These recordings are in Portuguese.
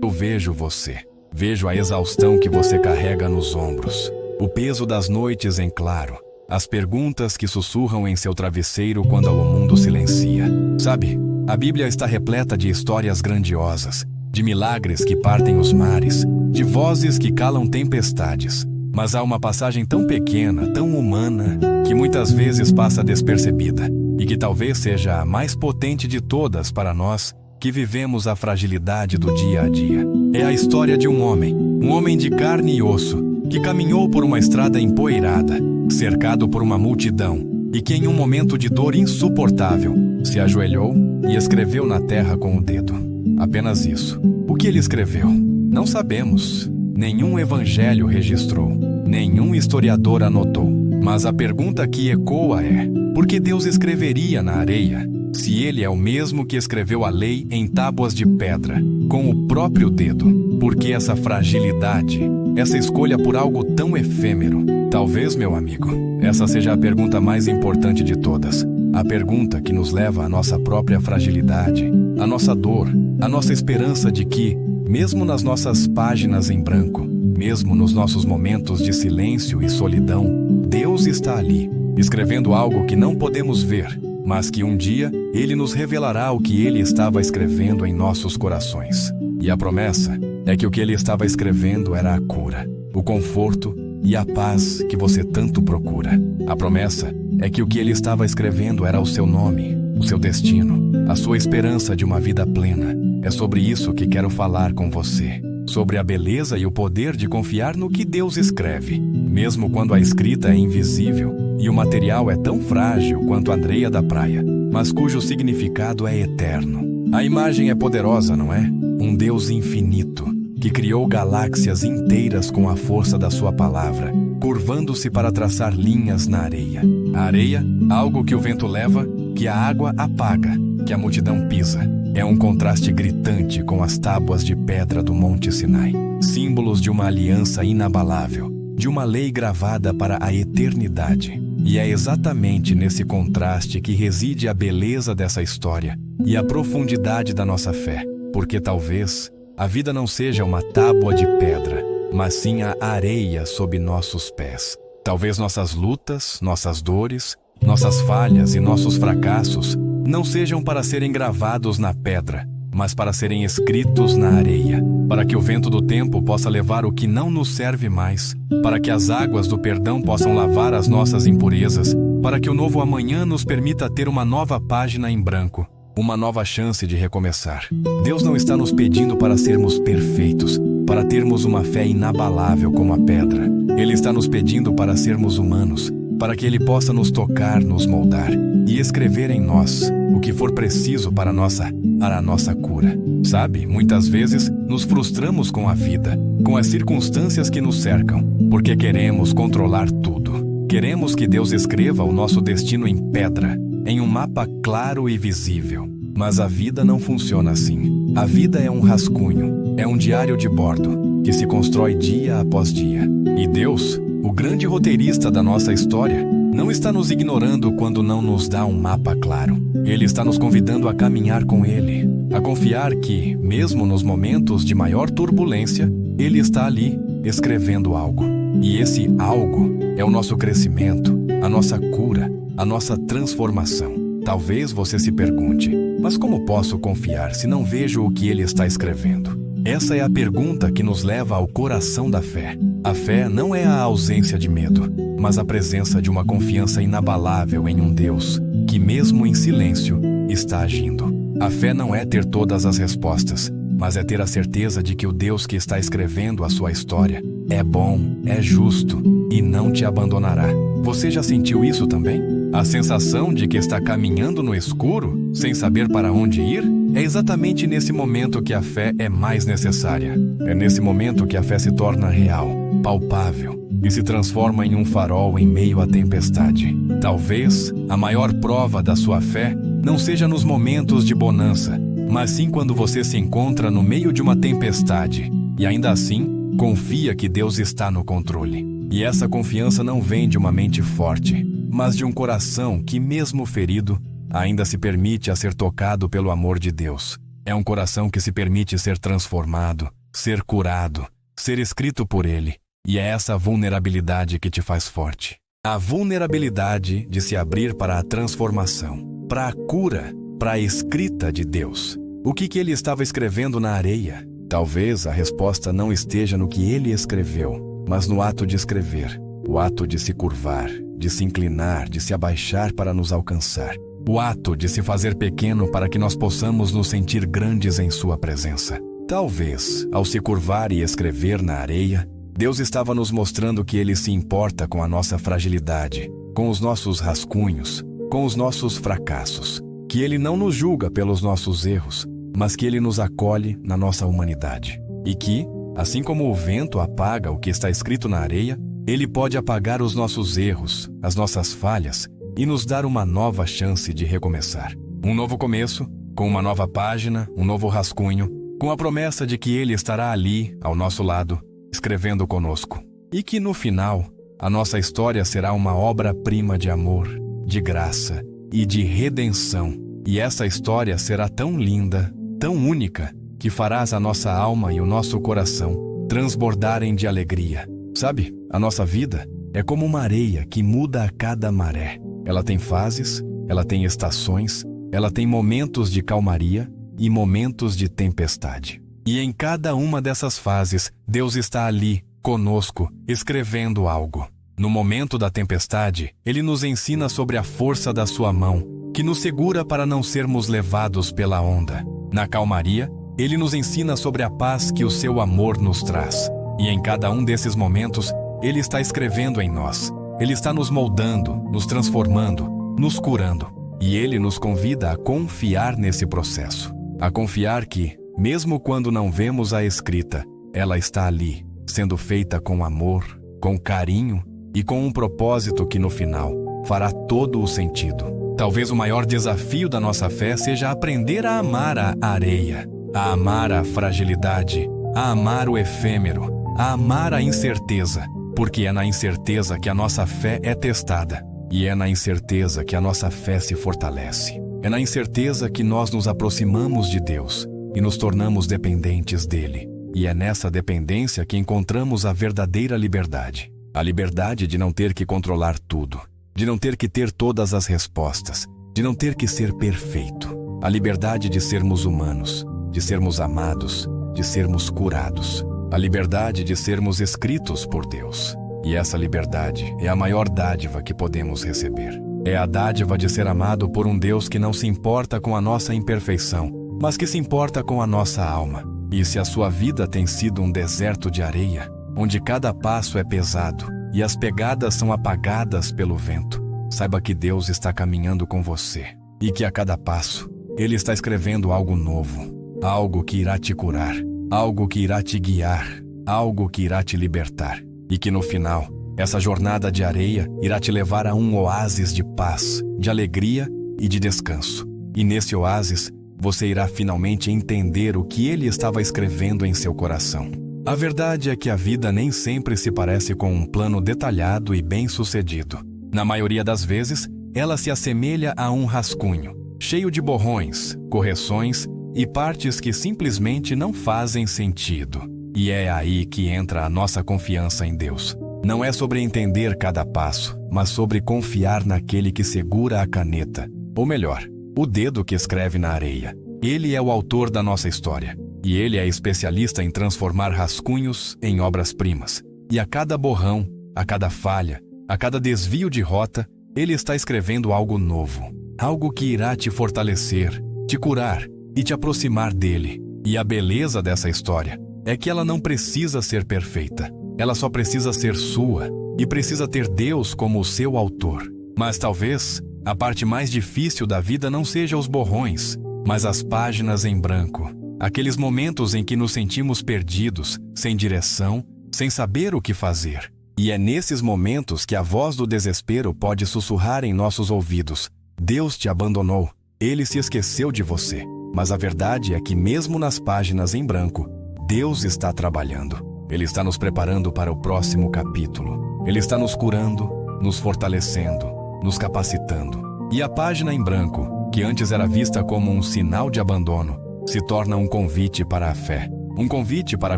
Eu vejo você. Vejo a exaustão que você carrega nos ombros, o peso das noites em claro, as perguntas que sussurram em seu travesseiro quando o mundo silencia. Sabe, a Bíblia está repleta de histórias grandiosas, de milagres que partem os mares, de vozes que calam tempestades. Mas há uma passagem tão pequena, tão humana, que muitas vezes passa despercebida, e que talvez seja a mais potente de todas para nós que vivemos a fragilidade do dia a dia. É a história de um homem de carne e osso, que caminhou por uma estrada empoeirada, cercado por uma multidão, e que em um momento de dor insuportável, se ajoelhou e escreveu na terra com o dedo. Apenas isso. O que ele escreveu? Não sabemos. Nenhum evangelho registrou, nenhum historiador anotou. Mas a pergunta que ecoa é: por que Deus escreveria na areia, se Ele é o mesmo que escreveu a lei em tábuas de pedra, com o próprio dedo? Por que essa fragilidade, essa escolha por algo tão efêmero? Talvez, meu amigo, essa seja a pergunta mais importante de todas. A pergunta que nos leva à nossa própria fragilidade, à nossa dor, à nossa esperança de que, mesmo nas nossas páginas em branco, mesmo nos nossos momentos de silêncio e solidão, Deus está ali, escrevendo algo que não podemos ver, mas que um dia Ele nos revelará o que Ele estava escrevendo em nossos corações. E a promessa é que o que Ele estava escrevendo era a cura, o conforto e a paz que você tanto procura. A promessa é que o que Ele estava escrevendo era o seu nome, o seu destino, a sua esperança de uma vida plena. É sobre isso que quero falar com você, sobre a beleza e o poder de confiar no que Deus escreve, mesmo quando a escrita é invisível e o material é tão frágil quanto a areia da praia, mas cujo significado é eterno. A imagem é poderosa, não é? Um Deus infinito, que criou galáxias inteiras com a força da sua palavra, curvando-se para traçar linhas na areia. A areia, algo que o vento leva, que a água apaga, que a multidão pisa. É um contraste gritante com as tábuas de pedra do Monte Sinai, símbolos de uma aliança inabalável, de uma lei gravada para a eternidade. E é exatamente nesse contraste que reside a beleza dessa história e a profundidade da nossa fé, porque talvez a vida não seja uma tábua de pedra, mas sim a areia sob nossos pés. Talvez nossas lutas, nossas dores, nossas falhas e nossos fracassos não sejam para serem gravados na pedra, mas para serem escritos na areia, para que o vento do tempo possa levar o que não nos serve mais, para que as águas do perdão possam lavar as nossas impurezas, para que o novo amanhã nos permita ter uma nova página em branco, uma nova chance de recomeçar. Deus não está nos pedindo para sermos perfeitos, para termos uma fé inabalável como a pedra. Ele está nos pedindo para sermos humanos, para que Ele possa nos tocar, nos moldar e escrever em nós o que for preciso para a nossa cura. Sabe, muitas vezes nos frustramos com a vida, com as circunstâncias que nos cercam, porque queremos controlar tudo. Queremos que Deus escreva o nosso destino em pedra, em um mapa claro e visível. Mas a vida não funciona assim. A vida é um rascunho, é um diário de bordo, que se constrói dia após dia. E Deus, o grande roteirista da nossa história, não está nos ignorando quando não nos dá um mapa claro. Ele está nos convidando a caminhar com Ele, a confiar que, mesmo nos momentos de maior turbulência, Ele está ali, escrevendo algo. E esse algo é o nosso crescimento, a nossa cura, a nossa transformação. Talvez você se pergunte, mas como posso confiar se não vejo o que Ele está escrevendo? Essa é a pergunta que nos leva ao coração da fé. A fé não é a ausência de medo, mas a presença de uma confiança inabalável em um Deus que, mesmo em silêncio, está agindo. A fé não é ter todas as respostas, mas é ter a certeza de que o Deus que está escrevendo a sua história é bom, é justo e não te abandonará. Você já sentiu isso também? A sensação de que está caminhando no escuro, sem saber para onde ir? É exatamente nesse momento que a fé é mais necessária. É nesse momento que a fé se torna real, palpável e se transforma em um farol em meio à tempestade. Talvez a maior prova da sua fé não seja nos momentos de bonança, mas sim quando você se encontra no meio de uma tempestade e ainda assim confia que Deus está no controle. E essa confiança não vem de uma mente forte, mas de um coração que, mesmo ferido, ainda se permite a ser tocado pelo amor de Deus. É um coração que se permite ser transformado, ser curado, ser escrito por Ele. E é essa vulnerabilidade que te faz forte. A vulnerabilidade de se abrir para a transformação, para a cura, para a escrita de Deus. O que Ele estava escrevendo na areia? Talvez a resposta não esteja no que Ele escreveu, mas no ato de escrever, o ato de se curvar, de se inclinar, de se abaixar para nos alcançar. O ato de se fazer pequeno para que nós possamos nos sentir grandes em sua presença. Talvez, ao se curvar e escrever na areia, Deus estava nos mostrando que Ele se importa com a nossa fragilidade, com os nossos rascunhos, com os nossos fracassos, que Ele não nos julga pelos nossos erros, mas que Ele nos acolhe na nossa humanidade. E que, assim como o vento apaga o que está escrito na areia, Ele pode apagar os nossos erros, as nossas falhas, e nos dar uma nova chance de recomeçar. Um novo começo, com uma nova página, um novo rascunho, com a promessa de que Ele estará ali, ao nosso lado, escrevendo conosco. E que no final, a nossa história será uma obra-prima de amor, de graça e de redenção. E essa história será tão linda, tão única, que farás a nossa alma e o nosso coração transbordarem de alegria. Sabe, a nossa vida é como uma areia que muda a cada maré. Ela tem fases, ela tem estações, ela tem momentos de calmaria e momentos de tempestade. E em cada uma dessas fases, Deus está ali, conosco, escrevendo algo. No momento da tempestade, Ele nos ensina sobre a força da sua mão, que nos segura para não sermos levados pela onda. Na calmaria, Ele nos ensina sobre a paz que o seu amor nos traz. E em cada um desses momentos, Ele está escrevendo em nós. Ele está nos moldando, nos transformando, nos curando. E Ele nos convida a confiar nesse processo. A confiar que, mesmo quando não vemos a escrita, ela está ali, sendo feita com amor, com carinho e com um propósito que no final fará todo o sentido. Talvez o maior desafio da nossa fé seja aprender a amar a areia, a amar a fragilidade, a amar o efêmero, a amar a incerteza, porque é na incerteza que a nossa fé é testada e é na incerteza que a nossa fé se fortalece. É na incerteza que nós nos aproximamos de Deus e nos tornamos dependentes dele. E é nessa dependência que encontramos a verdadeira liberdade. A liberdade de não ter que controlar tudo, de não ter que ter todas as respostas, de não ter que ser perfeito. A liberdade de sermos humanos, de sermos amados, de sermos curados. A liberdade de sermos escritos por Deus. E essa liberdade é a maior dádiva que podemos receber. É a dádiva de ser amado por um Deus que não se importa com a nossa imperfeição, mas que se importa com a nossa alma. E se a sua vida tem sido um deserto de areia, onde cada passo é pesado e as pegadas são apagadas pelo vento, saiba que Deus está caminhando com você e que a cada passo Ele está escrevendo algo novo, algo que irá te curar, algo que irá te guiar, algo que irá te libertar. E que no final, essa jornada de areia irá te levar a um oásis de paz, de alegria e de descanso. E nesse oásis, você irá finalmente entender o que Ele estava escrevendo em seu coração. A verdade é que a vida nem sempre se parece com um plano detalhado e bem-sucedido. Na maioria das vezes, ela se assemelha a um rascunho, cheio de borrões, correções e partes que simplesmente não fazem sentido. E é aí que entra a nossa confiança em Deus. Não é sobre entender cada passo, mas sobre confiar naquele que segura a caneta, ou melhor, o dedo que escreve na areia. Ele é o autor da nossa história, e Ele é especialista em transformar rascunhos em obras-primas. E a cada borrão, a cada falha, a cada desvio de rota, Ele está escrevendo algo novo, algo que irá te fortalecer, te curar e te aproximar dele. E a beleza dessa história é que ela não precisa ser perfeita. Ela só precisa ser sua e precisa ter Deus como o seu autor. Mas talvez a parte mais difícil da vida não seja os borrões, mas as páginas em branco. Aqueles momentos em que nos sentimos perdidos, sem direção, sem saber o que fazer. E é nesses momentos que a voz do desespero pode sussurrar em nossos ouvidos: Deus te abandonou, Ele se esqueceu de você. Mas a verdade é que mesmo nas páginas em branco, Deus está trabalhando. Ele está nos preparando para o próximo capítulo. Ele está nos curando, nos fortalecendo, nos capacitando. E a página em branco, que antes era vista como um sinal de abandono, se torna um convite para a fé. Um convite para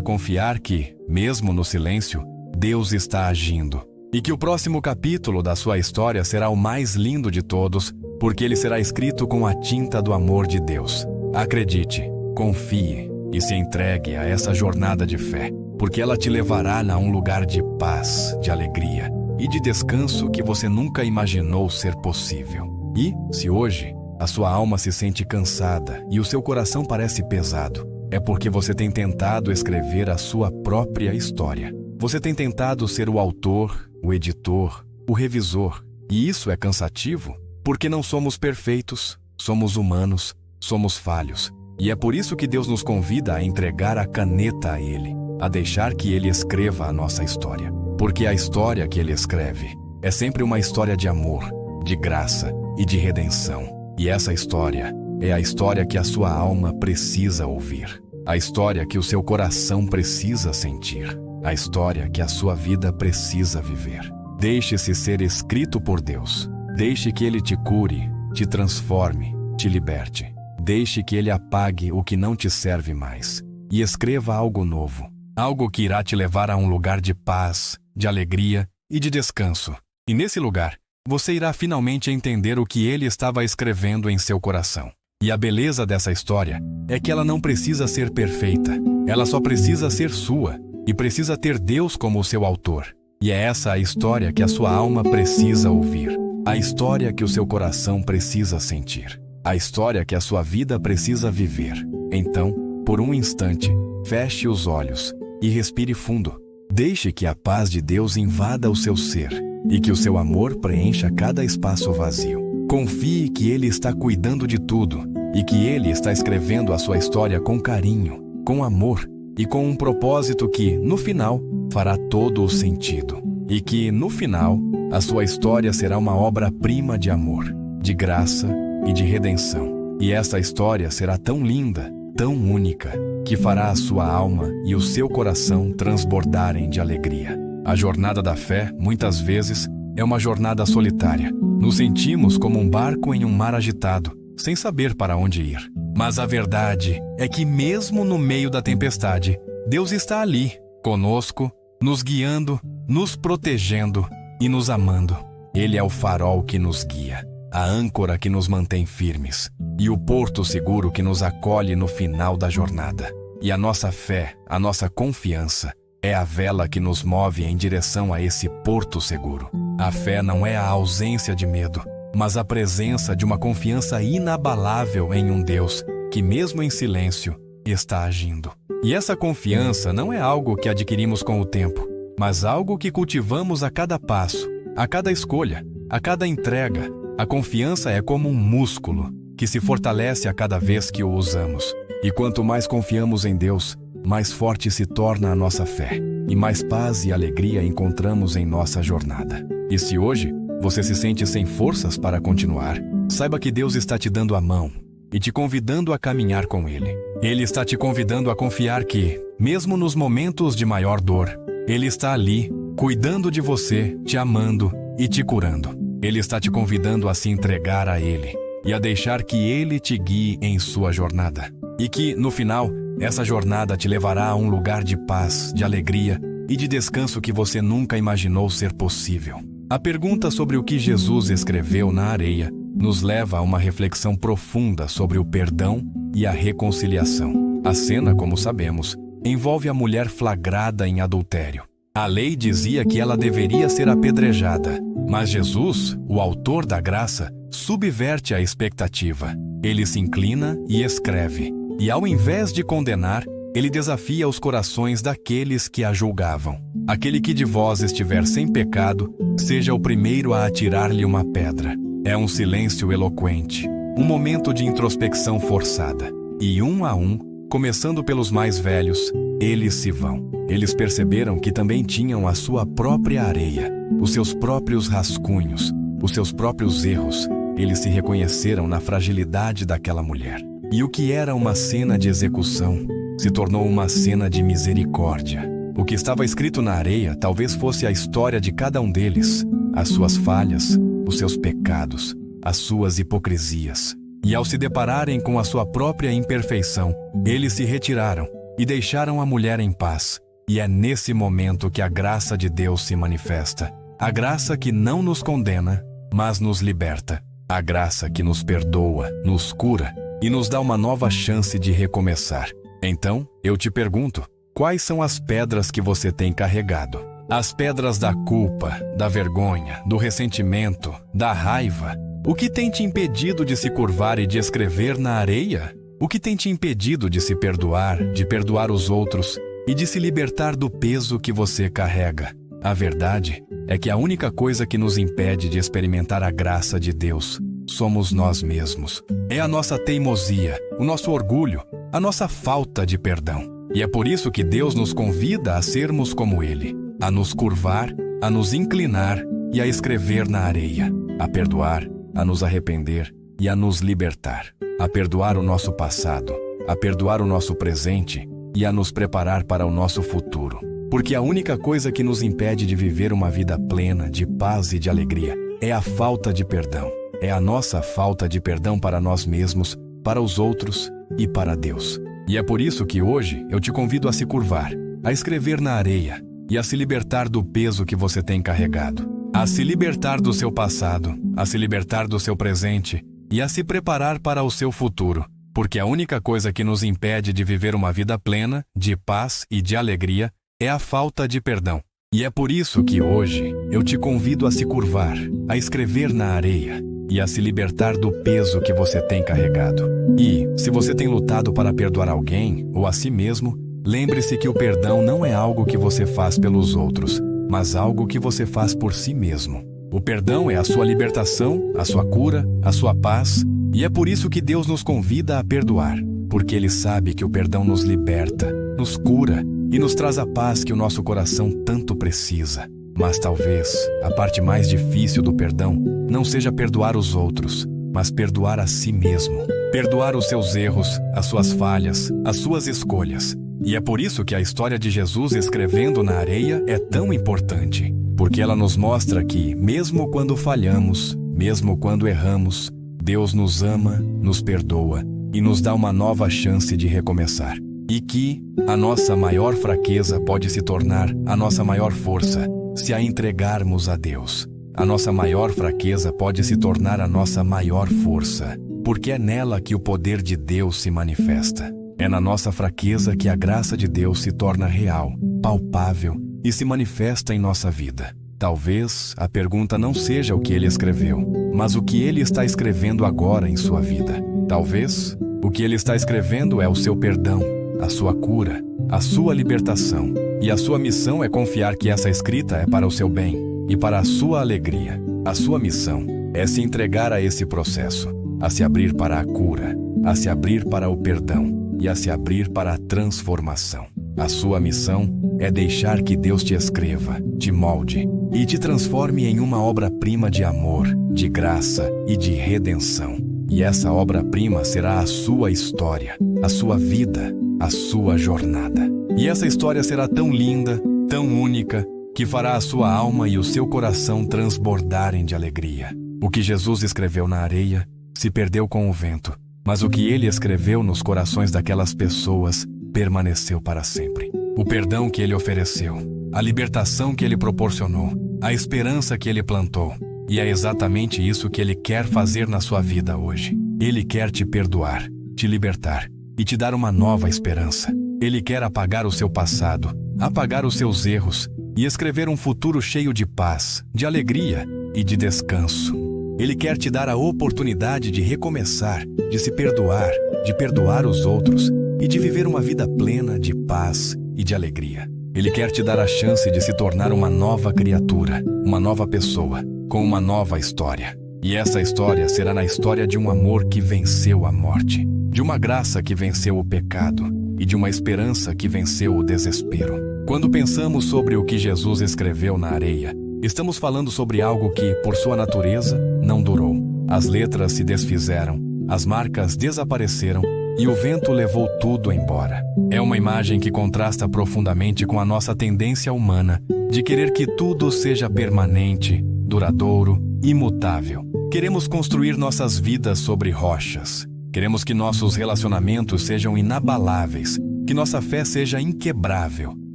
confiar que, mesmo no silêncio, Deus está agindo. E que o próximo capítulo da sua história será o mais lindo de todos, porque ele será escrito com a tinta do amor de Deus. Acredite, confie e se entregue a essa jornada de fé, porque ela te levará a um lugar de paz, de alegria e de descanso que você nunca imaginou ser possível. E, se hoje a sua alma se sente cansada e o seu coração parece pesado, é porque você tem tentado escrever a sua própria história. Você tem tentado ser o autor, o editor, o revisor. E isso é cansativo, porque não somos perfeitos, somos humanos, somos falhos. E é por isso que Deus nos convida a entregar a caneta a Ele, a deixar que Ele escreva a nossa história. Porque a história que Ele escreve é sempre uma história de amor, de graça e de redenção. E essa história é a história que a sua alma precisa ouvir. A história que o seu coração precisa sentir. A história que a sua vida precisa viver. Deixe-se ser escrito por Deus. Deixe que Ele te cure, te transforme, te liberte. Deixe que Ele apague o que não te serve mais e escreva algo novo. Algo que irá te levar a um lugar de paz, de alegria e de descanso. E nesse lugar, você irá finalmente entender o que Ele estava escrevendo em seu coração. E a beleza dessa história é que ela não precisa ser perfeita. Ela só precisa ser sua e precisa ter Deus como seu autor. E é essa a história que a sua alma precisa ouvir. A história que o seu coração precisa sentir. A história que a sua vida precisa viver. Então, por um instante, feche os olhos e respire fundo. Deixe que a paz de Deus invada o seu ser e que o seu amor preencha cada espaço vazio. Confie que Ele está cuidando de tudo e que Ele está escrevendo a sua história com carinho, com amor e com um propósito que, no final, fará todo o sentido. E que, no final, a sua história será uma obra-prima de amor, de graça e de redenção. E essa história será tão linda, tão única, que fará a sua alma e o seu coração transbordarem de alegria. A jornada da fé, muitas vezes, é uma jornada solitária. Nos sentimos como um barco em um mar agitado, sem saber para onde ir. Mas a verdade é que mesmo no meio da tempestade, Deus está ali, conosco, nos guiando, nos protegendo e nos amando. Ele é o farol que nos guia, a âncora que nos mantém firmes e o porto seguro que nos acolhe no final da jornada. E a nossa fé, a nossa confiança, é a vela que nos move em direção a esse porto seguro. A fé não é a ausência de medo, mas a presença de uma confiança inabalável em um Deus que, mesmo em silêncio, está agindo. E essa confiança não é algo que adquirimos com o tempo, mas algo que cultivamos a cada passo, a cada escolha, a cada entrega. A confiança é como um músculo que se fortalece a cada vez que o usamos. E quanto mais confiamos em Deus, mais forte se torna a nossa fé, e mais paz e alegria encontramos em nossa jornada. E se hoje você se sente sem forças para continuar, saiba que Deus está te dando a mão e te convidando a caminhar com Ele. Ele está te convidando a confiar que, mesmo nos momentos de maior dor, Ele está ali, cuidando de você, te amando e te curando. Ele está te convidando a se entregar a Ele e a deixar que Ele te guie em sua jornada. E que, no final, essa jornada te levará a um lugar de paz, de alegria e de descanso que você nunca imaginou ser possível. A pergunta sobre o que Jesus escreveu na areia nos leva a uma reflexão profunda sobre o perdão e a reconciliação. A cena, como sabemos, envolve a mulher flagrada em adultério. A lei dizia que ela deveria ser apedrejada, mas Jesus, o autor da graça, subverte a expectativa. Ele se inclina e escreve. E ao invés de condenar, ele desafia os corações daqueles que a julgavam. Aquele que de vós estiver sem pecado, seja o primeiro a atirar-lhe uma pedra. É um silêncio eloquente, um momento de introspecção forçada. E um a um, começando pelos mais velhos, eles se vão. Eles perceberam que também tinham a sua própria areia, os seus próprios rascunhos, os seus próprios erros. Eles se reconheceram na fragilidade daquela mulher. E o que era uma cena de execução se tornou uma cena de misericórdia. O que estava escrito na areia talvez fosse a história de cada um deles, as suas falhas, os seus pecados, as suas hipocrisias. E ao se depararem com a sua própria imperfeição, eles se retiraram e deixaram a mulher em paz. E é nesse momento que a graça de Deus se manifesta. A graça que não nos condena, mas nos liberta. A graça que nos perdoa, nos cura e nos dá uma nova chance de recomeçar. Então, eu te pergunto, quais são as pedras que você tem carregado? As pedras da culpa, da vergonha, do ressentimento, da raiva. O que tem te impedido de se curvar e de escrever na areia? O que tem te impedido de se perdoar, de perdoar os outros e de se libertar do peso que você carrega? A verdade é que a única coisa que nos impede de experimentar a graça de Deus somos nós mesmos. É a nossa teimosia, o nosso orgulho, a nossa falta de perdão. E é por isso que Deus nos convida a sermos como Ele, a nos curvar, a nos inclinar e a escrever na areia, a perdoar, a nos arrepender e a nos libertar, a perdoar o nosso passado, a perdoar o nosso presente e a nos preparar para o nosso futuro. Porque a única coisa que nos impede de viver uma vida plena, de paz e de alegria, é a falta de perdão. É a nossa falta de perdão para nós mesmos, para os outros e para Deus. E é por isso que hoje eu te convido a se curvar, a escrever na areia e a se libertar do peso que você tem carregado, a se libertar do seu passado, a se libertar do seu presente e a se preparar para o seu futuro. Porque a única coisa que nos impede de viver uma vida plena, de paz e de alegria, é a falta de perdão. E é por isso que hoje eu te convido a se curvar, a escrever na areia e a se libertar do peso que você tem carregado. E, se você tem lutado para perdoar alguém ou a si mesmo, lembre-se que o perdão não é algo que você faz pelos outros, mas algo que você faz por si mesmo. O perdão é a sua libertação, a sua cura, a sua paz, e é por isso que Deus nos convida a perdoar, porque Ele sabe que o perdão nos liberta, nos cura e nos traz a paz que o nosso coração tanto precisa. Mas talvez a parte mais difícil do perdão não seja perdoar os outros, mas perdoar a si mesmo. Perdoar os seus erros, as suas falhas, as suas escolhas. E é por isso que a história de Jesus escrevendo na areia é tão importante, porque ela nos mostra que, mesmo quando falhamos, mesmo quando erramos, Deus nos ama, nos perdoa e nos dá uma nova chance de recomeçar. E que a nossa maior fraqueza pode se tornar a nossa maior força, se a entregarmos a Deus. A nossa maior fraqueza pode se tornar a nossa maior força, porque é nela que o poder de Deus se manifesta. É na nossa fraqueza que a graça de Deus se torna real, palpável e se manifesta em nossa vida. Talvez a pergunta não seja o que ele escreveu, mas o que ele está escrevendo agora em sua vida. Talvez o que ele está escrevendo é o seu perdão, a sua cura, a sua libertação. E a sua missão é confiar que essa escrita é para o seu bem e para a sua alegria. A sua missão é se entregar a esse processo, a se abrir para a cura, a se abrir para o perdão e a se abrir para a transformação. A sua missão é deixar que Deus te escreva, te molde e te transforme em uma obra-prima de amor, de graça e de redenção. E essa obra-prima será a sua história, a sua vida, a sua jornada. E essa história será tão linda, tão única, que fará a sua alma e o seu coração transbordarem de alegria. O que Jesus escreveu na areia se perdeu com o vento, mas o que ele escreveu nos corações daquelas pessoas permaneceu para sempre. O perdão que ele ofereceu, a libertação que ele proporcionou, a esperança que ele plantou. E é exatamente isso que ele quer fazer na sua vida hoje. Ele quer te perdoar, te libertar e te dar uma nova esperança. Ele quer apagar o seu passado, apagar os seus erros e escrever um futuro cheio de paz, de alegria e de descanso. Ele quer te dar a oportunidade de recomeçar, de se perdoar, de perdoar os outros e de viver uma vida plena de paz e de alegria. Ele quer te dar a chance de se tornar uma nova criatura, uma nova pessoa, com uma nova história. E essa história será na história de um amor que venceu a morte, de uma graça que venceu o pecado e de uma esperança que venceu o desespero. Quando pensamos sobre o que Jesus escreveu na areia, estamos falando sobre algo que, por sua natureza, não durou. As letras se desfizeram, as marcas desapareceram e o vento levou tudo embora. É uma imagem que contrasta profundamente com a nossa tendência humana de querer que tudo seja permanente, duradouro, imutável. Queremos construir nossas vidas sobre rochas. Queremos que nossos relacionamentos sejam inabaláveis, que nossa fé seja inquebrável.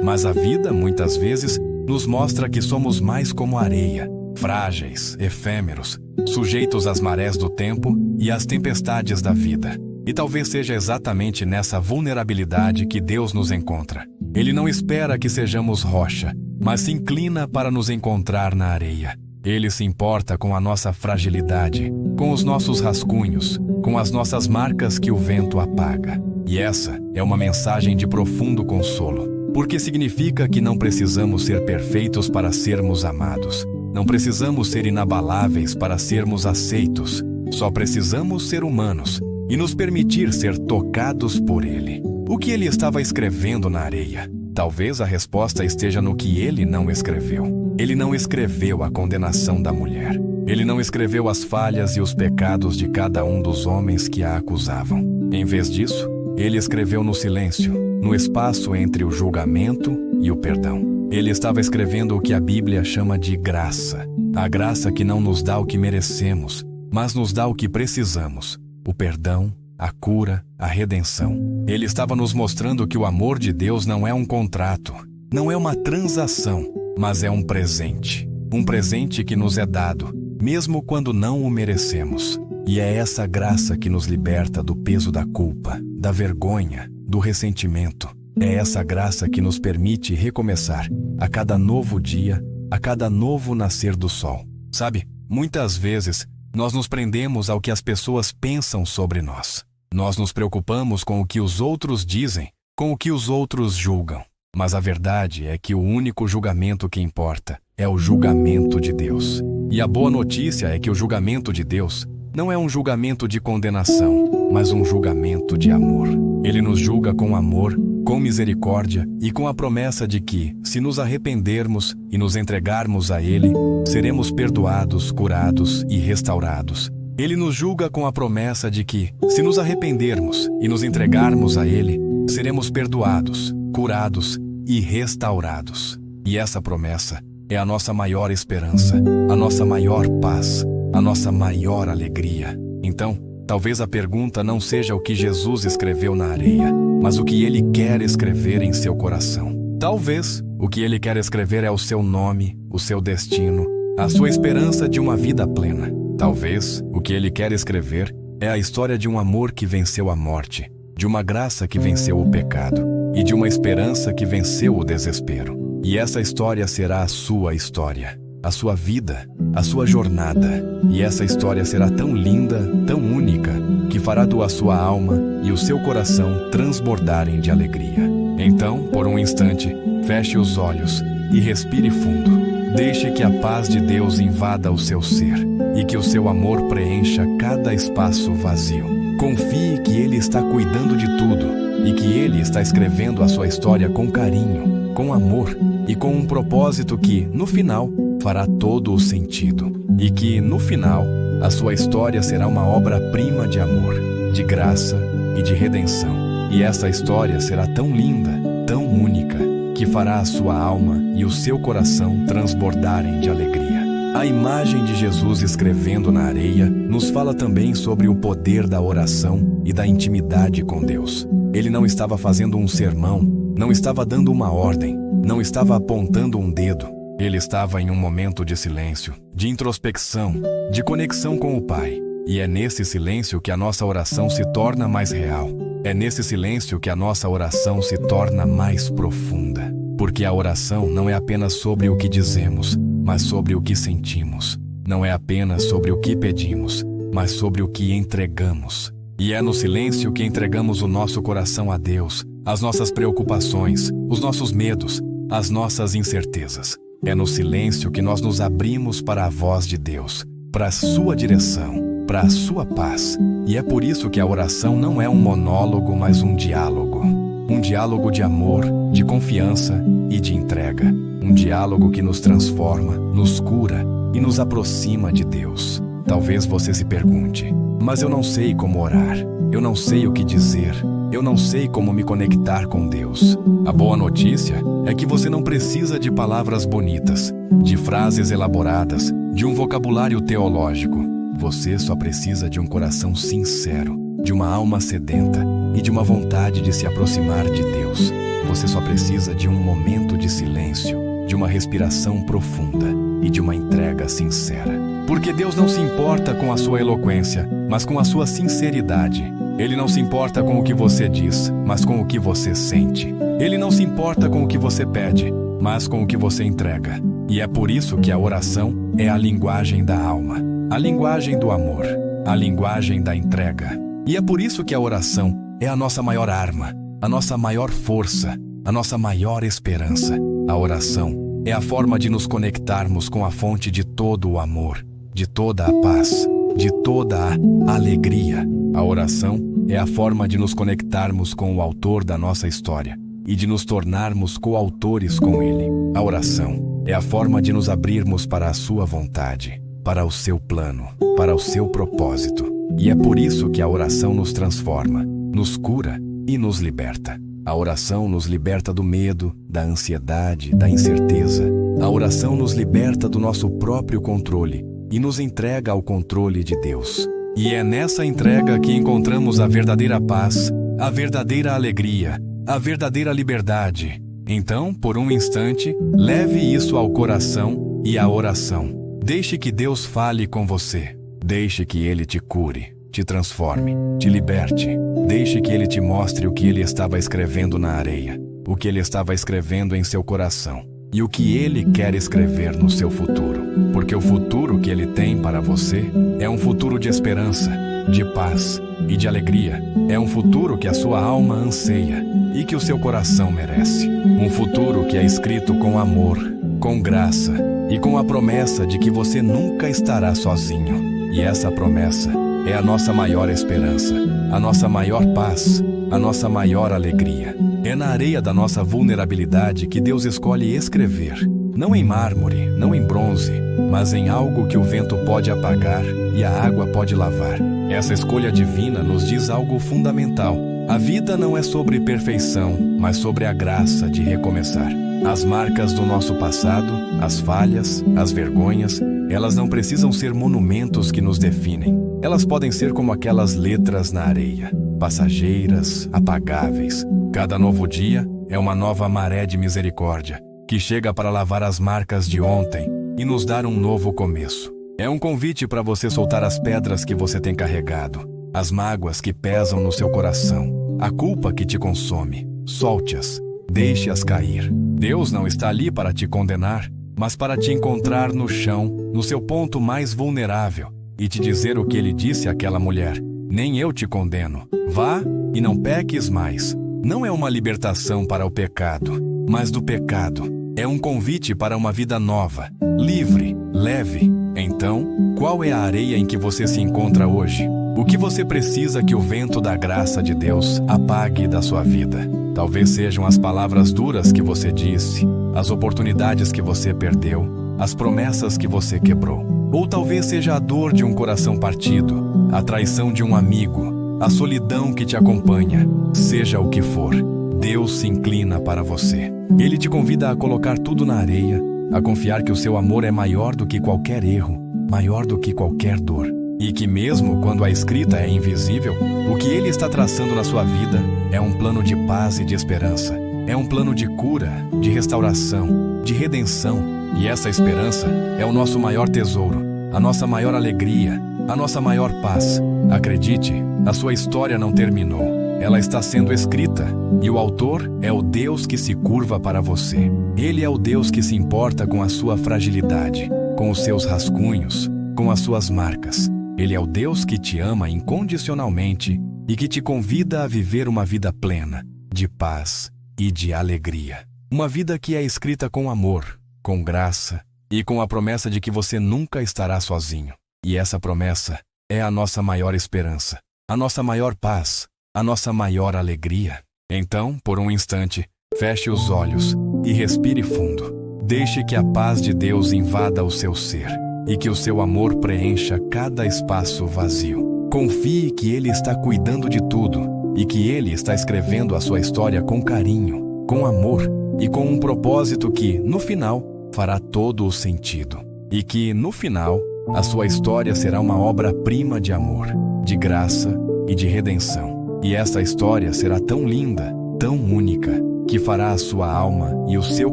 Mas a vida, muitas vezes, nos mostra que somos mais como areia, frágeis, efêmeros, sujeitos às marés do tempo e às tempestades da vida. E talvez seja exatamente nessa vulnerabilidade que Deus nos encontra. Ele não espera que sejamos rocha, mas se inclina para nos encontrar na areia. Ele se importa com a nossa fragilidade, com os nossos rascunhos, com as nossas marcas que o vento apaga. E essa é uma mensagem de profundo consolo, porque significa que não precisamos ser perfeitos para sermos amados. Não precisamos ser inabaláveis para sermos aceitos. Só precisamos ser humanos e nos permitir ser tocados por Ele. O que Ele estava escrevendo na areia? Talvez a resposta esteja no que Ele não escreveu. Ele não escreveu a condenação da mulher. Ele não escreveu as falhas e os pecados de cada um dos homens que a acusavam. Em vez disso, Ele escreveu no silêncio, no espaço entre o julgamento e o perdão. Ele estava escrevendo o que a Bíblia chama de graça. A graça que não nos dá o que merecemos, mas nos dá o que precisamos: o perdão, a cura, a redenção. Ele estava nos mostrando que o amor de Deus não é um contrato, não é uma transação, mas é um presente. Um presente que nos é dado, mesmo quando não o merecemos. E é essa graça que nos liberta do peso da culpa, da vergonha, do ressentimento. É essa graça que nos permite recomeçar a cada novo dia, a cada novo nascer do sol. Sabe, muitas vezes nós nos prendemos ao que as pessoas pensam sobre nós. Nós nos preocupamos com o que os outros dizem, com o que os outros julgam. Mas a verdade é que o único julgamento que importa é o julgamento de Deus. E a boa notícia é que o julgamento de Deus não é um julgamento de condenação, mas um julgamento de amor. Ele nos julga com amor, com misericórdia e com a promessa de que, se nos arrependermos e nos entregarmos a Ele, seremos perdoados, curados e restaurados. Ele nos julga com a promessa de que, se nos arrependermos e nos entregarmos a Ele, seremos perdoados, curados e restaurados. E essa promessa é a nossa maior esperança, a nossa maior paz, a nossa maior alegria. Então, talvez a pergunta não seja o que Jesus escreveu na areia, mas o que Ele quer escrever em seu coração. Talvez o que Ele quer escrever é o seu nome, o seu destino, a sua esperança de uma vida plena. Talvez o que Ele quer escrever é a história de um amor que venceu a morte, de uma graça que venceu o pecado e de uma esperança que venceu o desespero. E essa história será a sua história, a sua vida, a sua jornada. E essa história será tão linda, tão única, que fará a sua alma e o seu coração transbordarem de alegria. Então, por um instante, feche os olhos e respire fundo. Deixe que a paz de Deus invada o seu ser e que o seu amor preencha cada espaço vazio. Confie que Ele está cuidando de tudo e que Ele está escrevendo a sua história com carinho, com amor e com um propósito que, no final, fará todo o sentido. E que, no final, a sua história será uma obra-prima de amor, de graça e de redenção. E essa história será tão linda, tão única, que fará a sua alma e o seu coração transbordarem de alegria. A imagem de Jesus escrevendo na areia nos fala também sobre o poder da oração e da intimidade com Deus. Ele não estava fazendo um sermão, não estava dando uma ordem, não estava apontando um dedo. Ele estava em um momento de silêncio, de introspecção, de conexão com o Pai. E é nesse silêncio que a nossa oração se torna mais real. É nesse silêncio que a nossa oração se torna mais profunda. Porque a oração não é apenas sobre o que dizemos, mas sobre o que sentimos. Não é apenas sobre o que pedimos, mas sobre o que entregamos. E é no silêncio que entregamos o nosso coração a Deus, as nossas preocupações, os nossos medos, as nossas incertezas. É no silêncio que nós nos abrimos para a voz de Deus, para a sua direção, para a sua paz. E é por isso que a oração não é um monólogo, mas um diálogo. Um diálogo de amor, de confiança e de entrega. Um diálogo que nos transforma, nos cura e nos aproxima de Deus. Talvez você se pergunte: mas eu não sei como orar, eu não sei o que dizer, eu não sei como me conectar com Deus. A boa notícia é que você não precisa de palavras bonitas, de frases elaboradas, de um vocabulário teológico. Você só precisa de um coração sincero, de uma alma sedenta e de uma vontade de se aproximar de Deus. Você só precisa de um momento de silêncio, de uma respiração profunda e de uma entrega sincera. Porque Deus não se importa com a sua eloquência, mas com a sua sinceridade. Ele não se importa com o que você diz, mas com o que você sente. Ele não se importa com o que você pede, mas com o que você entrega. E é por isso que a oração é a linguagem da alma, a linguagem do amor, a linguagem da entrega. E é por isso que a oração é a nossa maior arma, a nossa maior força, a nossa maior esperança. A oração é a forma de nos conectarmos com a fonte de todo o amor, de toda a paz, de toda a alegria. A oração é a forma de nos conectarmos com o autor da nossa história e de nos tornarmos coautores com ele. A oração é a forma de nos abrirmos para a sua vontade, para o seu plano, para o seu propósito. E é por isso que a oração nos transforma, nos cura e nos liberta. A oração nos liberta do medo, da ansiedade, da incerteza. A oração nos liberta do nosso próprio controle e nos entrega ao controle de Deus. E é nessa entrega que encontramos a verdadeira paz, a verdadeira alegria, a verdadeira liberdade. Então, por um instante, leve isso ao coração e à oração. Deixe que Deus fale com você. Deixe que Ele te cure, te transforme, te liberte. Deixe que Ele te mostre o que Ele estava escrevendo na areia, o que Ele estava escrevendo em seu coração e o que Ele quer escrever no seu futuro. Porque o futuro que Ele tem para você é um futuro de esperança, de paz e de alegria. É um futuro que a sua alma anseia e que o seu coração merece. Um futuro que é escrito com amor, com graça e com a promessa de que você nunca estará sozinho. E essa promessa é a nossa maior esperança, a nossa maior paz, a nossa maior alegria. É na areia da nossa vulnerabilidade que Deus escolhe escrever, não em mármore, não em bronze, mas em algo que o vento pode apagar e a água pode lavar. Essa escolha divina nos diz algo fundamental. A vida não é sobre perfeição, mas sobre a graça de recomeçar. As marcas do nosso passado, as falhas, as vergonhas, elas não precisam ser monumentos que nos definem. Elas podem ser como aquelas letras na areia, passageiras, apagáveis. Cada novo dia é uma nova maré de misericórdia, que chega para lavar as marcas de ontem e nos dar um novo começo. É um convite para você soltar as pedras que você tem carregado, as mágoas que pesam no seu coração, a culpa que te consome. Solte-as, deixe-as cair. Deus não está ali para te condenar, mas para te encontrar no chão, no seu ponto mais vulnerável, e te dizer o que ele disse àquela mulher: nem eu te condeno. Vá e não peques mais. Não é uma libertação para o pecado, mas do pecado. É um convite para uma vida nova, livre, leve. Então, qual é a areia em que você se encontra hoje? O que você precisa que o vento da graça de Deus apague da sua vida? Talvez sejam as palavras duras que você disse, as oportunidades que você perdeu, as promessas que você quebrou. Ou talvez seja a dor de um coração partido, a traição de um amigo, a solidão que te acompanha. Seja o que for, Deus se inclina para você. Ele te convida a colocar tudo na areia, a confiar que o seu amor é maior do que qualquer erro, maior do que qualquer dor. E que mesmo quando a escrita é invisível, o que Ele está traçando na sua vida é um plano de paz e de esperança. É um plano de cura, de restauração, de redenção. E essa esperança é o nosso maior tesouro, a nossa maior alegria, a nossa maior paz. Acredite, a sua história não terminou. Ela está sendo escrita, e o autor é o Deus que se curva para você. Ele é o Deus que se importa com a sua fragilidade, com os seus rascunhos, com as suas marcas. Ele é o Deus que te ama incondicionalmente e que te convida a viver uma vida plena, de paz e de alegria. Uma vida que é escrita com amor, com graça e com a promessa de que você nunca estará sozinho. E essa promessa é a nossa maior esperança, a nossa maior paz, a nossa maior alegria. Então, por um instante, feche os olhos e respire fundo. Deixe que a paz de Deus invada o seu ser e que o seu amor preencha cada espaço vazio. Confie que Ele está cuidando de tudo e que Ele está escrevendo a sua história com carinho, com amor e com um propósito que, no final, fará todo o sentido. E que, no final, A sua história será uma obra-prima de amor, de graça e de redenção. E essa história será tão linda, tão única, que fará a sua alma e o seu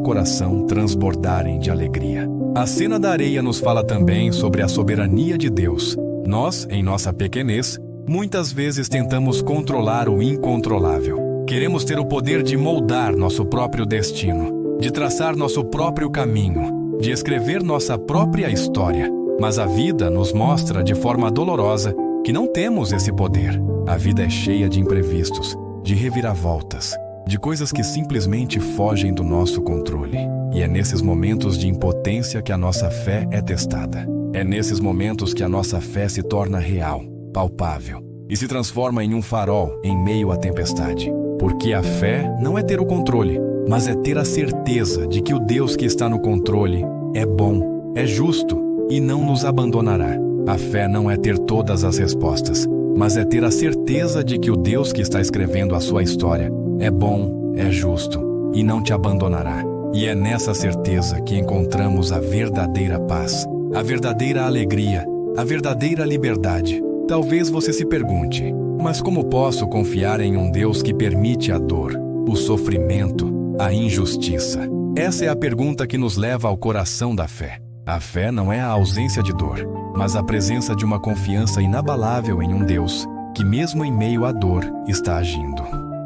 coração transbordarem de alegria. A cena da areia nos fala também sobre a soberania de Deus. Nós, em nossa pequenez, muitas vezes tentamos controlar o incontrolável. Queremos ter o poder de moldar nosso próprio destino, de traçar nosso próprio caminho, de escrever nossa própria história. Mas a vida nos mostra de forma dolorosa que não temos esse poder. A vida é cheia de imprevistos, de reviravoltas, de coisas que simplesmente fogem do nosso controle. E é nesses momentos de impotência que a nossa fé é testada. É nesses momentos que a nossa fé se torna real, palpável, e se transforma em um farol em meio à tempestade. Porque a fé não é ter o controle, mas é ter a certeza de que o Deus que está no controle é bom, é justo e não nos abandonará. A fé não é ter todas as respostas, mas é ter a certeza de que o Deus que está escrevendo a sua história é bom, é justo e não te abandonará. E é nessa certeza que encontramos a verdadeira paz, a verdadeira alegria, a verdadeira liberdade. Talvez você se pergunte, mas como posso confiar em um Deus que permite a dor, o sofrimento, a injustiça? Essa é a pergunta que nos leva ao coração da fé. A fé não é a ausência de dor, mas a presença de uma confiança inabalável em um Deus que, mesmo em meio à dor, está agindo.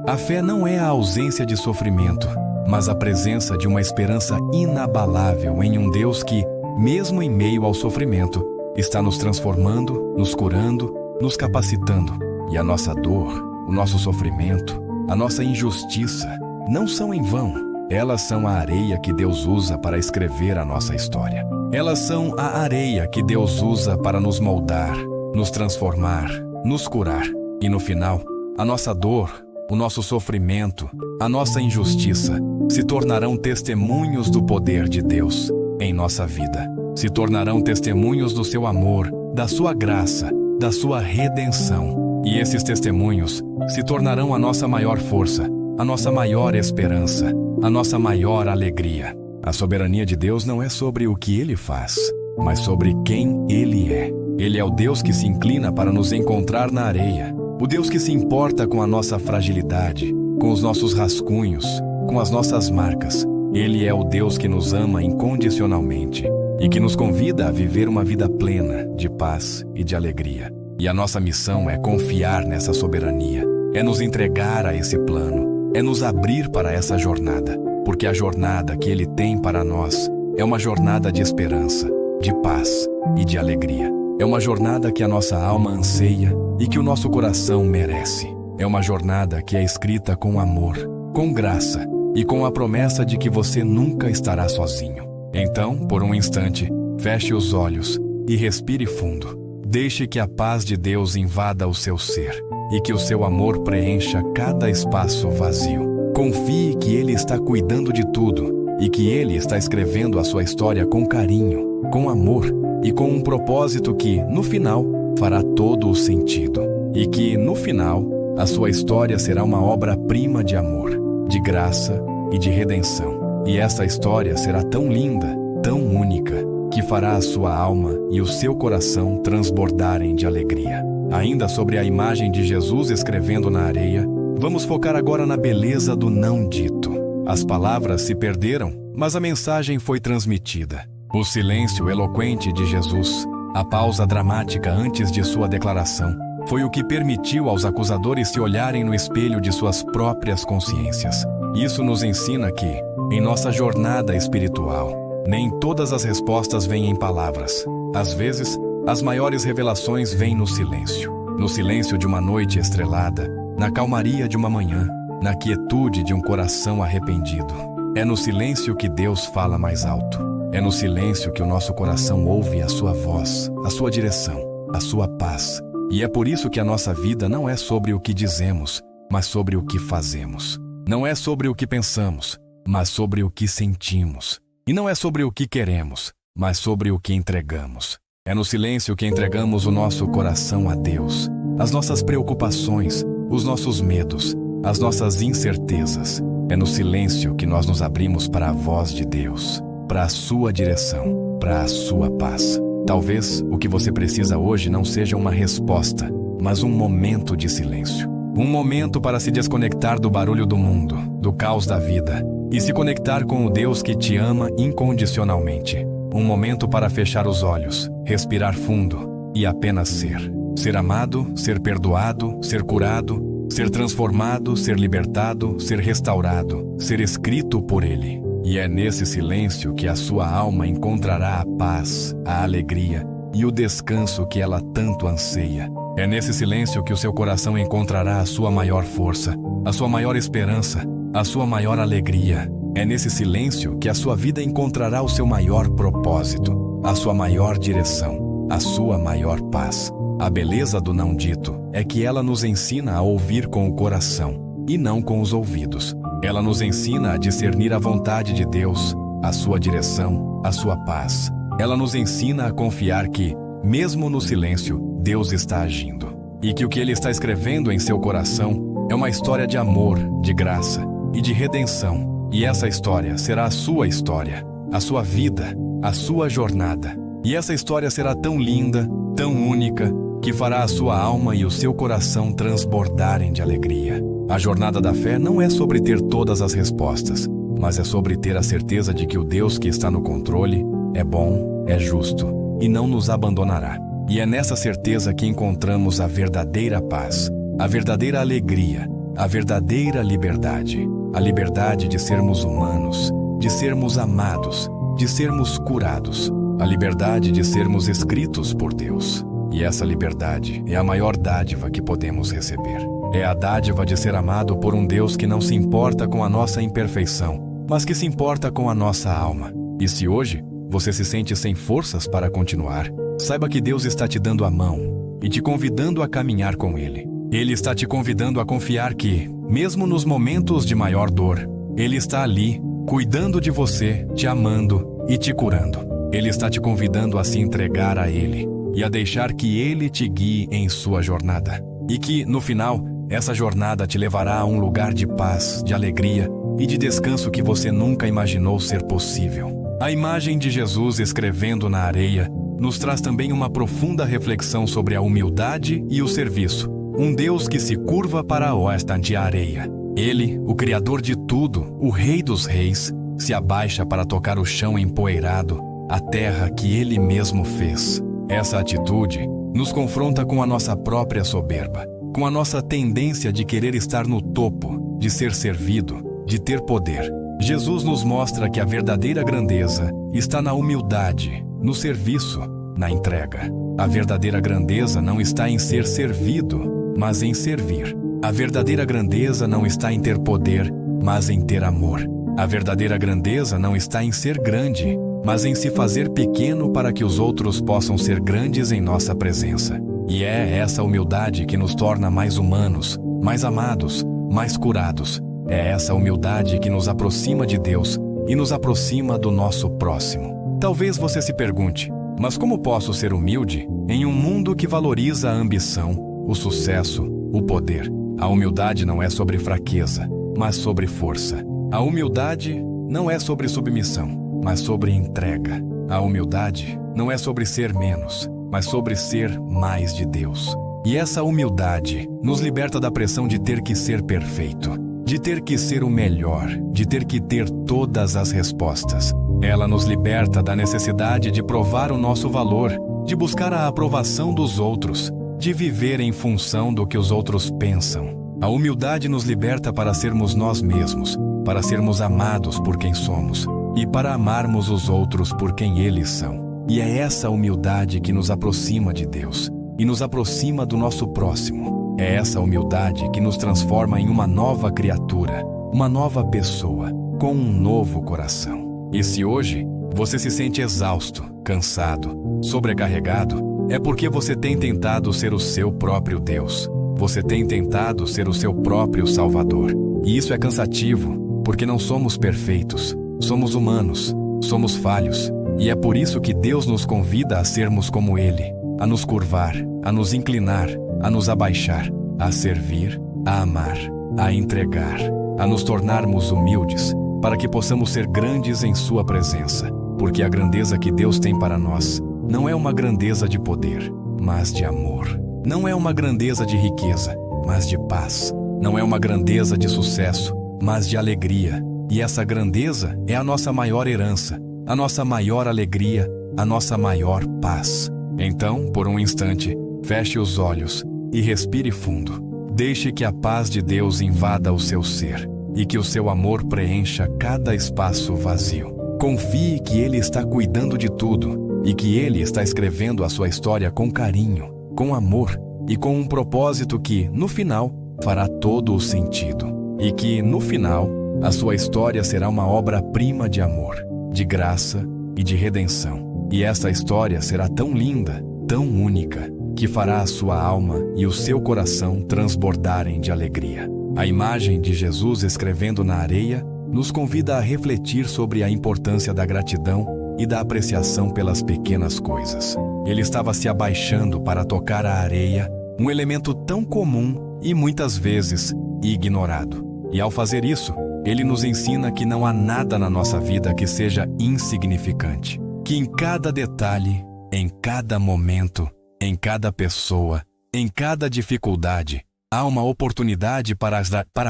A fé não é a ausência de sofrimento, mas a presença de uma esperança inabalável em um Deus que, mesmo em meio ao sofrimento, está nos transformando, nos curando, nos capacitando. E a nossa dor, o nosso sofrimento, a nossa injustiça não são em vão. Elas são a areia que Deus usa para escrever a nossa história. Elas são a areia que Deus usa para nos moldar, nos transformar, nos curar. E no final, a nossa dor, o nosso sofrimento, a nossa injustiça se tornarão testemunhos do poder de Deus em nossa vida. Se tornarão testemunhos do seu amor, da sua graça, da sua redenção. E esses testemunhos se tornarão a nossa maior força, a nossa maior esperança, a nossa maior alegria. A soberania de Deus não é sobre o que Ele faz, mas sobre quem Ele é. Ele é o Deus que se inclina para nos encontrar na areia, o Deus que se importa com a nossa fragilidade, com os nossos rascunhos, com as nossas marcas. Ele é o Deus que nos ama incondicionalmente e que nos convida a viver uma vida plena de paz e de alegria. E a nossa missão é confiar nessa soberania, é nos entregar a esse plano, é nos abrir para essa jornada, porque a jornada que Ele tem para nós é uma jornada de esperança, de paz e de alegria. É uma jornada que a nossa alma anseia e que o nosso coração merece. É uma jornada que é escrita com amor, com graça e com a promessa de que você nunca estará sozinho. Então, por um instante, feche os olhos e respire fundo. Deixe que a paz de Deus invada o seu ser e que o seu amor preencha cada espaço vazio. Confie que Ele está cuidando de tudo e que Ele está escrevendo a sua história com carinho, com amor e com um propósito que, no final, fará todo o sentido. E que, no final, a sua história será uma obra-prima de amor, de graça e de redenção. E essa história será tão linda, tão única, que fará a sua alma e o seu coração transbordarem de alegria. Ainda sobre a imagem de Jesus escrevendo na areia, vamos focar agora na beleza do não dito. As palavras se perderam, mas a mensagem foi transmitida. O silêncio eloquente de Jesus, a pausa dramática antes de sua declaração, foi o que permitiu aos acusadores se olharem no espelho de suas próprias consciências. Isso nos ensina que, em nossa jornada espiritual, nem todas as respostas vêm em palavras. Às vezes, as maiores revelações vêm no silêncio de uma noite estrelada, na calmaria de uma manhã, na quietude de um coração arrependido. É no silêncio que Deus fala mais alto. É no silêncio que o nosso coração ouve a sua voz, a sua direção, a sua paz. E é por isso que a nossa vida não é sobre o que dizemos, mas sobre o que fazemos. Não é sobre o que pensamos, mas sobre o que sentimos. E não é sobre o que queremos, mas sobre o que entregamos. É no silêncio que entregamos o nosso coração a Deus, as nossas preocupações, os nossos medos, as nossas incertezas. É no silêncio que nós nos abrimos para a voz de Deus, para a sua direção, para a sua paz. Talvez o que você precisa hoje não seja uma resposta, mas um momento de silêncio. Um momento para se desconectar do barulho do mundo, do caos da vida, e se conectar com o Deus que te ama incondicionalmente. Um momento para fechar os olhos, respirar fundo e apenas ser. Ser amado, ser perdoado, ser curado, ser transformado, ser libertado, ser restaurado, ser escrito por Ele. E é nesse silêncio que a sua alma encontrará a paz, a alegria e o descanso que ela tanto anseia. É nesse silêncio que o seu coração encontrará a sua maior força, a sua maior esperança, a sua maior alegria. É nesse silêncio que a sua vida encontrará o seu maior propósito, a sua maior direção, a sua maior paz. A beleza do não dito é que ela nos ensina a ouvir com o coração e não com os ouvidos. Ela nos ensina a discernir a vontade de Deus, a sua direção, a sua paz. Ela nos ensina a confiar que, mesmo no silêncio, Deus está agindo. E que o que Ele está escrevendo em seu coração é uma história de amor, de graça e de redenção. E essa história será a sua história, a sua vida, a sua jornada. E essa história será tão linda, tão única, que fará a sua alma e o seu coração transbordarem de alegria. A jornada da fé não é sobre ter todas as respostas, mas é sobre ter a certeza de que o Deus que está no controle é bom, é justo e não nos abandonará. E é nessa certeza que encontramos a verdadeira paz, a verdadeira alegria, a verdadeira liberdade. A liberdade de sermos humanos, de sermos amados, de sermos curados. A liberdade de sermos escritos por Deus. E essa liberdade é a maior dádiva que podemos receber. É a dádiva de ser amado por um Deus que não se importa com a nossa imperfeição, mas que se importa com a nossa alma. E se hoje você se sente sem forças para continuar, saiba que Deus está te dando a mão e te convidando a caminhar com Ele. Ele está te convidando a confiar que, mesmo nos momentos de maior dor, Ele está ali, cuidando de você, te amando e te curando. Ele está te convidando a se entregar a Ele e a deixar que Ele te guie em sua jornada. E que, no final, essa jornada te levará a um lugar de paz, de alegria e de descanso que você nunca imaginou ser possível. A imagem de Jesus escrevendo na areia nos traz também uma profunda reflexão sobre a humildade e o serviço. Um Deus que se curva para esta areia. Ele, o Criador de tudo, o Rei dos Reis, se abaixa para tocar o chão empoeirado, a terra que Ele mesmo fez. Essa atitude nos confronta com a nossa própria soberba, com a nossa tendência de querer estar no topo, de ser servido, de ter poder. Jesus nos mostra que a verdadeira grandeza está na humildade, no serviço, na entrega. A verdadeira grandeza não está em ser servido, mas em servir. A verdadeira grandeza não está em ter poder, mas em ter amor. A verdadeira grandeza não está em ser grande, mas em se fazer pequeno para que os outros possam ser grandes em nossa presença. E é essa humildade que nos torna mais humanos, mais amados, mais curados. É essa humildade que nos aproxima de Deus e nos aproxima do nosso próximo. Talvez você se pergunte, mas como posso ser humilde em um mundo que valoriza a ambição, o sucesso, o poder? A humildade não é sobre fraqueza, mas sobre força. A humildade não é sobre submissão, mas sobre entrega. A humildade não é sobre ser menos, mas sobre ser mais de Deus. E essa humildade nos liberta da pressão de ter que ser perfeito, de ter que ser o melhor, de ter que ter todas as respostas. Ela nos liberta da necessidade de provar o nosso valor, de buscar a aprovação dos outros, de viver em função do que os outros pensam. A humildade nos liberta para sermos nós mesmos, para sermos amados por quem somos e para amarmos os outros por quem eles são. E é essa humildade que nos aproxima de Deus e nos aproxima do nosso próximo. É essa humildade que nos transforma em uma nova criatura, uma nova pessoa, com um novo coração. E se hoje você se sente exausto, cansado, sobrecarregado, é porque você tem tentado ser o seu próprio Deus. Você tem tentado ser o seu próprio Salvador. E isso é cansativo, porque não somos perfeitos, somos humanos, somos falhos. E é por isso que Deus nos convida a sermos como Ele, a nos curvar, a nos inclinar, a nos abaixar, a servir, a amar, a entregar, a nos tornarmos humildes, para que possamos ser grandes em Sua presença. Porque a grandeza que Deus tem para nós não é uma grandeza de poder, mas de amor. Não é uma grandeza de riqueza, mas de paz. Não é uma grandeza de sucesso, mas de alegria. E essa grandeza é a nossa maior herança, a nossa maior alegria, a nossa maior paz. Então, por um instante, feche os olhos e respire fundo. Deixe que a paz de Deus invada o seu ser e que o seu amor preencha cada espaço vazio. Confie que Ele está cuidando de tudo e que Ele está escrevendo a sua história com carinho, com amor e com um propósito que, no final, fará todo o sentido. E que, no final, a sua história será uma obra-prima de amor, de graça e de redenção. E essa história será tão linda, tão única, que fará a sua alma e o seu coração transbordarem de alegria. A imagem de Jesus escrevendo na areia nos convida a refletir sobre a importância da gratidão e da apreciação pelas pequenas coisas. Ele estava se abaixando para tocar a areia, um elemento tão comum e muitas vezes ignorado. E ao fazer isso, ele nos ensina que não há nada na nossa vida que seja insignificante. Que em cada detalhe, em cada momento, em cada pessoa, em cada dificuldade, há uma oportunidade para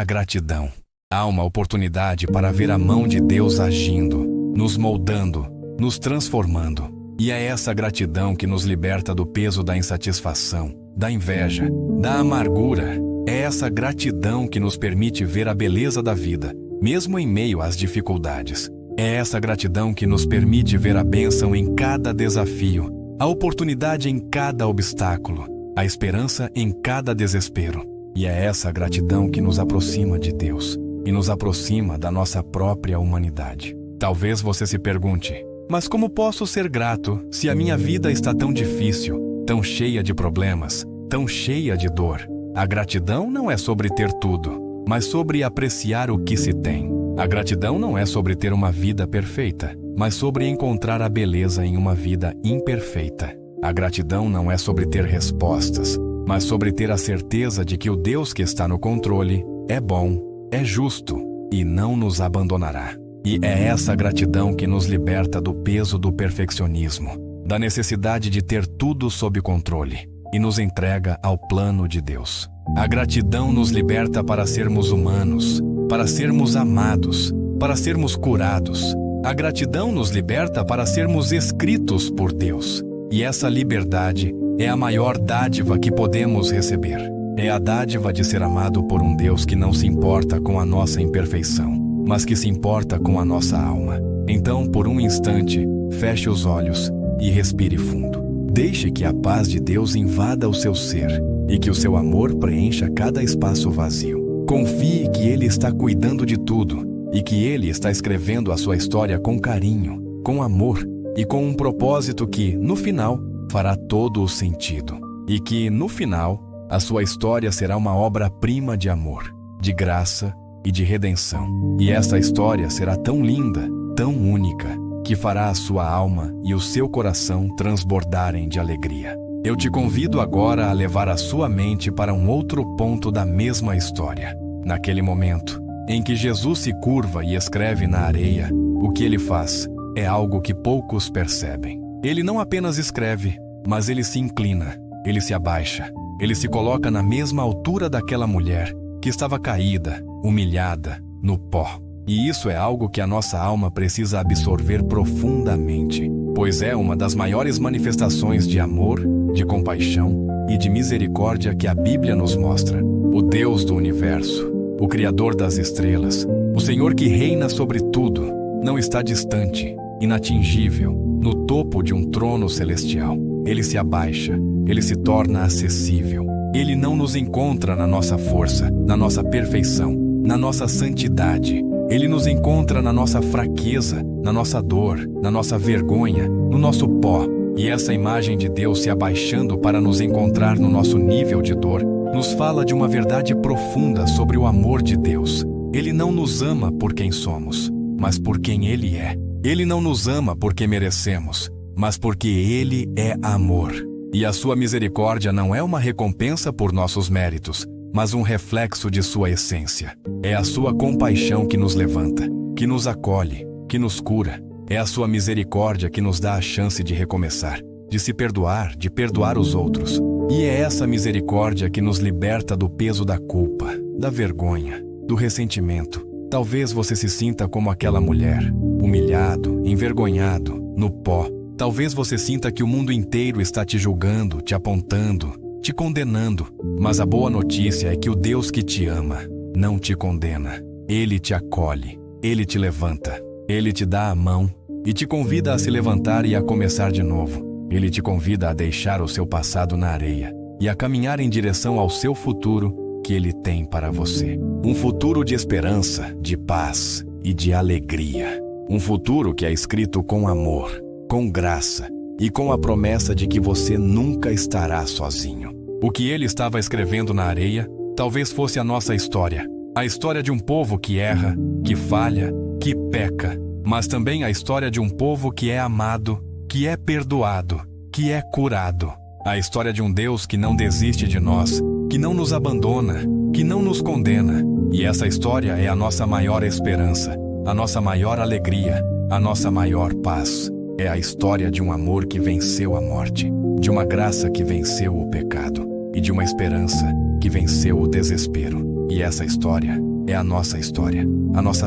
a gratidão. Há uma oportunidade para ver a mão de Deus agindo, nos moldando, nos transformando. E é essa gratidão que nos liberta do peso da insatisfação, da inveja, da amargura. É essa gratidão que nos permite ver a beleza da vida, mesmo em meio às dificuldades. É essa gratidão que nos permite ver a bênção em cada desafio, a oportunidade em cada obstáculo, a esperança em cada desespero. E é essa gratidão que nos aproxima de Deus e nos aproxima da nossa própria humanidade. Talvez você se pergunte, mas como posso ser grato se a minha vida está tão difícil, tão cheia de problemas, tão cheia de dor? A gratidão não é sobre ter tudo, mas sobre apreciar o que se tem. A gratidão não é sobre ter uma vida perfeita, mas sobre encontrar a beleza em uma vida imperfeita. A gratidão não é sobre ter respostas, mas sobre ter a certeza de que o Deus que está no controle é bom, é justo e não nos abandonará. E é essa gratidão que nos liberta do peso do perfeccionismo, da necessidade de ter tudo sob controle e nos entrega ao plano de Deus. A gratidão nos liberta para sermos humanos, para sermos amados, para sermos curados. A gratidão nos liberta para sermos escritos por Deus. E essa liberdade é a maior dádiva que podemos receber. É a dádiva de ser amado por um Deus que não se importa com a nossa imperfeição, mas que se importa com a nossa alma. Então, por um instante, feche os olhos e respire fundo. Deixe que a paz de Deus invada o seu ser e que o seu amor preencha cada espaço vazio. Confie que Ele está cuidando de tudo e que Ele está escrevendo a sua história com carinho, com amor e com um propósito que, no final, fará todo o sentido. E que, no final, a sua história será uma obra-prima de amor, de graça e de redenção. E essa história será tão linda, tão única, que fará a sua alma e o seu coração transbordarem de alegria. Eu te convido agora a levar a sua mente para um outro ponto da mesma história. Naquele momento em que Jesus se curva e escreve na areia, o que ele faz é algo que poucos percebem. Ele não apenas escreve, mas ele se inclina, ele se abaixa, ele se coloca na mesma altura daquela mulher que estava caída, humilhada, no pó. E isso é algo que a nossa alma precisa absorver profundamente, pois é uma das maiores manifestações de amor, de compaixão e de misericórdia que a Bíblia nos mostra. O Deus do universo, o Criador das estrelas, o Senhor que reina sobre tudo, não está distante, inatingível, no topo de um trono celestial. Ele se abaixa, ele se torna acessível. Ele não nos encontra na nossa força, na nossa perfeição, na nossa santidade. Ele nos encontra na nossa fraqueza, na nossa dor, na nossa vergonha, no nosso pó. E essa imagem de Deus se abaixando para nos encontrar no nosso nível de dor, nos fala de uma verdade profunda sobre o amor de Deus. Ele não nos ama por quem somos, mas por quem Ele é. Ele não nos ama porque merecemos, mas porque Ele é amor. E a sua misericórdia não é uma recompensa por nossos méritos, mas um reflexo de sua essência. É a sua compaixão que nos levanta, que nos acolhe, que nos cura. É a sua misericórdia que nos dá a chance de recomeçar, de se perdoar, de perdoar os outros. E é essa misericórdia que nos liberta do peso da culpa, da vergonha, do ressentimento. Talvez você se sinta como aquela mulher, humilhado, envergonhado, no pó. Talvez você sinta que o mundo inteiro está te julgando, te apontando, te condenando. Mas a boa notícia é que o Deus que te ama não te condena. Ele te acolhe, Ele te levanta, Ele te dá a mão e te convida a se levantar e a começar de novo. Ele te convida a deixar o seu passado na areia e a caminhar em direção ao seu futuro que Ele tem para você. Um futuro de esperança, de paz e de alegria. Um futuro que é escrito com amor, com graça e com a promessa de que você nunca estará sozinho. O que Ele estava escrevendo na areia talvez fosse a nossa história. A história de um povo que erra, que falha, que peca, mas também a história de um povo que é amado, que é perdoado, que é curado. A história de um Deus que não desiste de nós, que não nos abandona, que não nos condena. E essa história é a nossa maior esperança, a nossa maior alegria, a nossa maior paz. É a história de um amor que venceu a morte, de uma graça que venceu o pecado e de uma esperança que venceu o desespero. E essa história é a nossa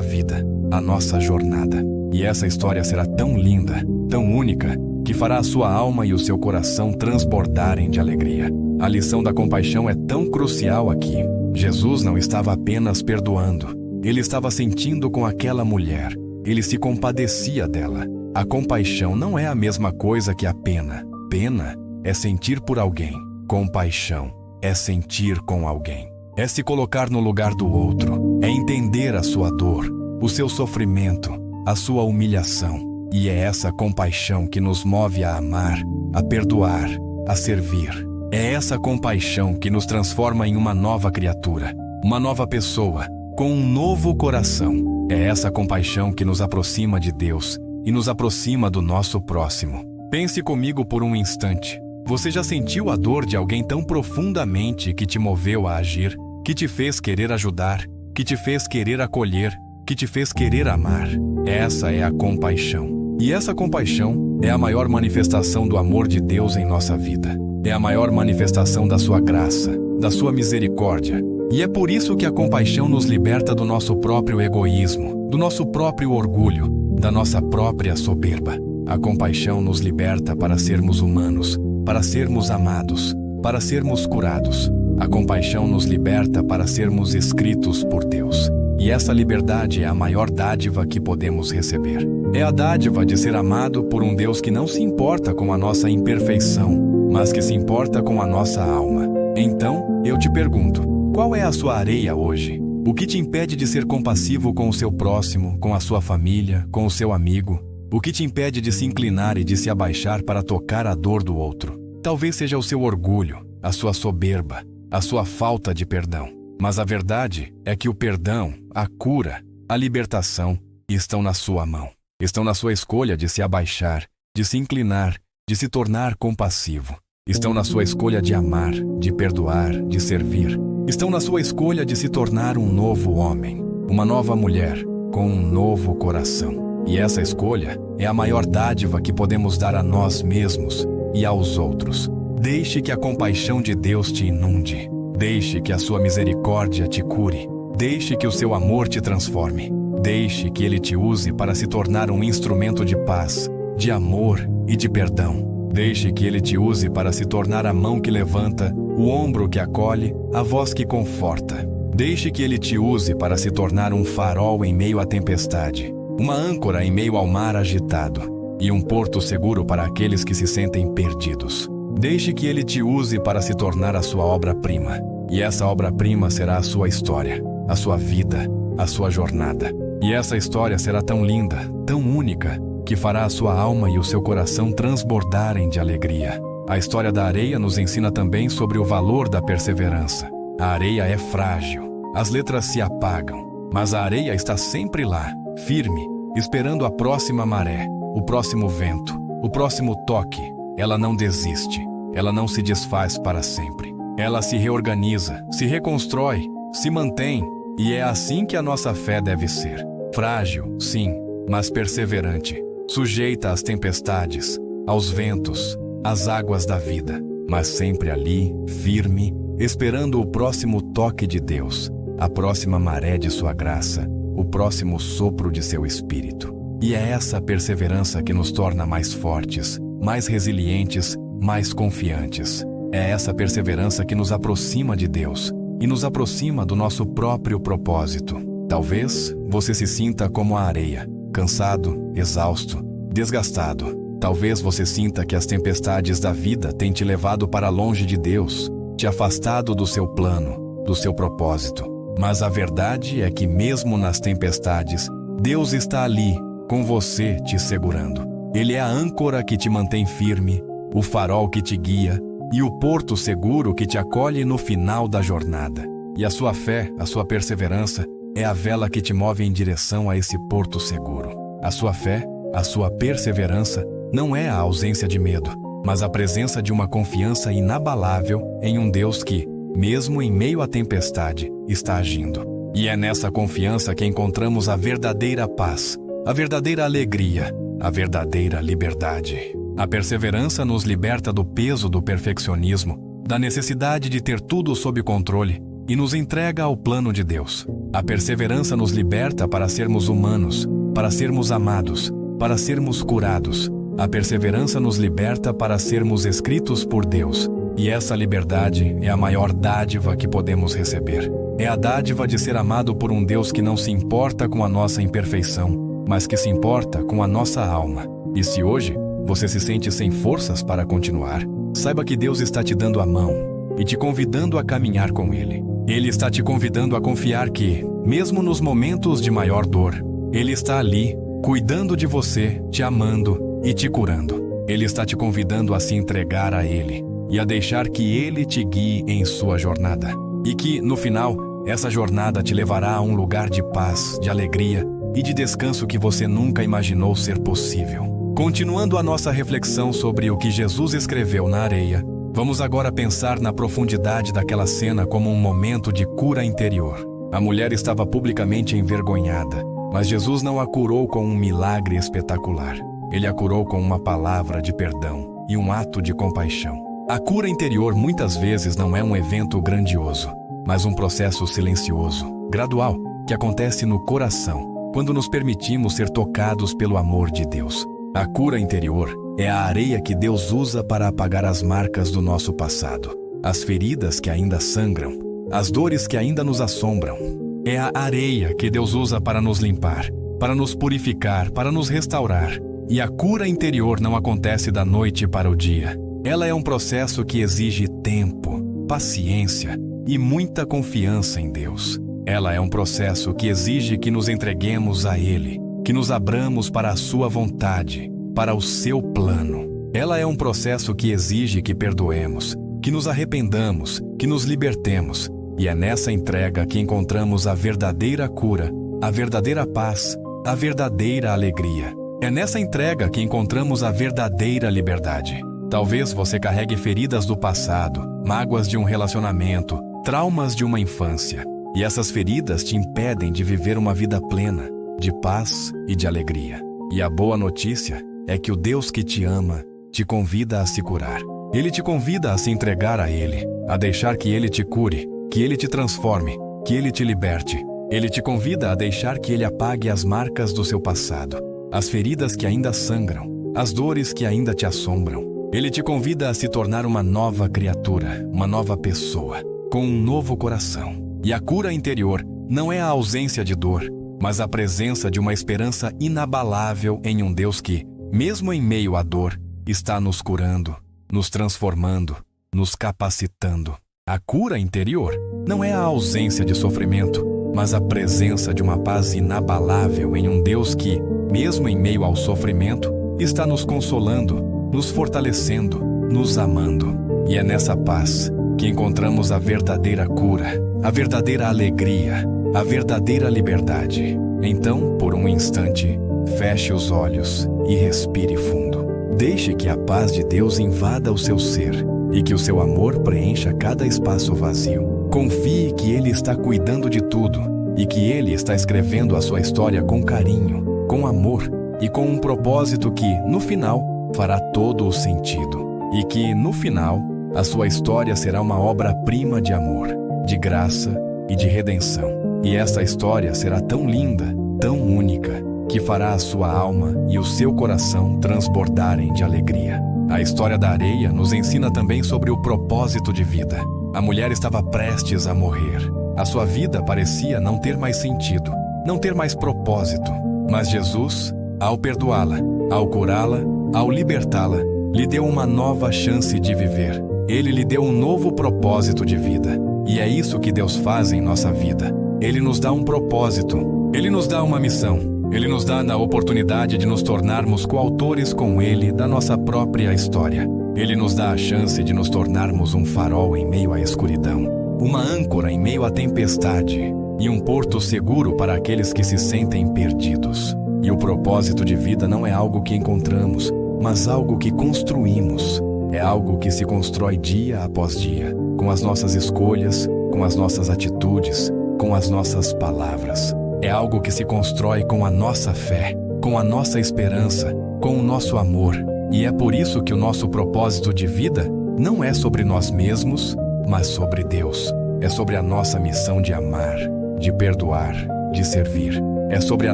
vida, a nossa jornada. E essa história será tão linda, tão única, que fará a sua alma e o seu coração transbordarem de alegria. A lição da compaixão é tão crucial aqui. Jesus não estava apenas perdoando, Ele estava sentindo com aquela mulher. Ele se compadecia dela. A compaixão não é a mesma coisa que a pena. Pena é sentir por alguém. Compaixão é sentir com alguém. É se colocar no lugar do outro. É entender a sua dor, o seu sofrimento, a sua humilhação. E é essa compaixão que nos move a amar, a perdoar, a servir. É essa compaixão que nos transforma em uma nova criatura, uma nova pessoa, com um novo coração. É essa compaixão que nos aproxima de Deus e nos aproxima do nosso próximo. Pense comigo por um instante. Você já sentiu a dor de alguém tão profundamente que te moveu a agir, que te fez querer ajudar, que te fez querer acolher, que te fez querer amar? Essa é a compaixão. E essa compaixão é a maior manifestação do amor de Deus em nossa vida. É a maior manifestação da sua graça, da sua misericórdia. E é por isso que a compaixão nos liberta do nosso próprio egoísmo, do nosso próprio orgulho, da nossa própria soberba. A compaixão nos liberta para sermos humanos, para sermos amados, para sermos curados. A compaixão nos liberta para sermos escritos por Deus. E essa liberdade é a maior dádiva que podemos receber. É a dádiva de ser amado por um Deus que não se importa com a nossa imperfeição, mas que se importa com a nossa alma. Então, eu te pergunto, qual é a sua areia hoje? O que te impede de ser compassivo com o seu próximo, com a sua família, com o seu amigo? O que te impede de se inclinar e de se abaixar para tocar a dor do outro? Talvez seja o seu orgulho, a sua soberba, a sua falta de perdão. Mas a verdade é que o perdão, a cura, a libertação estão na sua mão. Estão na sua escolha de se abaixar, de se inclinar, de se tornar compassivo. Estão na sua escolha de amar, de perdoar, de servir. Estão na sua escolha de se tornar um novo homem, uma nova mulher, com um novo coração. E essa escolha é a maior dádiva que podemos dar a nós mesmos e aos outros. Deixe que a compaixão de Deus te inunde. Deixe que a sua misericórdia te cure. Deixe que o seu amor te transforme. Deixe que Ele te use para se tornar um instrumento de paz, de amor e de perdão. Deixe que Ele te use para se tornar a mão que levanta, o ombro que acolhe, a voz que conforta. Deixe que Ele te use para se tornar um farol em meio à tempestade, uma âncora em meio ao mar agitado e um porto seguro para aqueles que se sentem perdidos. Deixe que Ele te use para se tornar a sua obra-prima. E essa obra-prima será a sua história, a sua vida, a sua jornada. E essa história será tão linda, tão única, que fará a sua alma e o seu coração transbordarem de alegria. A história da areia nos ensina também sobre o valor da perseverança. A areia é frágil, as letras se apagam, mas a areia está sempre lá, firme, esperando a próxima maré, o próximo vento, o próximo toque. Ela não desiste, ela não se desfaz para sempre. Ela se reorganiza, se reconstrói, se mantém, e é assim que a nossa fé deve ser. Frágil, sim, mas perseverante, sujeita às tempestades, aos ventos, as águas da vida, mas sempre ali, firme, esperando o próximo toque de Deus, a próxima maré de sua graça, o próximo sopro de seu Espírito. E é essa perseverança que nos torna mais fortes, mais resilientes, mais confiantes. É essa perseverança que nos aproxima de Deus e nos aproxima do nosso próprio propósito. Talvez você se sinta como a areia, cansado, exausto, desgastado. Talvez você sinta que as tempestades da vida têm te levado para longe de Deus, te afastado do seu plano, do seu propósito. Mas a verdade é que mesmo nas tempestades, Deus está ali, com você te segurando. Ele é a âncora que te mantém firme, o farol que te guia e o porto seguro que te acolhe no final da jornada. E a sua fé, a sua perseverança, é a vela que te move em direção a esse porto seguro. A sua fé, a sua perseverança, não é a ausência de medo, mas a presença de uma confiança inabalável em um Deus que, mesmo em meio à tempestade, está agindo. E é nessa confiança que encontramos a verdadeira paz, a verdadeira alegria, a verdadeira liberdade. A perseverança nos liberta do peso do perfeccionismo, da necessidade de ter tudo sob controle e nos entrega ao plano de Deus. A perseverança nos liberta para sermos humanos, para sermos amados, para sermos curados. A perseverança nos liberta para sermos escritos por Deus. E essa liberdade é a maior dádiva que podemos receber. É a dádiva de ser amado por um Deus que não se importa com a nossa imperfeição, mas que se importa com a nossa alma. E se hoje você se sente sem forças para continuar, saiba que Deus está te dando a mão e te convidando a caminhar com Ele. Ele está te convidando a confiar que, mesmo nos momentos de maior dor, Ele está ali, cuidando de você, te amando e te curando. Ele está te convidando a se entregar a Ele e a deixar que Ele te guie em sua jornada. E que, no final, essa jornada te levará a um lugar de paz, de alegria e de descanso que você nunca imaginou ser possível. Continuando a nossa reflexão sobre o que Jesus escreveu na areia, vamos agora pensar na profundidade daquela cena como um momento de cura interior. A mulher estava publicamente envergonhada, mas Jesus não a curou com um milagre espetacular. Ele a curou com uma palavra de perdão e um ato de compaixão. A cura interior muitas vezes não é um evento grandioso, mas um processo silencioso, gradual, que acontece no coração, quando nos permitimos ser tocados pelo amor de Deus. A cura interior é a areia que Deus usa para apagar as marcas do nosso passado, as feridas que ainda sangram, as dores que ainda nos assombram. É a areia que Deus usa para nos limpar, para nos purificar, para nos restaurar. E a cura interior não acontece da noite para o dia. Ela é um processo que exige tempo, paciência e muita confiança em Deus. Ela é um processo que exige que nos entreguemos a Ele, que nos abramos para a sua vontade, para o seu plano. Ela é um processo que exige que perdoemos, que nos arrependamos, que nos libertemos. E é nessa entrega que encontramos a verdadeira cura, a verdadeira paz, a verdadeira alegria. É nessa entrega que encontramos a verdadeira liberdade. Talvez você carregue feridas do passado, mágoas de um relacionamento, traumas de uma infância. E essas feridas te impedem de viver uma vida plena, de paz e de alegria. E a boa notícia é que o Deus que te ama te convida a se curar. Ele te convida a se entregar a Ele, a deixar que Ele te cure, que Ele te transforme, que Ele te liberte. Ele te convida a deixar que Ele apague as marcas do seu passado, as feridas que ainda sangram, as dores que ainda te assombram. Ele te convida a se tornar uma nova criatura, uma nova pessoa, com um novo coração. E a cura interior não é a ausência de dor, mas a presença de uma esperança inabalável em um Deus que, mesmo em meio à dor, está nos curando, nos transformando, nos capacitando. A cura interior não é a ausência de sofrimento, mas a presença de uma paz inabalável em um Deus que, mesmo em meio ao sofrimento, está nos consolando, nos fortalecendo, nos amando. E é nessa paz que encontramos a verdadeira cura, a verdadeira alegria, a verdadeira liberdade. Então, por um instante, feche os olhos e respire fundo. Deixe que a paz de Deus invada o seu ser e que o seu amor preencha cada espaço vazio. Confie que Ele está cuidando de tudo e que Ele está escrevendo a sua história com carinho, com amor e com um propósito que, no final, fará todo o sentido. e que, no final, a sua história será uma obra-prima de amor, de graça e de redenção. E essa história será tão linda, tão única, que fará a sua alma e o seu coração transbordarem de alegria. A história da areia nos ensina também sobre o propósito de vida. A mulher estava prestes a morrer. A sua vida parecia não ter mais sentido, não ter mais propósito. Mas Jesus, ao perdoá-la, ao curá-la, ao libertá-la, lhe deu uma nova chance de viver. Ele lhe deu um novo propósito de vida. E é isso que Deus faz em nossa vida. Ele nos dá um propósito. Ele nos dá uma missão. Ele nos dá a oportunidade de nos tornarmos coautores com Ele da nossa própria história. Ele nos dá a chance de nos tornarmos um farol em meio à escuridão, uma âncora em meio à tempestade e um porto seguro para aqueles que se sentem perdidos. E o propósito de vida não é algo que encontramos, mas algo que construímos. É algo que se constrói dia após dia, com as nossas escolhas, com as nossas atitudes, com as nossas palavras. É algo que se constrói com a nossa fé, com a nossa esperança, com o nosso amor. E é por isso que o nosso propósito de vida não é sobre nós mesmos, mas sobre Deus. É sobre a nossa missão de amar, de perdoar, de servir. É sobre a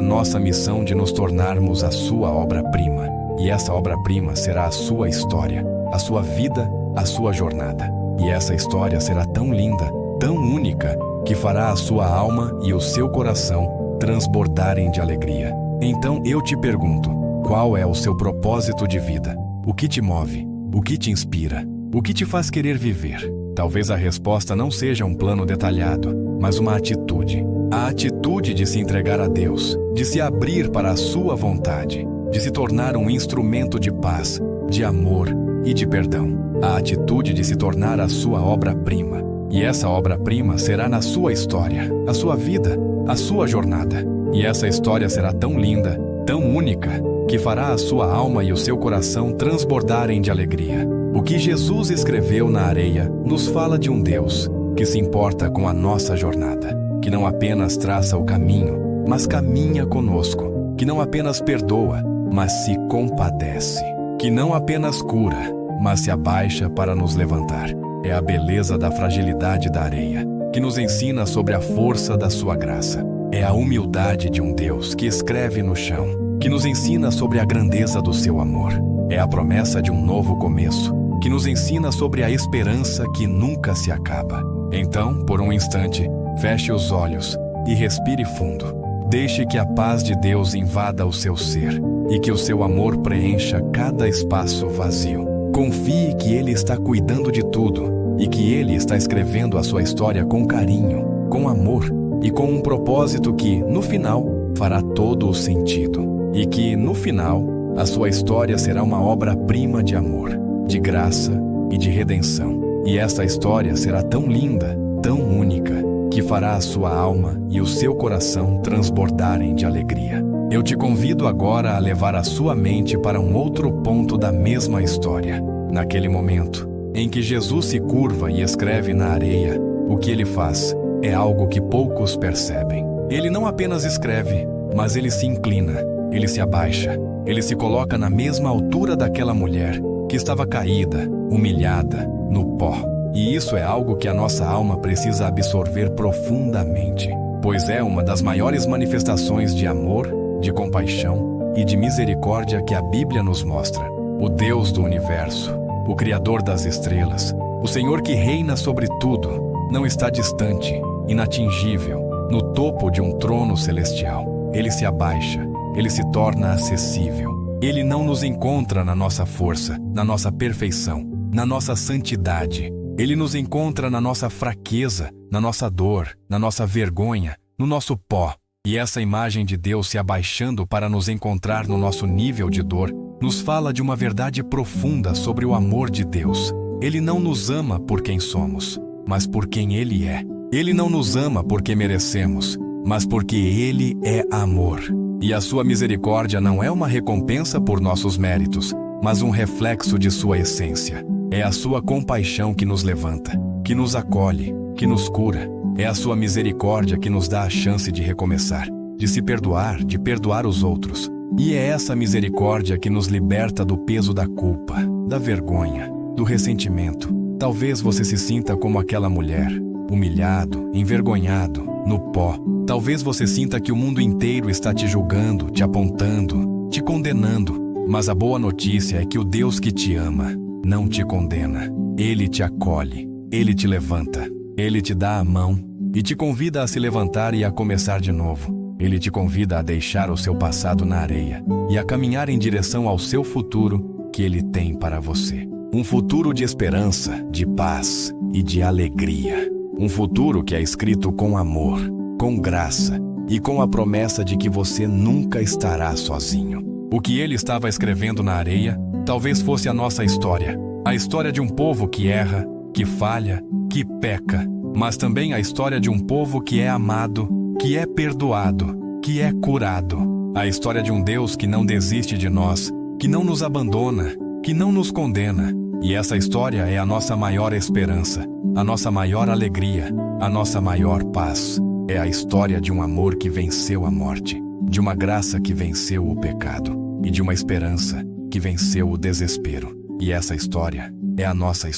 nossa missão de nos tornarmos a sua obra-prima. E essa obra-prima será a sua história, a sua vida, a sua jornada. E essa história será tão linda, tão única, que fará a sua alma e o seu coração transbordarem de alegria. Então eu te pergunto, qual é o seu propósito de vida? O que te move? O que te inspira? O que te faz querer viver? Talvez a resposta não seja um plano detalhado, mas uma atitude. A atitude de se entregar a Deus, de se abrir para a sua vontade, de se tornar um instrumento de paz, de amor e de perdão. A atitude de se tornar a sua obra-prima. E essa obra-prima será na sua história, a sua vida, a sua jornada. E essa história será tão linda, tão única, que fará a sua alma e o seu coração transbordarem de alegria. O que Jesus escreveu na areia nos fala de um Deus que se importa com a nossa jornada, que não apenas traça o caminho, mas caminha conosco, que não apenas perdoa, mas se compadece, que não apenas cura, mas se abaixa para nos levantar. É a beleza da fragilidade da areia, que nos ensina sobre a força da sua graça. É a humildade de um Deus que escreve no chão, que nos ensina sobre a grandeza do seu amor. É a promessa de um novo começo, que nos ensina sobre a esperança que nunca se acaba. Então, por um instante, feche os olhos e respire fundo. Deixe que a paz de Deus invada o seu ser e que o seu amor preencha cada espaço vazio. Confie que Ele está cuidando de tudo e que Ele está escrevendo a sua história com carinho, com amor e com um propósito que, no final, fará todo o sentido. E que, no final, a sua história será uma obra-prima de amor, de graça e de redenção. E essa história será tão linda, tão única, que fará a sua alma e o seu coração transbordarem de alegria. Eu te convido agora a levar a sua mente para um outro ponto da mesma história. Naquele momento em que Jesus se curva e escreve na areia, o que ele faz é algo que poucos percebem. Ele não apenas escreve, mas ele se inclina, ele se abaixa, ele se coloca na mesma altura daquela mulher que estava caída, humilhada, no pó. E isso é algo que a nossa alma precisa absorver profundamente, pois é uma das maiores manifestações de amor, de compaixão e de misericórdia que a Bíblia nos mostra. O Deus do universo, o Criador das estrelas, o Senhor que reina sobre tudo, não está distante, inatingível, no topo de um trono celestial. Ele se abaixa, ele se torna acessível. Ele não nos encontra na nossa força, na nossa perfeição, na nossa santidade. Ele nos encontra na nossa fraqueza, na nossa dor, na nossa vergonha, no nosso pó. E essa imagem de Deus se abaixando para nos encontrar no nosso nível de dor, nos fala de uma verdade profunda sobre o amor de Deus. Ele não nos ama por quem somos, mas por quem Ele é. Ele não nos ama porque merecemos, mas porque Ele é amor. E a sua misericórdia não é uma recompensa por nossos méritos, mas um reflexo de sua essência. É a sua compaixão que nos levanta, que nos acolhe, que nos cura. É a sua misericórdia que nos dá a chance de recomeçar, de se perdoar, de perdoar os outros. E é essa misericórdia que nos liberta do peso da culpa, da vergonha, do ressentimento. Talvez você se sinta como aquela mulher, humilhado, envergonhado, no pó. Talvez você sinta que o mundo inteiro está te julgando, te apontando, te condenando. Mas a boa notícia é que o Deus que te ama não te condena. Ele te acolhe, Ele te levanta, Ele te dá a mão e te convida a se levantar e a começar de novo. Ele te convida a deixar o seu passado na areia e a caminhar em direção ao seu futuro que Ele tem para você. Um futuro de esperança, de paz e de alegria. Um futuro que é escrito com amor, com graça e com a promessa de que você nunca estará sozinho. O que ele estava escrevendo na areia talvez fosse a nossa história. A história de um povo que erra, que falha, que peca. Mas também a história de um povo que é amado, que é perdoado, que é curado. A história de um Deus que não desiste de nós, que não nos abandona, que não nos condena. E essa história é a nossa maior esperança, a nossa maior alegria, a nossa maior paz. É a história de um amor que venceu a morte, de uma graça que venceu o pecado e de uma esperança que venceu o desespero. E essa história é a nossa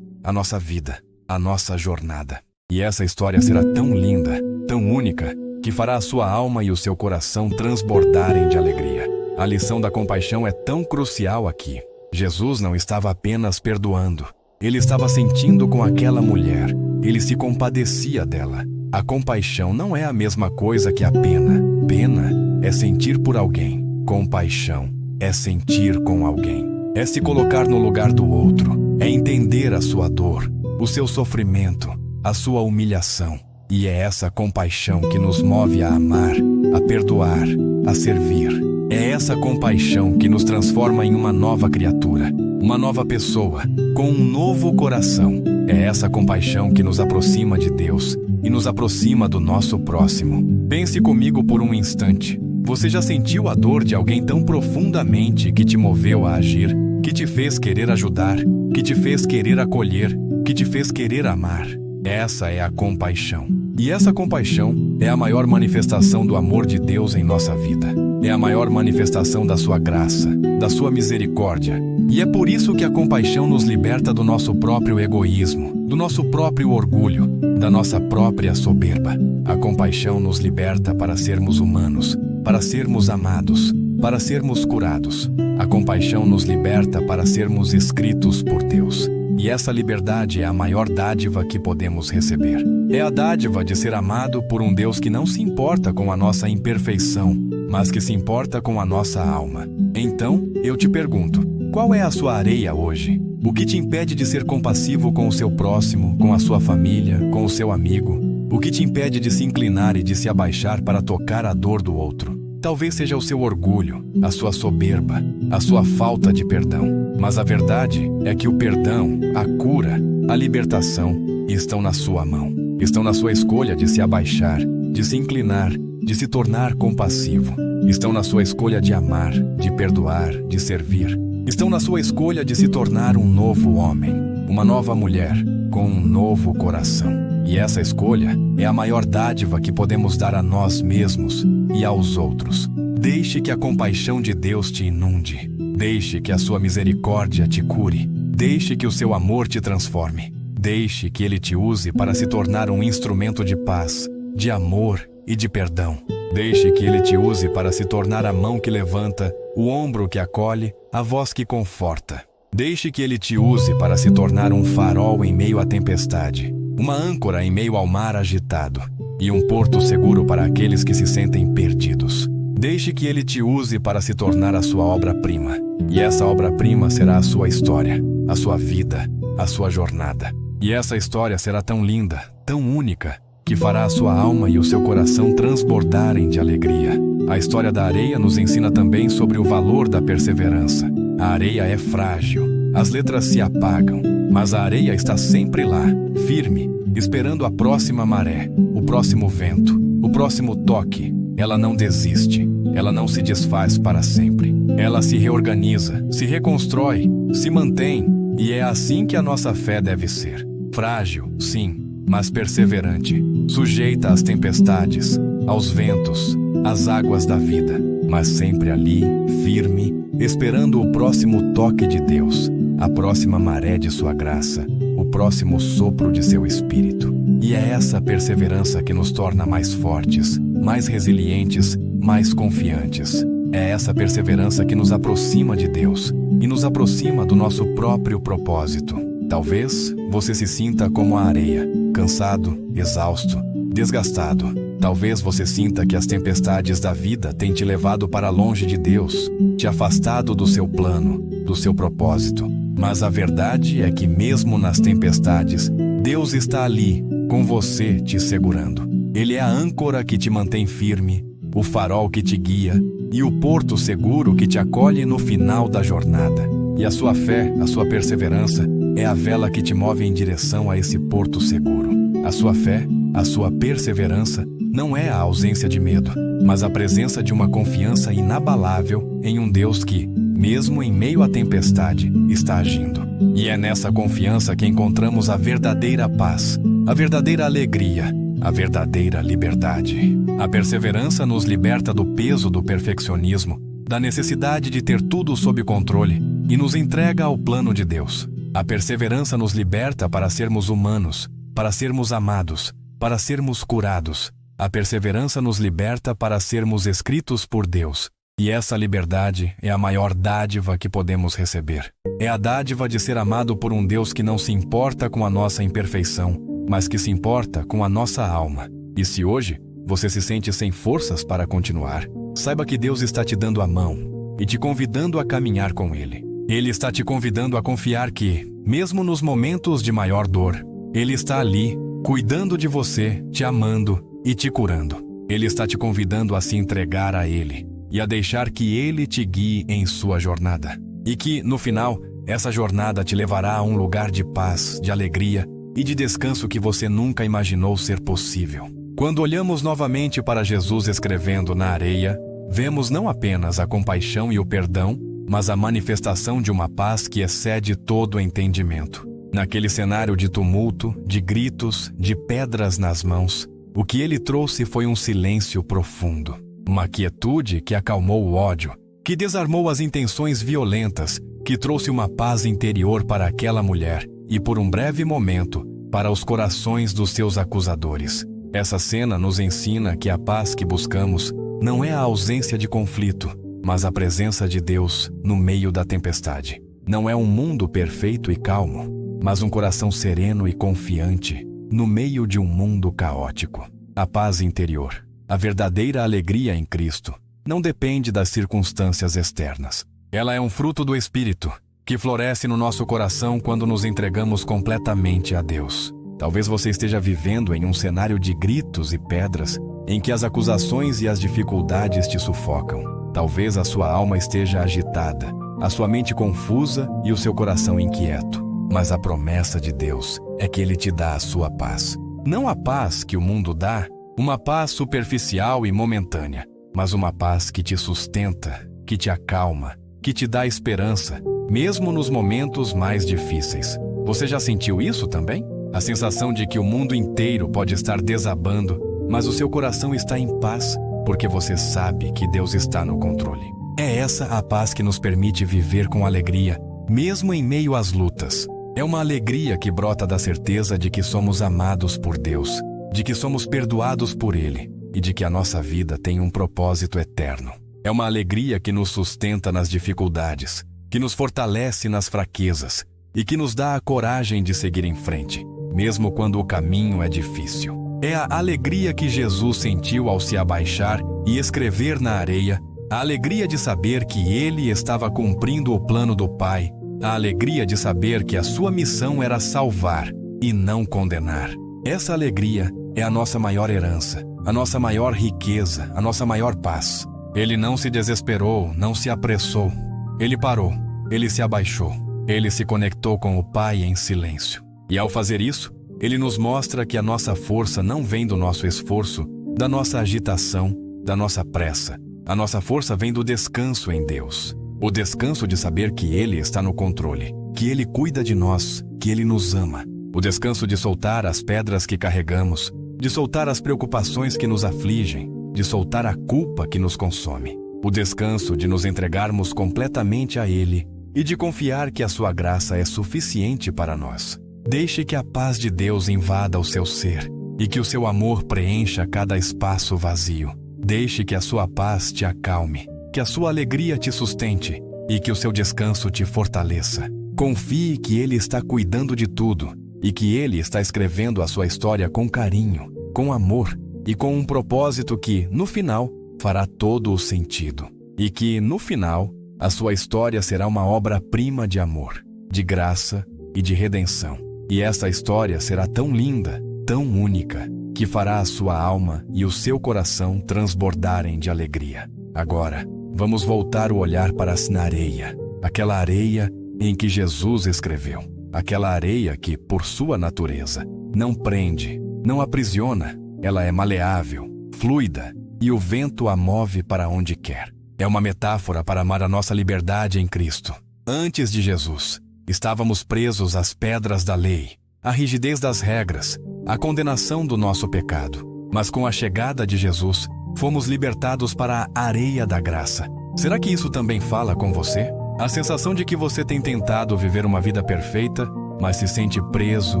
vida, a nossa jornada. E essa história será tão linda, tão única, que fará a sua alma e o seu coração transbordarem de alegria. A lição da compaixão é tão crucial aqui. Jesus não estava apenas perdoando, ele estava sentindo com aquela mulher, ele se compadecia dela. A compaixão não é a mesma coisa que a pena. Pena é sentir por alguém. Compaixão é sentir com alguém. É se colocar no lugar do outro. É entender a sua dor, o seu sofrimento, a sua humilhação. E é essa compaixão que nos move a amar, a perdoar, a servir. É essa compaixão que nos transforma em uma nova criatura, uma nova pessoa, com um novo coração. É essa compaixão que nos aproxima de Deus e nos aproxima do nosso próximo. Pense comigo por um instante. Você já sentiu a dor de alguém tão profundamente que te moveu a agir, que te fez querer ajudar, que te fez querer acolher, que te fez querer amar? Essa é a compaixão. E essa compaixão é a maior manifestação do amor de Deus em nossa vida. É a maior manifestação da sua graça, da sua misericórdia. E é por isso que a compaixão nos liberta do nosso próprio egoísmo, do nosso próprio orgulho, da nossa própria soberba. A compaixão nos liberta para sermos humanos, para sermos amados, para sermos curados. A compaixão nos liberta para sermos escritos por Deus. E essa liberdade é a maior dádiva que podemos receber. É a dádiva de ser amado por um Deus que não se importa com a nossa imperfeição, mas que se importa com a nossa alma. Então, eu te pergunto, qual é a sua areia hoje? O que te impede de ser compassivo com o seu próximo, com a sua família, com o seu amigo? O que te impede de se inclinar e de se abaixar para tocar a dor do outro? Talvez seja o seu orgulho, a sua soberba, a sua falta de perdão. Mas a verdade é que o perdão, a cura, a libertação estão na sua mão. Estão na sua escolha de se abaixar, de se inclinar, de se tornar compassivo. Estão na sua escolha de amar, de perdoar, de servir. Estão na sua escolha de se tornar um novo homem, uma nova mulher, com um novo coração. E essa escolha é a maior dádiva que podemos dar a nós mesmos e aos outros. Deixe que a compaixão de Deus te inunde. Deixe que a sua misericórdia te cure. Deixe que o seu amor te transforme. Deixe que Ele te use para se tornar um instrumento de paz, de amor e de perdão. Deixe que Ele te use para se tornar a mão que levanta, o ombro que acolhe, a voz que conforta. Deixe que Ele te use para se tornar um farol em meio à tempestade, uma âncora em meio ao mar agitado e um porto seguro para aqueles que se sentem perdidos. Deixe que Ele te use para se tornar a sua obra-prima. E essa obra-prima será a sua história, a sua vida, a sua jornada. E essa história será tão linda, tão única, que fará a sua alma e o seu coração transbordarem de alegria. A história da areia nos ensina também sobre o valor da perseverança. A areia é frágil, as letras se apagam, mas a areia está sempre lá, firme, esperando a próxima maré, o próximo vento, o próximo toque. Ela não desiste, ela não se desfaz para sempre. Ela se reorganiza, se reconstrói, se mantém, e é assim que a nossa fé deve ser. Frágil, sim, mas perseverante, sujeita às tempestades, aos ventos, às águas da vida, mas sempre ali, firme, esperando o próximo toque de Deus. a próxima maré de sua graça, o próximo sopro de seu Espírito. E é essa perseverança que nos torna mais fortes, mais resilientes, mais confiantes. É essa perseverança que nos aproxima de Deus e nos aproxima do nosso próprio propósito. Talvez você se sinta como a areia, cansado, exausto, desgastado. Talvez você sinta que as tempestades da vida têm te levado para longe de Deus, te afastado do seu plano, do seu propósito. Mas a verdade é que mesmo nas tempestades, Deus está ali, com você, te segurando. Ele é a âncora que te mantém firme, o farol que te guia e o porto seguro que te acolhe no final da jornada. E a sua fé, a sua perseverança, é a vela que te move em direção a esse porto seguro. A sua fé, a sua perseverança, não é a ausência de medo, mas a presença de uma confiança inabalável em um Deus que, mesmo em meio à tempestade, está agindo. E é nessa confiança que encontramos a verdadeira paz, a verdadeira alegria, a verdadeira liberdade. A perseverança nos liberta do peso do perfeccionismo, da necessidade de ter tudo sob controle e nos entrega ao plano de Deus. A perseverança nos liberta para sermos humanos, para sermos amados, para sermos curados. A perseverança nos liberta para sermos escritos por Deus. E essa liberdade é a maior dádiva que podemos receber. É a dádiva de ser amado por um Deus que não se importa com a nossa imperfeição, mas que se importa com a nossa alma. E se hoje você se sente sem forças para continuar, saiba que Deus está te dando a mão e te convidando a caminhar com Ele. Ele está te convidando a confiar que, mesmo nos momentos de maior dor, Ele está ali, cuidando de você, te amando e te curando. Ele está te convidando a se entregar a Ele e a deixar que Ele te guie em sua jornada. E que, no final, essa jornada te levará a um lugar de paz, de alegria e de descanso que você nunca imaginou ser possível. Quando olhamos novamente para Jesus escrevendo na areia, vemos não apenas a compaixão e o perdão, mas a manifestação de uma paz que excede todo o entendimento. Naquele cenário de tumulto, de gritos, de pedras nas mãos, o que ele trouxe foi um silêncio profundo. Uma quietude que acalmou o ódio, que desarmou as intenções violentas, que trouxe uma paz interior para aquela mulher e, por um breve momento, para os corações dos seus acusadores. Essa cena nos ensina que a paz que buscamos não é a ausência de conflito, mas a presença de Deus no meio da tempestade. Não é um mundo perfeito e calmo, mas um coração sereno e confiante no meio de um mundo caótico. A paz interior, a verdadeira alegria em Cristo, não depende das circunstâncias externas. Ela é um fruto do Espírito, que floresce no nosso coração quando nos entregamos completamente a Deus. Talvez você esteja vivendo em um cenário de gritos e pedras, em que as acusações e as dificuldades te sufocam. Talvez a sua alma esteja agitada, a sua mente confusa e o seu coração inquieto. Mas a promessa de Deus é que Ele te dá a sua paz. Não a paz que o mundo dá, uma paz superficial e momentânea, mas uma paz que te sustenta, que te acalma, que te dá esperança, mesmo nos momentos mais difíceis. Você já sentiu isso também? A sensação de que o mundo inteiro pode estar desabando, mas o seu coração está em paz, porque você sabe que Deus está no controle. É essa a paz que nos permite viver com alegria, mesmo em meio às lutas. É uma alegria que brota da certeza de que somos amados por Deus, de que somos perdoados por Ele e de que a nossa vida tem um propósito eterno. É uma alegria que nos sustenta nas dificuldades, que nos fortalece nas fraquezas e que nos dá a coragem de seguir em frente, mesmo quando o caminho é difícil. É a alegria que Jesus sentiu ao se abaixar e escrever na areia, a alegria de saber que Ele estava cumprindo o plano do Pai, a alegria de saber que a sua missão era salvar e não condenar. Essa alegria é a nossa maior herança, a nossa maior riqueza, a nossa maior paz. Ele não se desesperou, não se apressou. Ele parou, ele se abaixou, ele se conectou com o Pai em silêncio. E ao fazer isso, ele nos mostra que a nossa força não vem do nosso esforço, da nossa agitação, da nossa pressa. A nossa força vem do descanso em Deus. O descanso de saber que Ele está no controle, que Ele cuida de nós, que Ele nos ama. O descanso de soltar as pedras que carregamos, de soltar as preocupações que nos afligem, de soltar a culpa que nos consome. O descanso de nos entregarmos completamente a Ele e de confiar que a sua graça é suficiente para nós. Deixe que a paz de Deus invada o seu ser e que o seu amor preencha cada espaço vazio. Deixe que a sua paz te acalme, que a sua alegria te sustente e que o seu descanso te fortaleça. Confie que Ele está cuidando de tudo e que Ele está escrevendo a sua história com carinho, com amor e com um propósito que, no final, fará todo o sentido. E que, no final, a sua história será uma obra-prima de amor, de graça e de redenção. E essa história será tão linda, tão única, que fará a sua alma e o seu coração transbordarem de alegria. Agora, vamos voltar o olhar para a areia, aquela areia em que Jesus escreveu. Aquela areia que, por sua natureza, não prende, não aprisiona. Ela é maleável, fluida, e o vento a move para onde quer. É uma metáfora para amar a nossa liberdade em Cristo. Antes de Jesus, estávamos presos às pedras da lei, à rigidez das regras, à condenação do nosso pecado. Mas com a chegada de Jesus, fomos libertados para a areia da graça. Será que isso também fala com você? A sensação de que você tem tentado viver uma vida perfeita, mas se sente preso,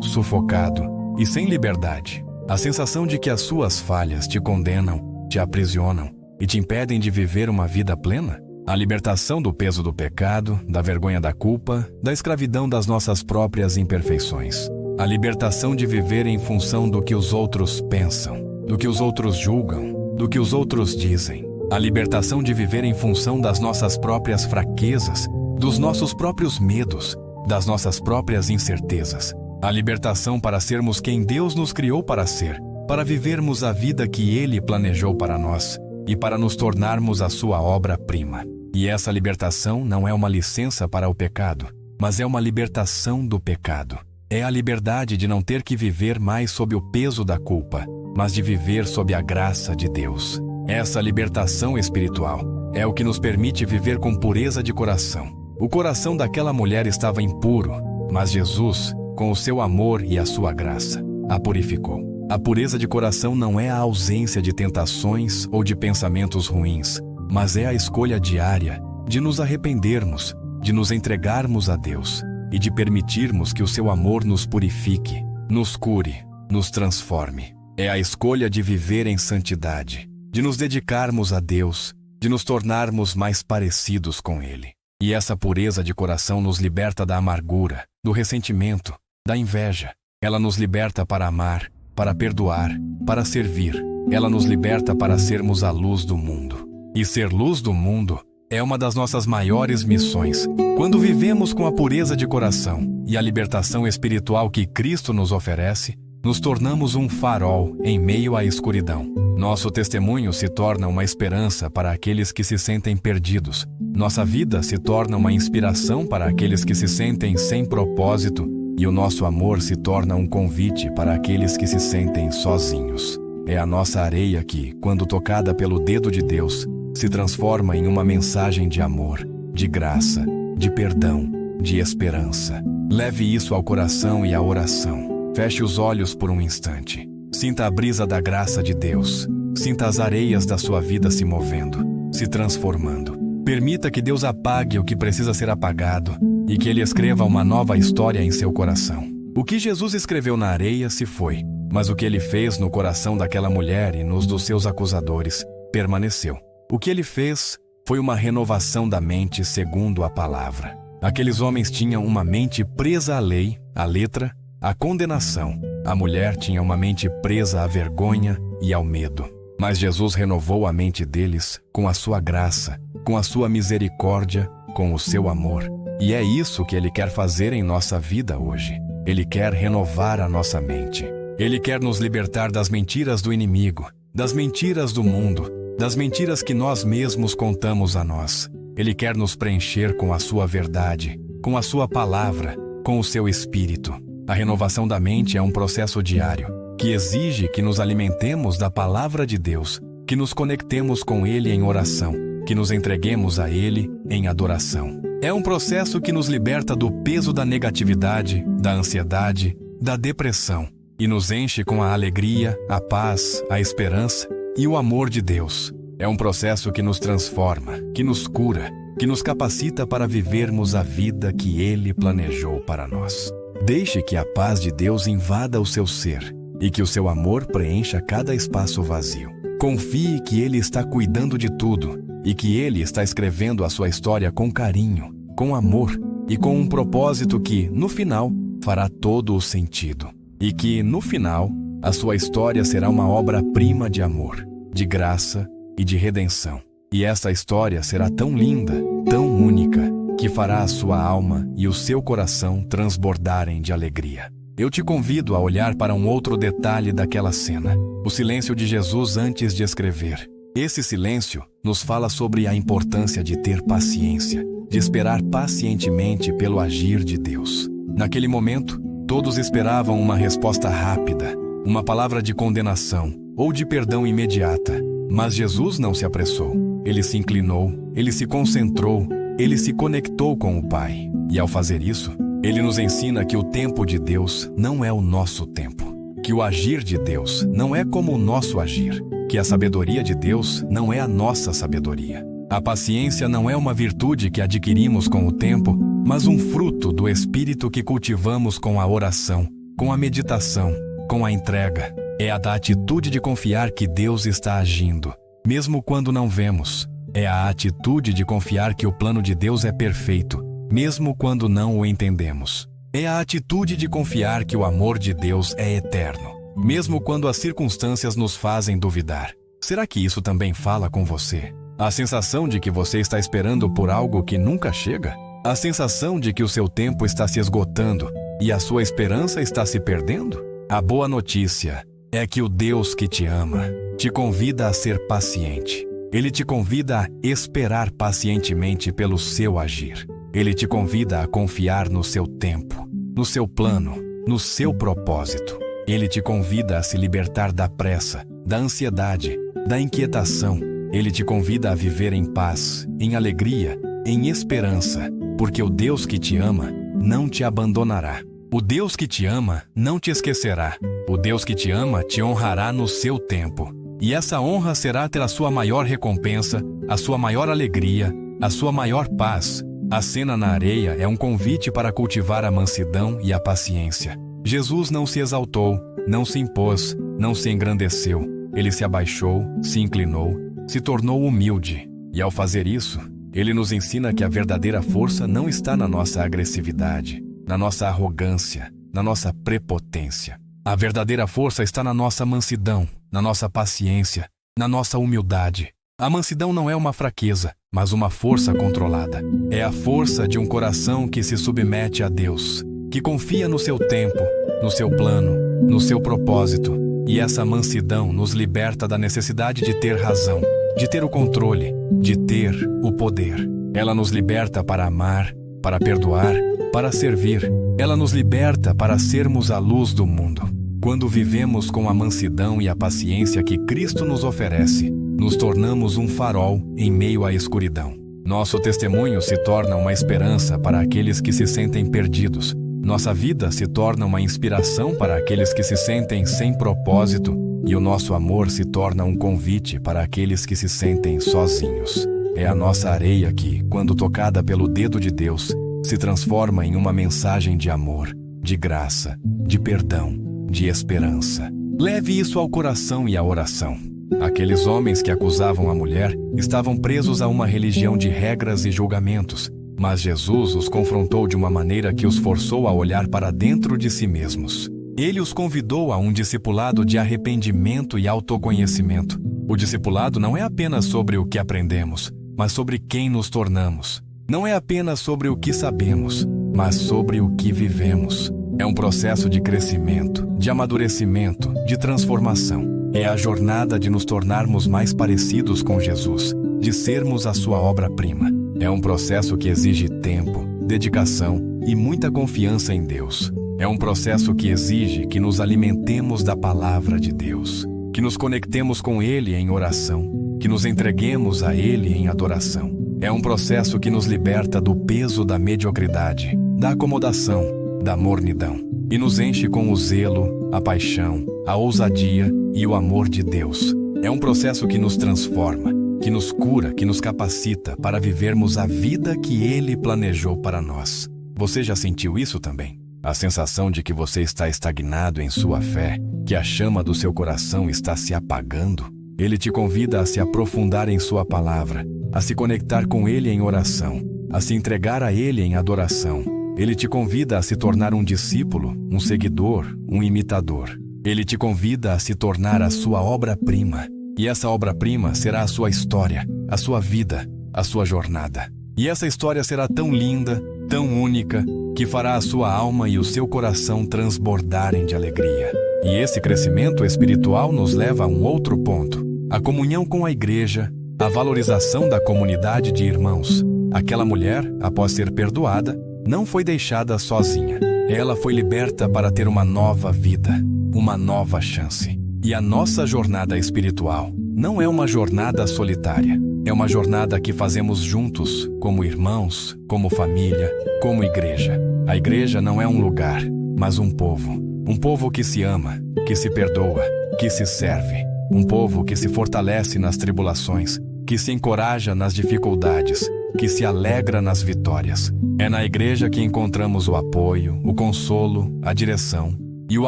sufocado e sem liberdade. A sensação de que as suas falhas te condenam, te aprisionam e te impedem de viver uma vida plena? A libertação do peso do pecado, da vergonha da culpa, da escravidão das nossas próprias imperfeições. A libertação de viver em função do que os outros pensam, do que os outros julgam, do que os outros dizem. A libertação de viver em função das nossas próprias fraquezas, dos nossos próprios medos, das nossas próprias incertezas. A libertação para sermos quem Deus nos criou para ser, para vivermos a vida que Ele planejou para nós e para nos tornarmos a sua obra-prima. E essa libertação não é uma licença para o pecado, mas é uma libertação do pecado. É a liberdade de não ter que viver mais sob o peso da culpa, mas de viver sob a graça de Deus. Essa libertação espiritual é o que nos permite viver com pureza de coração. O coração daquela mulher estava impuro, mas Jesus, com o seu amor e a sua graça, a purificou. A pureza de coração não é a ausência de tentações ou de pensamentos ruins, mas é a escolha diária de nos arrependermos, de nos entregarmos a Deus e de permitirmos que o seu amor nos purifique, nos cure, nos transforme. É a escolha de viver em santidade, de nos dedicarmos a Deus, de nos tornarmos mais parecidos com Ele. E essa pureza de coração nos liberta da amargura, do ressentimento, da inveja. Ela nos liberta para amar, para perdoar, para servir. Ela nos liberta para sermos a luz do mundo. E ser luz do mundo é uma das nossas maiores missões. Quando vivemos com a pureza de coração e a libertação espiritual que Cristo nos oferece, nos tornamos um farol em meio à escuridão. Nosso testemunho se torna uma esperança para aqueles que se sentem perdidos. Nossa vida se torna uma inspiração para aqueles que se sentem sem propósito, e o nosso amor se torna um convite para aqueles que se sentem sozinhos. É a nossa areia que, quando tocada pelo dedo de Deus, se transforma em uma mensagem de amor, de graça, de perdão, de esperança. Leve isso ao coração e à oração. Feche os olhos por um instante. Sinta a brisa da graça de Deus. Sinta as areias da sua vida se movendo, se transformando. Permita que Deus apague o que precisa ser apagado e que Ele escreva uma nova história em seu coração. O que Jesus escreveu na areia se foi, mas o que Ele fez no coração daquela mulher e nos dos seus acusadores permaneceu. O que Ele fez foi uma renovação da mente segundo a palavra. Aqueles homens tinham uma mente presa à lei, à letra, à condenação. A mulher tinha uma mente presa à vergonha e ao medo. Mas Jesus renovou a mente deles com a sua graça, com a sua misericórdia, com o seu amor. E é isso que Ele quer fazer em nossa vida hoje. Ele quer renovar a nossa mente. Ele quer nos libertar das mentiras do inimigo, das mentiras do mundo, das mentiras que nós mesmos contamos a nós. Ele quer nos preencher com a sua verdade, com a sua palavra, com o seu espírito. A renovação da mente é um processo diário, que exige que nos alimentemos da palavra de Deus, que nos conectemos com Ele em oração, que nos entreguemos a Ele em adoração. É um processo que nos liberta do peso da negatividade, da ansiedade, da depressão, e nos enche com a alegria, a paz, a esperança e o amor de Deus. É um processo que nos transforma, que nos cura, que nos capacita para vivermos a vida que Ele planejou para nós. Deixe que a paz de Deus invada o seu ser e que o seu amor preencha cada espaço vazio. Confie que Ele está cuidando de tudo e que Ele está escrevendo a sua história com carinho, com amor e com um propósito que, no final, fará todo o sentido. E que, no final, a sua história será uma obra-prima de amor, de graça e de redenção. E essa história será tão linda, tão única, que fará a sua alma e o seu coração transbordarem de alegria. Eu te convido a olhar para um outro detalhe daquela cena, o silêncio de Jesus antes de escrever. Esse silêncio nos fala sobre a importância de ter paciência, de esperar pacientemente pelo agir de Deus. Naquele momento, todos esperavam uma resposta rápida, uma palavra de condenação ou de perdão imediata. Mas Jesus não se apressou. Ele se inclinou, ele se concentrou, ele se conectou com o Pai. E ao fazer isso, ele nos ensina que o tempo de Deus não é o nosso tempo, que o agir de Deus não é como o nosso agir, que a sabedoria de Deus não é a nossa sabedoria. A paciência não é uma virtude que adquirimos com o tempo, mas um fruto do Espírito que cultivamos com a oração, com a meditação, com a entrega. É a da atitude de confiar que Deus está agindo, mesmo quando não vemos. É a atitude de confiar que o plano de Deus é perfeito, mesmo quando não o entendemos. É a atitude de confiar que o amor de Deus é eterno, mesmo quando as circunstâncias nos fazem duvidar. Será que isso também fala com você? A sensação de que você está esperando por algo que nunca chega? A sensação de que o seu tempo está se esgotando e a sua esperança está se perdendo? A boa notícia é que o Deus que te ama te convida a ser paciente. Ele te convida a esperar pacientemente pelo seu agir. Ele te convida a confiar no seu tempo, no seu plano, no seu propósito. Ele te convida a se libertar da pressa, da ansiedade, da inquietação. Ele te convida a viver em paz, em alegria, em esperança, porque o Deus que te ama não te abandonará. O Deus que te ama não te esquecerá. O Deus que te ama te honrará no seu tempo. E essa honra será ter a sua maior recompensa, a sua maior alegria, a sua maior paz. A cena na areia é um convite para cultivar a mansidão e a paciência. Jesus não se exaltou, não se impôs, não se engrandeceu. Ele se abaixou, se inclinou, se tornou humilde. E ao fazer isso, ele nos ensina que a verdadeira força não está na nossa agressividade, na nossa arrogância, na nossa prepotência. A verdadeira força está na nossa mansidão, na nossa paciência, na nossa humildade. A mansidão não é uma fraqueza, mas uma força controlada. É a força de um coração que se submete a Deus, que confia no seu tempo, no seu plano, no seu propósito. E essa mansidão nos liberta da necessidade de ter razão, de ter o controle, de ter o poder. Ela nos liberta para amar, para perdoar, para servir. Ela nos liberta para sermos a luz do mundo. Quando vivemos com a mansidão e a paciência que Cristo nos oferece, nos tornamos um farol em meio à escuridão. Nosso testemunho se torna uma esperança para aqueles que se sentem perdidos. Nossa vida se torna uma inspiração para aqueles que se sentem sem propósito, e o nosso amor se torna um convite para aqueles que se sentem sozinhos. É a nossa areia que, quando tocada pelo dedo de Deus, se transforma em uma mensagem de amor, de graça, de perdão, de esperança. Leve isso ao coração e à oração. Aqueles homens que acusavam a mulher estavam presos a uma religião de regras e julgamentos, mas Jesus os confrontou de uma maneira que os forçou a olhar para dentro de si mesmos. Ele os convidou a um discipulado de arrependimento e autoconhecimento. O discipulado não é apenas sobre o que aprendemos, mas sobre quem nos tornamos. Não é apenas sobre o que sabemos, mas sobre o que vivemos. É um processo de crescimento, de amadurecimento, de transformação. É a jornada de nos tornarmos mais parecidos com Jesus, de sermos a sua obra-prima. É um processo que exige tempo, dedicação e muita confiança em Deus. É um processo que exige que nos alimentemos da palavra de Deus, que nos conectemos com Ele em oração, que nos entreguemos a Ele em adoração. É um processo que nos liberta do peso da mediocridade, da acomodação, da mornidão, e nos enche com o zelo, a paixão, a ousadia e o amor de Deus. É um processo que nos transforma, que nos cura, que nos capacita para vivermos a vida que Ele planejou para nós. Você já sentiu isso também? A sensação de que você está estagnado em sua fé, que a chama do seu coração está se apagando? Ele te convida a se aprofundar em sua palavra, a se conectar com Ele em oração, a se entregar a Ele em adoração. Ele te convida a se tornar um discípulo, um seguidor, um imitador. Ele te convida a se tornar a sua obra-prima. E essa obra-prima será a sua história, a sua vida, a sua jornada. E essa história será tão linda, tão única, que fará a sua alma e o seu coração transbordarem de alegria. E esse crescimento espiritual nos leva a um outro ponto: a comunhão com a igreja, a valorização da comunidade de irmãos. Aquela mulher, após ser perdoada, não foi deixada sozinha. Ela foi liberta para ter uma nova vida, uma nova chance. E a nossa jornada espiritual não é uma jornada solitária. É uma jornada que fazemos juntos, como irmãos, como família, como igreja. A igreja não é um lugar, mas um povo. Um povo que se ama, que se perdoa, que se serve. Um povo que se fortalece nas tribulações, que se encoraja nas dificuldades, que se alegra nas vitórias. É na igreja que encontramos o apoio, o consolo, a direção e o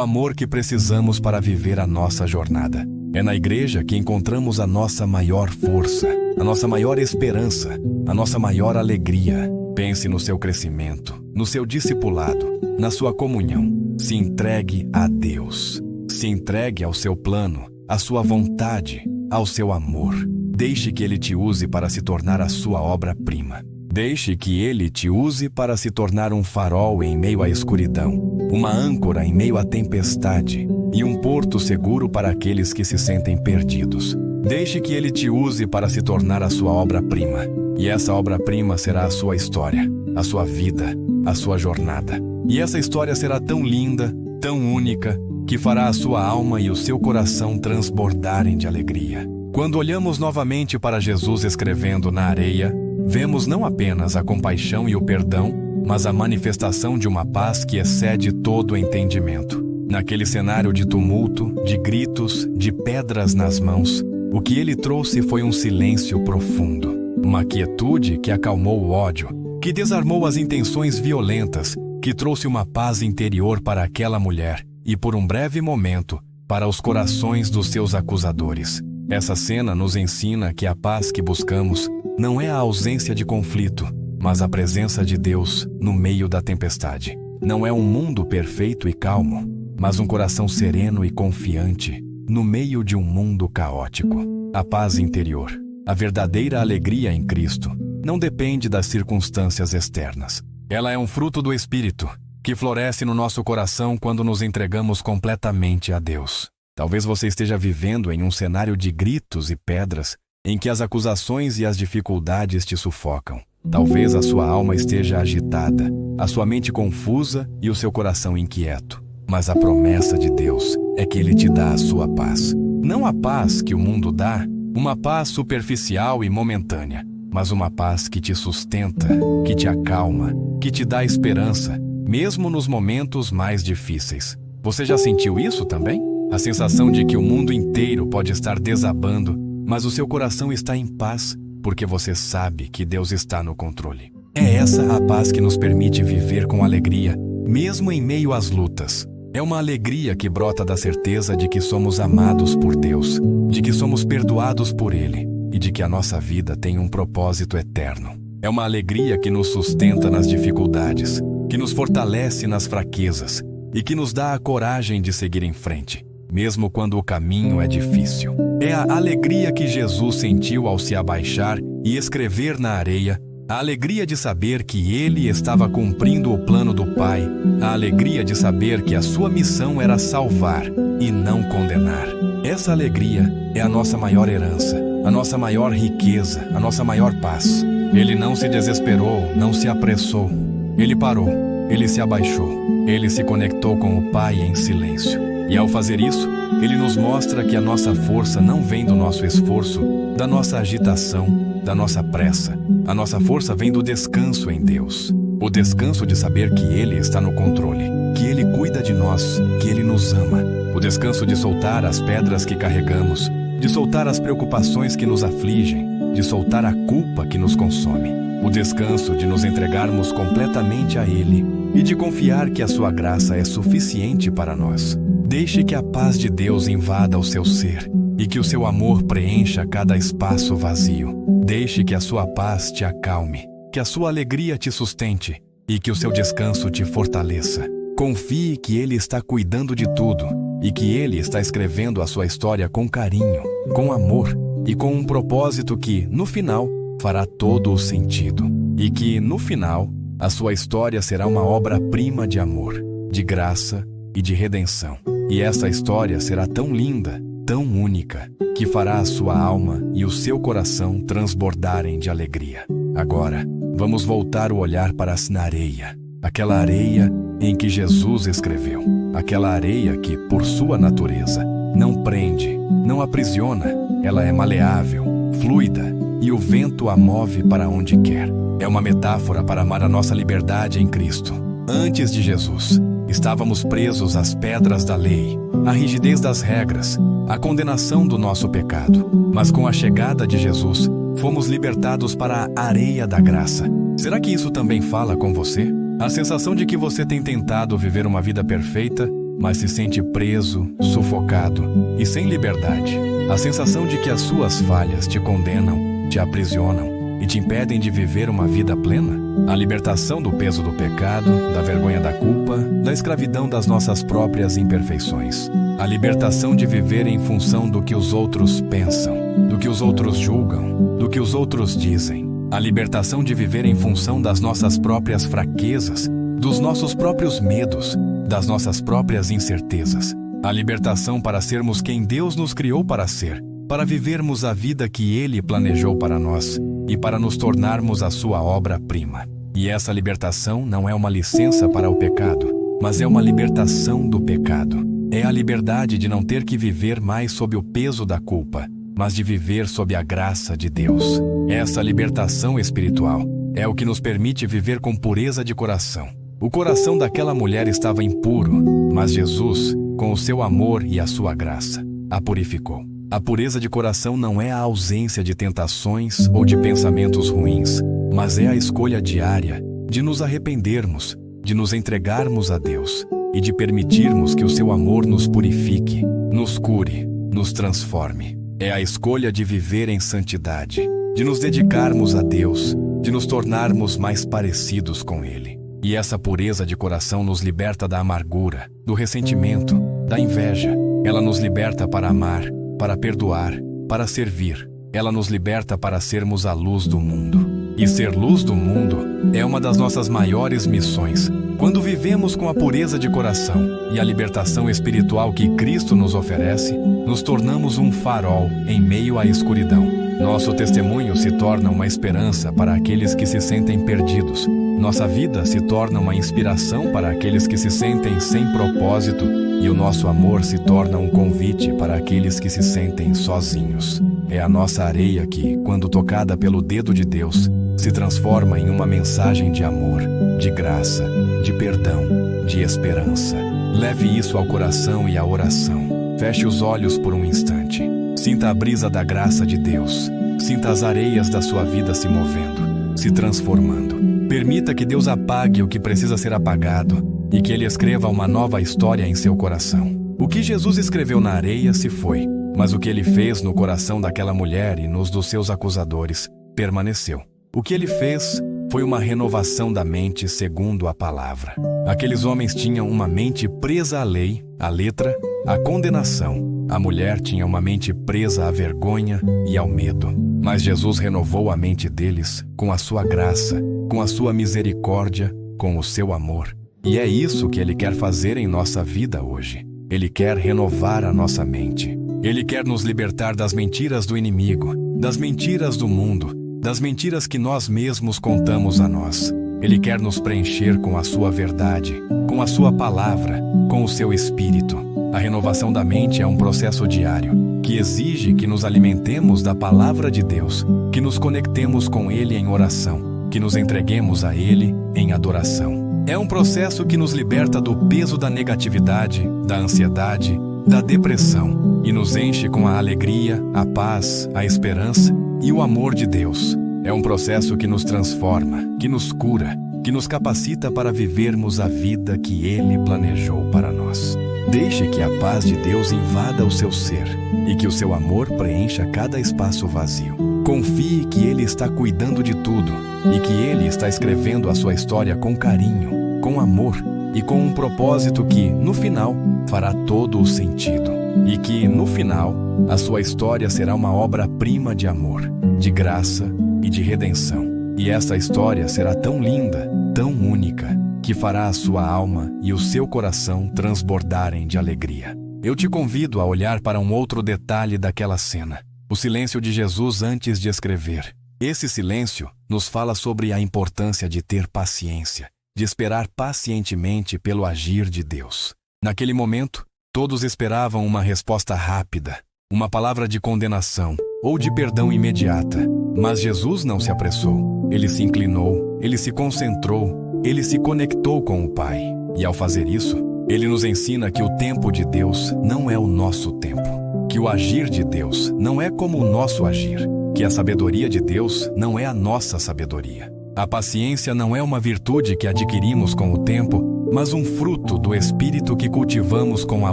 amor que precisamos para viver a nossa jornada. É na igreja que encontramos a nossa maior força, a nossa maior esperança, a nossa maior alegria. Pense no seu crescimento, no seu discipulado, na sua comunhão. Se entregue a Deus. Se entregue ao seu plano, à sua vontade, ao seu amor. Deixe que Ele te use para se tornar a sua obra-prima. Deixe que Ele te use para se tornar um farol em meio à escuridão, uma âncora em meio à tempestade e um porto seguro para aqueles que se sentem perdidos. Deixe que Ele te use para se tornar a sua obra-prima. E essa obra-prima será a sua história, a sua vida, a sua jornada. E essa história será tão linda, tão única, que fará a sua alma e o seu coração transbordarem de alegria. Quando olhamos novamente para Jesus escrevendo na areia, vemos não apenas a compaixão e o perdão, mas a manifestação de uma paz que excede todo o entendimento. Naquele cenário de tumulto, de gritos, de pedras nas mãos, o que ele trouxe foi um silêncio profundo, uma quietude que acalmou o ódio, que desarmou as intenções violentas, que trouxe uma paz interior para aquela mulher e, por um breve momento, para os corações dos seus acusadores. Essa cena nos ensina que a paz que buscamos não é a ausência de conflito, mas a presença de Deus no meio da tempestade. Não é um mundo perfeito e calmo, mas um coração sereno e confiante no meio de um mundo caótico. A paz interior, a verdadeira alegria em Cristo, não depende das circunstâncias externas. Ela é um fruto do Espírito, que floresce no nosso coração quando nos entregamos completamente a Deus. Talvez você esteja vivendo em um cenário de gritos e pedras, em que as acusações e as dificuldades te sufocam. Talvez a sua alma esteja agitada, a sua mente confusa e o seu coração inquieto. Mas a promessa de Deus é que Ele te dá a sua paz. Não a paz que o mundo dá, uma paz superficial e momentânea, mas uma paz que te sustenta, que te acalma, que te dá esperança, mesmo nos momentos mais difíceis. Você já sentiu isso também? A sensação de que o mundo inteiro pode estar desabando, mas o seu coração está em paz, porque você sabe que Deus está no controle. É essa a paz que nos permite viver com alegria, mesmo em meio às lutas. É uma alegria que brota da certeza de que somos amados por Deus, de que somos perdoados por Ele e de que a nossa vida tem um propósito eterno. É uma alegria que nos sustenta nas dificuldades, que nos fortalece nas fraquezas e que nos dá a coragem de seguir em frente, mesmo quando o caminho é difícil. É a alegria que Jesus sentiu ao se abaixar e escrever na areia, a alegria de saber que Ele estava cumprindo o plano do Pai, a alegria de saber que a sua missão era salvar e não condenar. Essa alegria é a nossa maior herança, a nossa maior riqueza, a nossa maior paz. Ele não se desesperou, não se apressou. Ele parou, ele se abaixou, ele se conectou com o Pai em silêncio. E ao fazer isso, Ele nos mostra que a nossa força não vem do nosso esforço, da nossa agitação, da nossa pressa. A nossa força vem do descanso em Deus. O descanso de saber que Ele está no controle, que Ele cuida de nós, que Ele nos ama. O descanso de soltar as pedras que carregamos, de soltar as preocupações que nos afligem, de soltar a culpa que nos consome, o descanso de nos entregarmos completamente a Ele e de confiar que a sua graça é suficiente para nós. Deixe que a paz de Deus invada o seu ser e que o seu amor preencha cada espaço vazio. Deixe que a sua paz te acalme, que a sua alegria te sustente e que o seu descanso te fortaleça. Confie que Ele está cuidando de tudo e que Ele está escrevendo a sua história com carinho, com amor e com um propósito que, no final, fará todo o sentido. E que, no final, a sua história será uma obra-prima de amor, de graça e de redenção. E essa história será tão linda, tão única, que fará a sua alma e o seu coração transbordarem de alegria. Agora, vamos voltar o olhar para a areia, aquela areia em que Jesus escreveu, aquela areia que, por sua natureza, não prende, não aprisiona, ela é maleável, fluida, e o vento a move para onde quer. É uma metáfora para amar a nossa liberdade em Cristo. Antes de Jesus, estávamos presos às pedras da lei, à rigidez das regras, à condenação do nosso pecado. Mas com a chegada de Jesus, fomos libertados para a areia da graça. Será que isso também fala com você? A sensação de que você tem tentado viver uma vida perfeita, mas se sente preso, sufocado e sem liberdade. A sensação de que as suas falhas te condenam, te aprisionam e te impedem de viver uma vida plena? A libertação do peso do pecado, da vergonha da culpa, da escravidão das nossas próprias imperfeições. A libertação de viver em função do que os outros pensam, do que os outros julgam, do que os outros dizem. A libertação de viver em função das nossas próprias fraquezas, dos nossos próprios medos, das nossas próprias incertezas. A libertação para sermos quem Deus nos criou para ser, para vivermos a vida que Ele planejou para nós e para nos tornarmos a sua obra-prima. E essa libertação não é uma licença para o pecado, mas é uma libertação do pecado. É a liberdade de não ter que viver mais sob o peso da culpa, mas de viver sob a graça de Deus. Essa libertação espiritual é o que nos permite viver com pureza de coração. O coração daquela mulher estava impuro, mas Jesus, com o seu amor e a sua graça, a purificou. A pureza de coração não é a ausência de tentações ou de pensamentos ruins, mas é a escolha diária de nos arrependermos, de nos entregarmos a Deus e de permitirmos que o seu amor nos purifique, nos cure, nos transforme. É a escolha de viver em santidade, de nos dedicarmos a Deus, de nos tornarmos mais parecidos com Ele. E essa pureza de coração nos liberta da amargura, do ressentimento, da inveja. Ela nos liberta para amar, para perdoar, para servir. Ela nos liberta para sermos a luz do mundo. E ser luz do mundo é uma das nossas maiores missões. Quando vivemos com a pureza de coração e a libertação espiritual que Cristo nos oferece, nos tornamos um farol em meio à escuridão. Nosso testemunho se torna uma esperança para aqueles que se sentem perdidos. Nossa vida se torna uma inspiração para aqueles que se sentem sem propósito e o nosso amor se torna um convite para aqueles que se sentem sozinhos. É a nossa areia que, quando tocada pelo dedo de Deus, se transforma em uma mensagem de amor, de graça, de perdão, de esperança. Leve isso ao coração e à oração. Feche os olhos por um instante. Sinta a brisa da graça de Deus. Sinta as areias da sua vida se movendo, se transformando. Permita que Deus apague o que precisa ser apagado e que Ele escreva uma nova história em seu coração. O que Jesus escreveu na areia se foi, mas o que Ele fez no coração daquela mulher e nos dos seus acusadores permaneceu. O que Ele fez foi uma renovação da mente segundo a palavra. Aqueles homens tinham uma mente presa à lei, à letra, à condenação. A mulher tinha uma mente presa à vergonha e ao medo. Mas Jesus renovou a mente deles com a sua graça, com a sua misericórdia, com o seu amor. E é isso que Ele quer fazer em nossa vida hoje. Ele quer renovar a nossa mente. Ele quer nos libertar das mentiras do inimigo, das mentiras do mundo, das mentiras que nós mesmos contamos a nós. Ele quer nos preencher com a sua verdade, com a sua palavra, com o seu espírito. A renovação da mente é um processo diário, que exige que nos alimentemos da palavra de Deus, que nos conectemos com Ele em oração, que nos entreguemos a Ele em adoração. É um processo que nos liberta do peso da negatividade, da ansiedade, da depressão e nos enche com a alegria, a paz, a esperança e o amor de Deus. É um processo que nos transforma, que nos cura, que nos capacita para vivermos a vida que Ele planejou para nós. Deixe que a paz de Deus invada o seu ser e que o seu amor preencha cada espaço vazio. Confie que Ele está cuidando de tudo e que Ele está escrevendo a sua história com carinho, com amor e com um propósito que, no final, fará todo o sentido. E que, no final, a sua história será uma obra-prima de amor, de graça e de redenção. E essa história será tão linda, tão única, que fará a sua alma e o seu coração transbordarem de alegria. Eu te convido a olhar para um outro detalhe daquela cena, o silêncio de Jesus antes de escrever. Esse silêncio nos fala sobre a importância de ter paciência, de esperar pacientemente pelo agir de Deus. Naquele momento, todos esperavam uma resposta rápida, uma palavra de condenação ou de perdão imediata. Mas Jesus não se apressou. Ele se inclinou, ele se concentrou, ele se conectou com o Pai. E ao fazer isso, ele nos ensina que o tempo de Deus não é o nosso tempo, que o agir de Deus não é como o nosso agir, que a sabedoria de Deus não é a nossa sabedoria. A paciência não é uma virtude que adquirimos com o tempo, mas um fruto do Espírito que cultivamos com a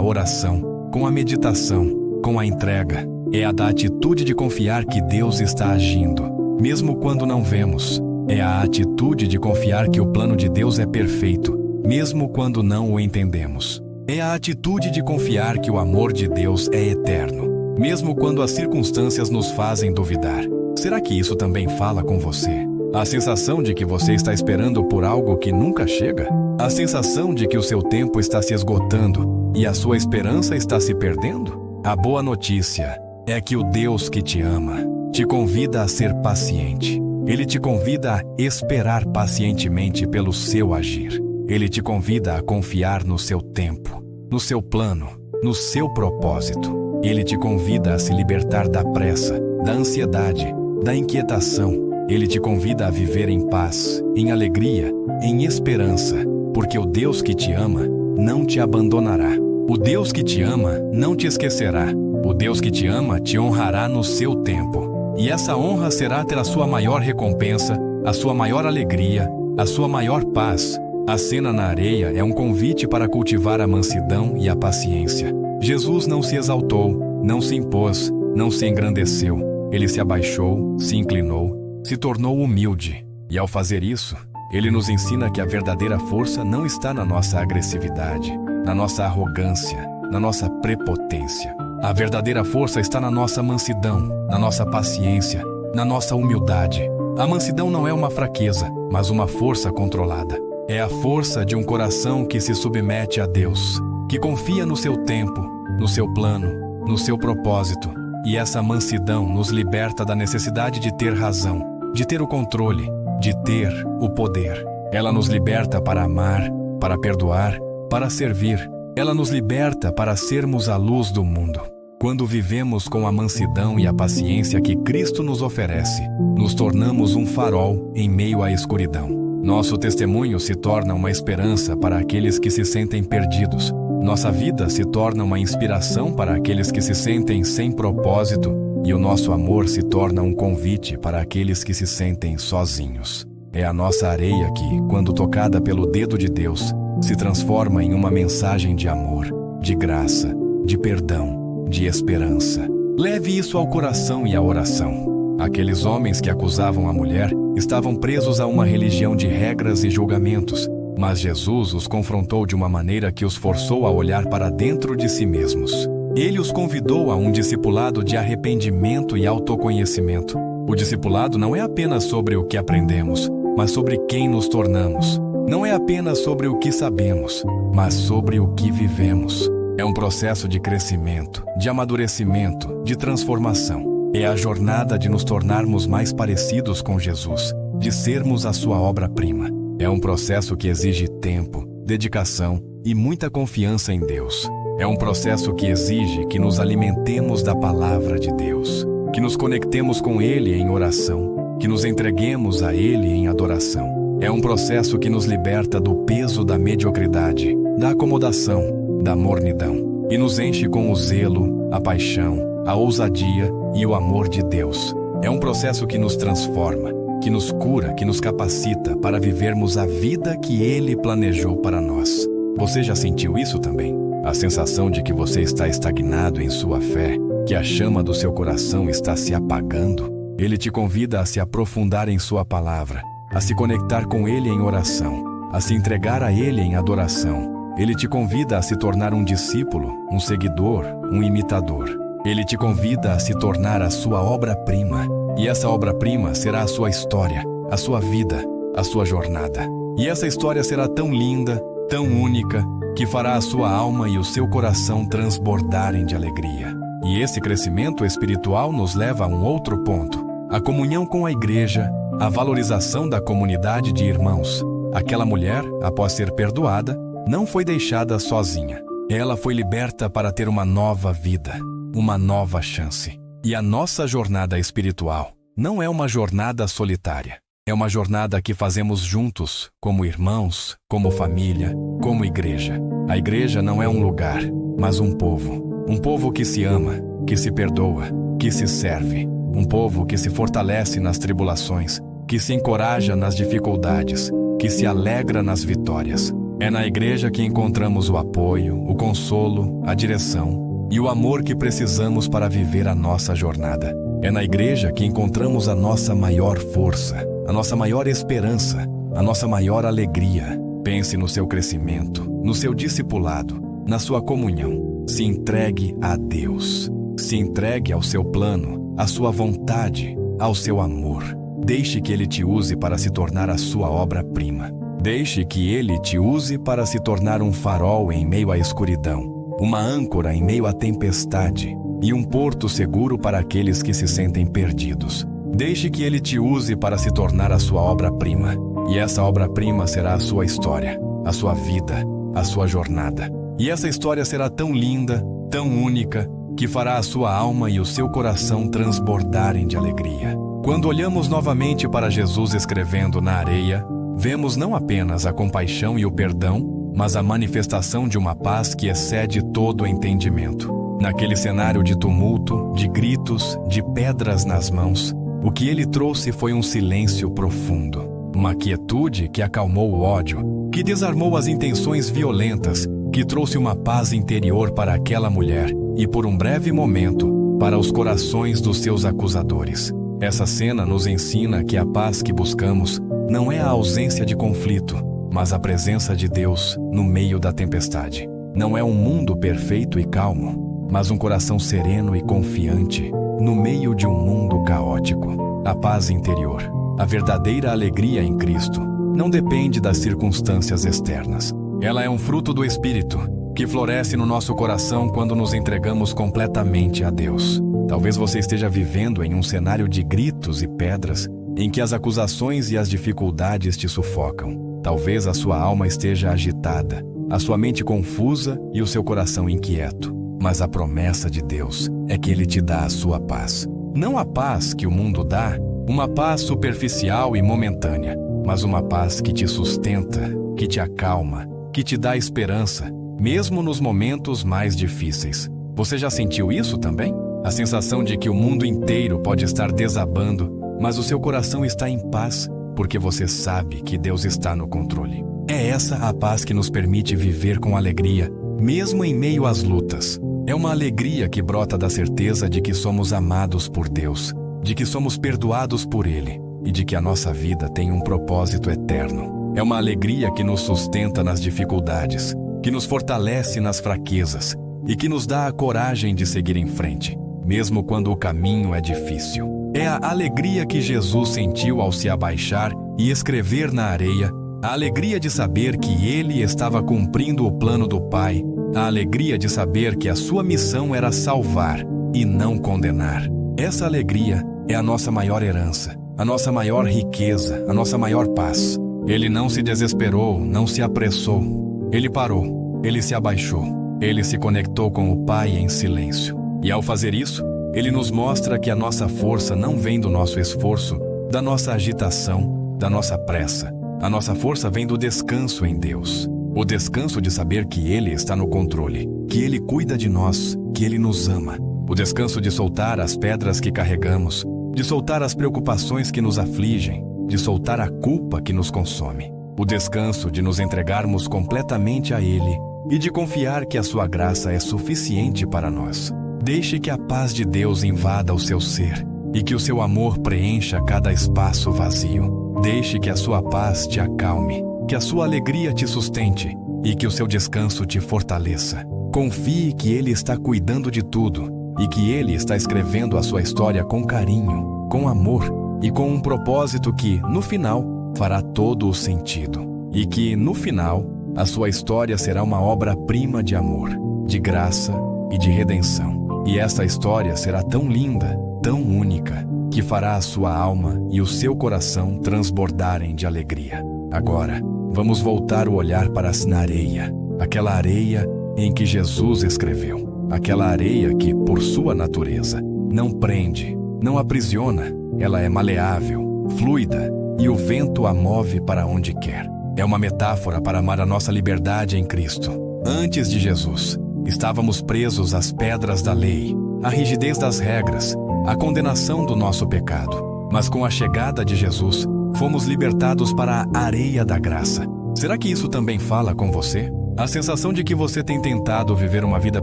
oração, com a meditação, com a entrega. É a da atitude de confiar que Deus está agindo, mesmo quando não vemos. É a atitude de confiar que o plano de Deus é perfeito, mesmo quando não o entendemos. É a atitude de confiar que o amor de Deus é eterno, mesmo quando as circunstâncias nos fazem duvidar. Será que isso também fala com você? A sensação de que você está esperando por algo que nunca chega? A sensação de que o seu tempo está se esgotando e a sua esperança está se perdendo? A boa notícia é que o Deus que te ama te convida a ser paciente. Ele te convida a esperar pacientemente pelo seu agir. Ele te convida a confiar no seu tempo, no seu plano, no seu propósito. Ele te convida a se libertar da pressa, da ansiedade, da inquietação. Ele te convida a viver em paz, em alegria, em esperança, porque o Deus que te ama não te abandonará. O Deus que te ama não te esquecerá. O Deus que te ama te honrará no seu tempo. E essa honra será ter a sua maior recompensa, a sua maior alegria, a sua maior paz. A cena na areia é um convite para cultivar a mansidão e a paciência. Jesus não se exaltou, não se impôs, não se engrandeceu. Ele se abaixou, se inclinou, se tornou humilde. E ao fazer isso, ele nos ensina que a verdadeira força não está na nossa agressividade, na nossa arrogância, na nossa prepotência. A verdadeira força está na nossa mansidão, na nossa paciência, na nossa humildade. A mansidão não é uma fraqueza, mas uma força controlada. É a força de um coração que se submete a Deus, que confia no seu tempo, no seu plano, no seu propósito. E essa mansidão nos liberta da necessidade de ter razão, de ter o controle, de ter o poder. Ela nos liberta para amar, para perdoar, para servir. Ela nos liberta para sermos a luz do mundo. Quando vivemos com a mansidão e a paciência que Cristo nos oferece, nos tornamos um farol em meio à escuridão. Nosso testemunho se torna uma esperança para aqueles que se sentem perdidos. Nossa vida se torna uma inspiração para aqueles que se sentem sem propósito, e o nosso amor se torna um convite para aqueles que se sentem sozinhos. É a nossa areia que, quando tocada pelo dedo de Deus, se transforma em uma mensagem de amor, de graça, de perdão, de esperança. Leve isso ao coração e à oração. Aqueles homens que acusavam a mulher estavam presos a uma religião de regras e julgamentos, mas Jesus os confrontou de uma maneira que os forçou a olhar para dentro de si mesmos. Ele os convidou a um discipulado de arrependimento e autoconhecimento. O discipulado não é apenas sobre o que aprendemos, mas sobre quem nos tornamos. Não é apenas sobre o que sabemos, mas sobre o que vivemos. É um processo de crescimento, de amadurecimento, de transformação. É a jornada de nos tornarmos mais parecidos com Jesus, de sermos a sua obra-prima. É um processo que exige tempo, dedicação e muita confiança em Deus. É um processo que exige que nos alimentemos da palavra de Deus, que nos conectemos com Ele em oração, que nos entreguemos a Ele em adoração. É um processo que nos liberta do peso da mediocridade, da acomodação, da mornidão. e nos enche com o zelo, a paixão, a ousadia e o amor de Deus. É um processo que nos transforma, que nos cura, que nos capacita para vivermos a vida que Ele planejou para nós. Você já sentiu isso também? A sensação de que você está estagnado em sua fé, que a chama do seu coração está se apagando? Ele te convida a se aprofundar em sua palavra, a se conectar com Ele em oração, a se entregar a Ele em adoração. Ele te convida a se tornar um discípulo, um seguidor, um imitador. Ele te convida a se tornar a sua obra-prima. E essa obra-prima será a sua história, a sua vida, a sua jornada. E essa história será tão linda, tão única, que fará a sua alma e o seu coração transbordarem de alegria. E esse crescimento espiritual nos leva a um outro ponto: a comunhão com a igreja, a valorização da comunidade de irmãos. Aquela mulher, após ser perdoada, não foi deixada sozinha. Ela foi liberta para ter uma nova vida, uma nova chance. E a nossa jornada espiritual não é uma jornada solitária. É uma jornada que fazemos juntos, como irmãos, como família, como igreja. A igreja não é um lugar, mas um povo. Um povo que se ama, que se perdoa, que se serve. Um povo que se fortalece nas tribulações, que se encoraja nas dificuldades, que se alegra nas vitórias. É na igreja que encontramos o apoio, o consolo, a direção e o amor que precisamos para viver a nossa jornada. É na igreja que encontramos a nossa maior força, a nossa maior esperança, a nossa maior alegria. Pense no seu crescimento, no seu discipulado, na sua comunhão. Se entregue a Deus. Se entregue ao seu plano, à sua vontade, ao seu amor. Deixe que Ele te use para se tornar a sua obra-prima. Deixe que Ele te use para se tornar um farol em meio à escuridão, uma âncora em meio à tempestade e um porto seguro para aqueles que se sentem perdidos. Deixe que Ele te use para se tornar a sua obra-prima. E essa obra-prima será a sua história, a sua vida, a sua jornada. E essa história será tão linda, tão única, que fará a sua alma e o seu coração transbordarem de alegria. Quando olhamos novamente para Jesus escrevendo na areia, vemos não apenas a compaixão e o perdão, mas a manifestação de uma paz que excede todo o entendimento. Naquele cenário de tumulto, de gritos, de pedras nas mãos, o que ele trouxe foi um silêncio profundo, uma quietude que acalmou o ódio, que desarmou as intenções violentas, que trouxe uma paz interior para aquela mulher e, por um breve momento, para os corações dos seus acusadores. Essa cena nos ensina que a paz que buscamos não é a ausência de conflito, mas a presença de Deus no meio da tempestade. Não é um mundo perfeito e calmo, mas um coração sereno e confiante no meio de um mundo caótico. A paz interior, a verdadeira alegria em Cristo, não depende das circunstâncias externas. Ela é um fruto do Espírito, que floresce no nosso coração quando nos entregamos completamente a Deus. Talvez você esteja vivendo em um cenário de gritos e pedras, em que as acusações e as dificuldades te sufocam. Talvez a sua alma esteja agitada, a sua mente confusa e o seu coração inquieto. Mas a promessa de Deus é que Ele te dá a sua paz. Não a paz que o mundo dá, uma paz superficial e momentânea, mas uma paz que te sustenta, que te acalma, que te dá esperança, mesmo nos momentos mais difíceis. Você já sentiu isso também? A sensação de que o mundo inteiro pode estar desabando, mas o seu coração está em paz, porque você sabe que Deus está no controle. É essa a paz que nos permite viver com alegria, mesmo em meio às lutas. É uma alegria que brota da certeza de que somos amados por Deus, de que somos perdoados por Ele e de que a nossa vida tem um propósito eterno. É uma alegria que nos sustenta nas dificuldades, que nos fortalece nas fraquezas e que nos dá a coragem de seguir em frente, mesmo quando o caminho é difícil. É a alegria que Jesus sentiu ao se abaixar e escrever na areia, a alegria de saber que Ele estava cumprindo o plano do Pai, a alegria de saber que a sua missão era salvar e não condenar. Essa alegria é a nossa maior herança, a nossa maior riqueza, a nossa maior paz. Ele não se desesperou, não se apressou. Ele parou, ele se abaixou, ele se conectou com o Pai em silêncio. E ao fazer isso, ele nos mostra que a nossa força não vem do nosso esforço, da nossa agitação, da nossa pressa. A nossa força vem do descanso em Deus. O descanso de saber que Ele está no controle, que Ele cuida de nós, que Ele nos ama. O descanso de soltar as pedras que carregamos, de soltar as preocupações que nos afligem, de soltar a culpa que nos consome. O descanso de nos entregarmos completamente a Ele e de confiar que a sua graça é suficiente para nós. Deixe que a paz de Deus invada o seu ser e que o seu amor preencha cada espaço vazio. Deixe que a sua paz te acalme, que a sua alegria te sustente e que o seu descanso te fortaleça. Confie que Ele está cuidando de tudo e que Ele está escrevendo a sua história com carinho, com amor e com um propósito que, no final, fará todo o sentido. E que, no final, a sua história será uma obra-prima de amor, de graça e de redenção. E essa história será tão linda, tão única, que fará a sua alma e o seu coração transbordarem de alegria. Agora, vamos voltar o olhar para a areia, aquela areia em que Jesus escreveu. Aquela areia que, por sua natureza, não prende, não aprisiona, ela é maleável, fluida, e o vento a move para onde quer. É uma metáfora para amar a nossa liberdade em Cristo. Antes de Jesus, estávamos presos às pedras da lei, à rigidez das regras, à condenação do nosso pecado. Mas com a chegada de Jesus, fomos libertados para a areia da graça. Será que isso também fala com você? A sensação de que você tem tentado viver uma vida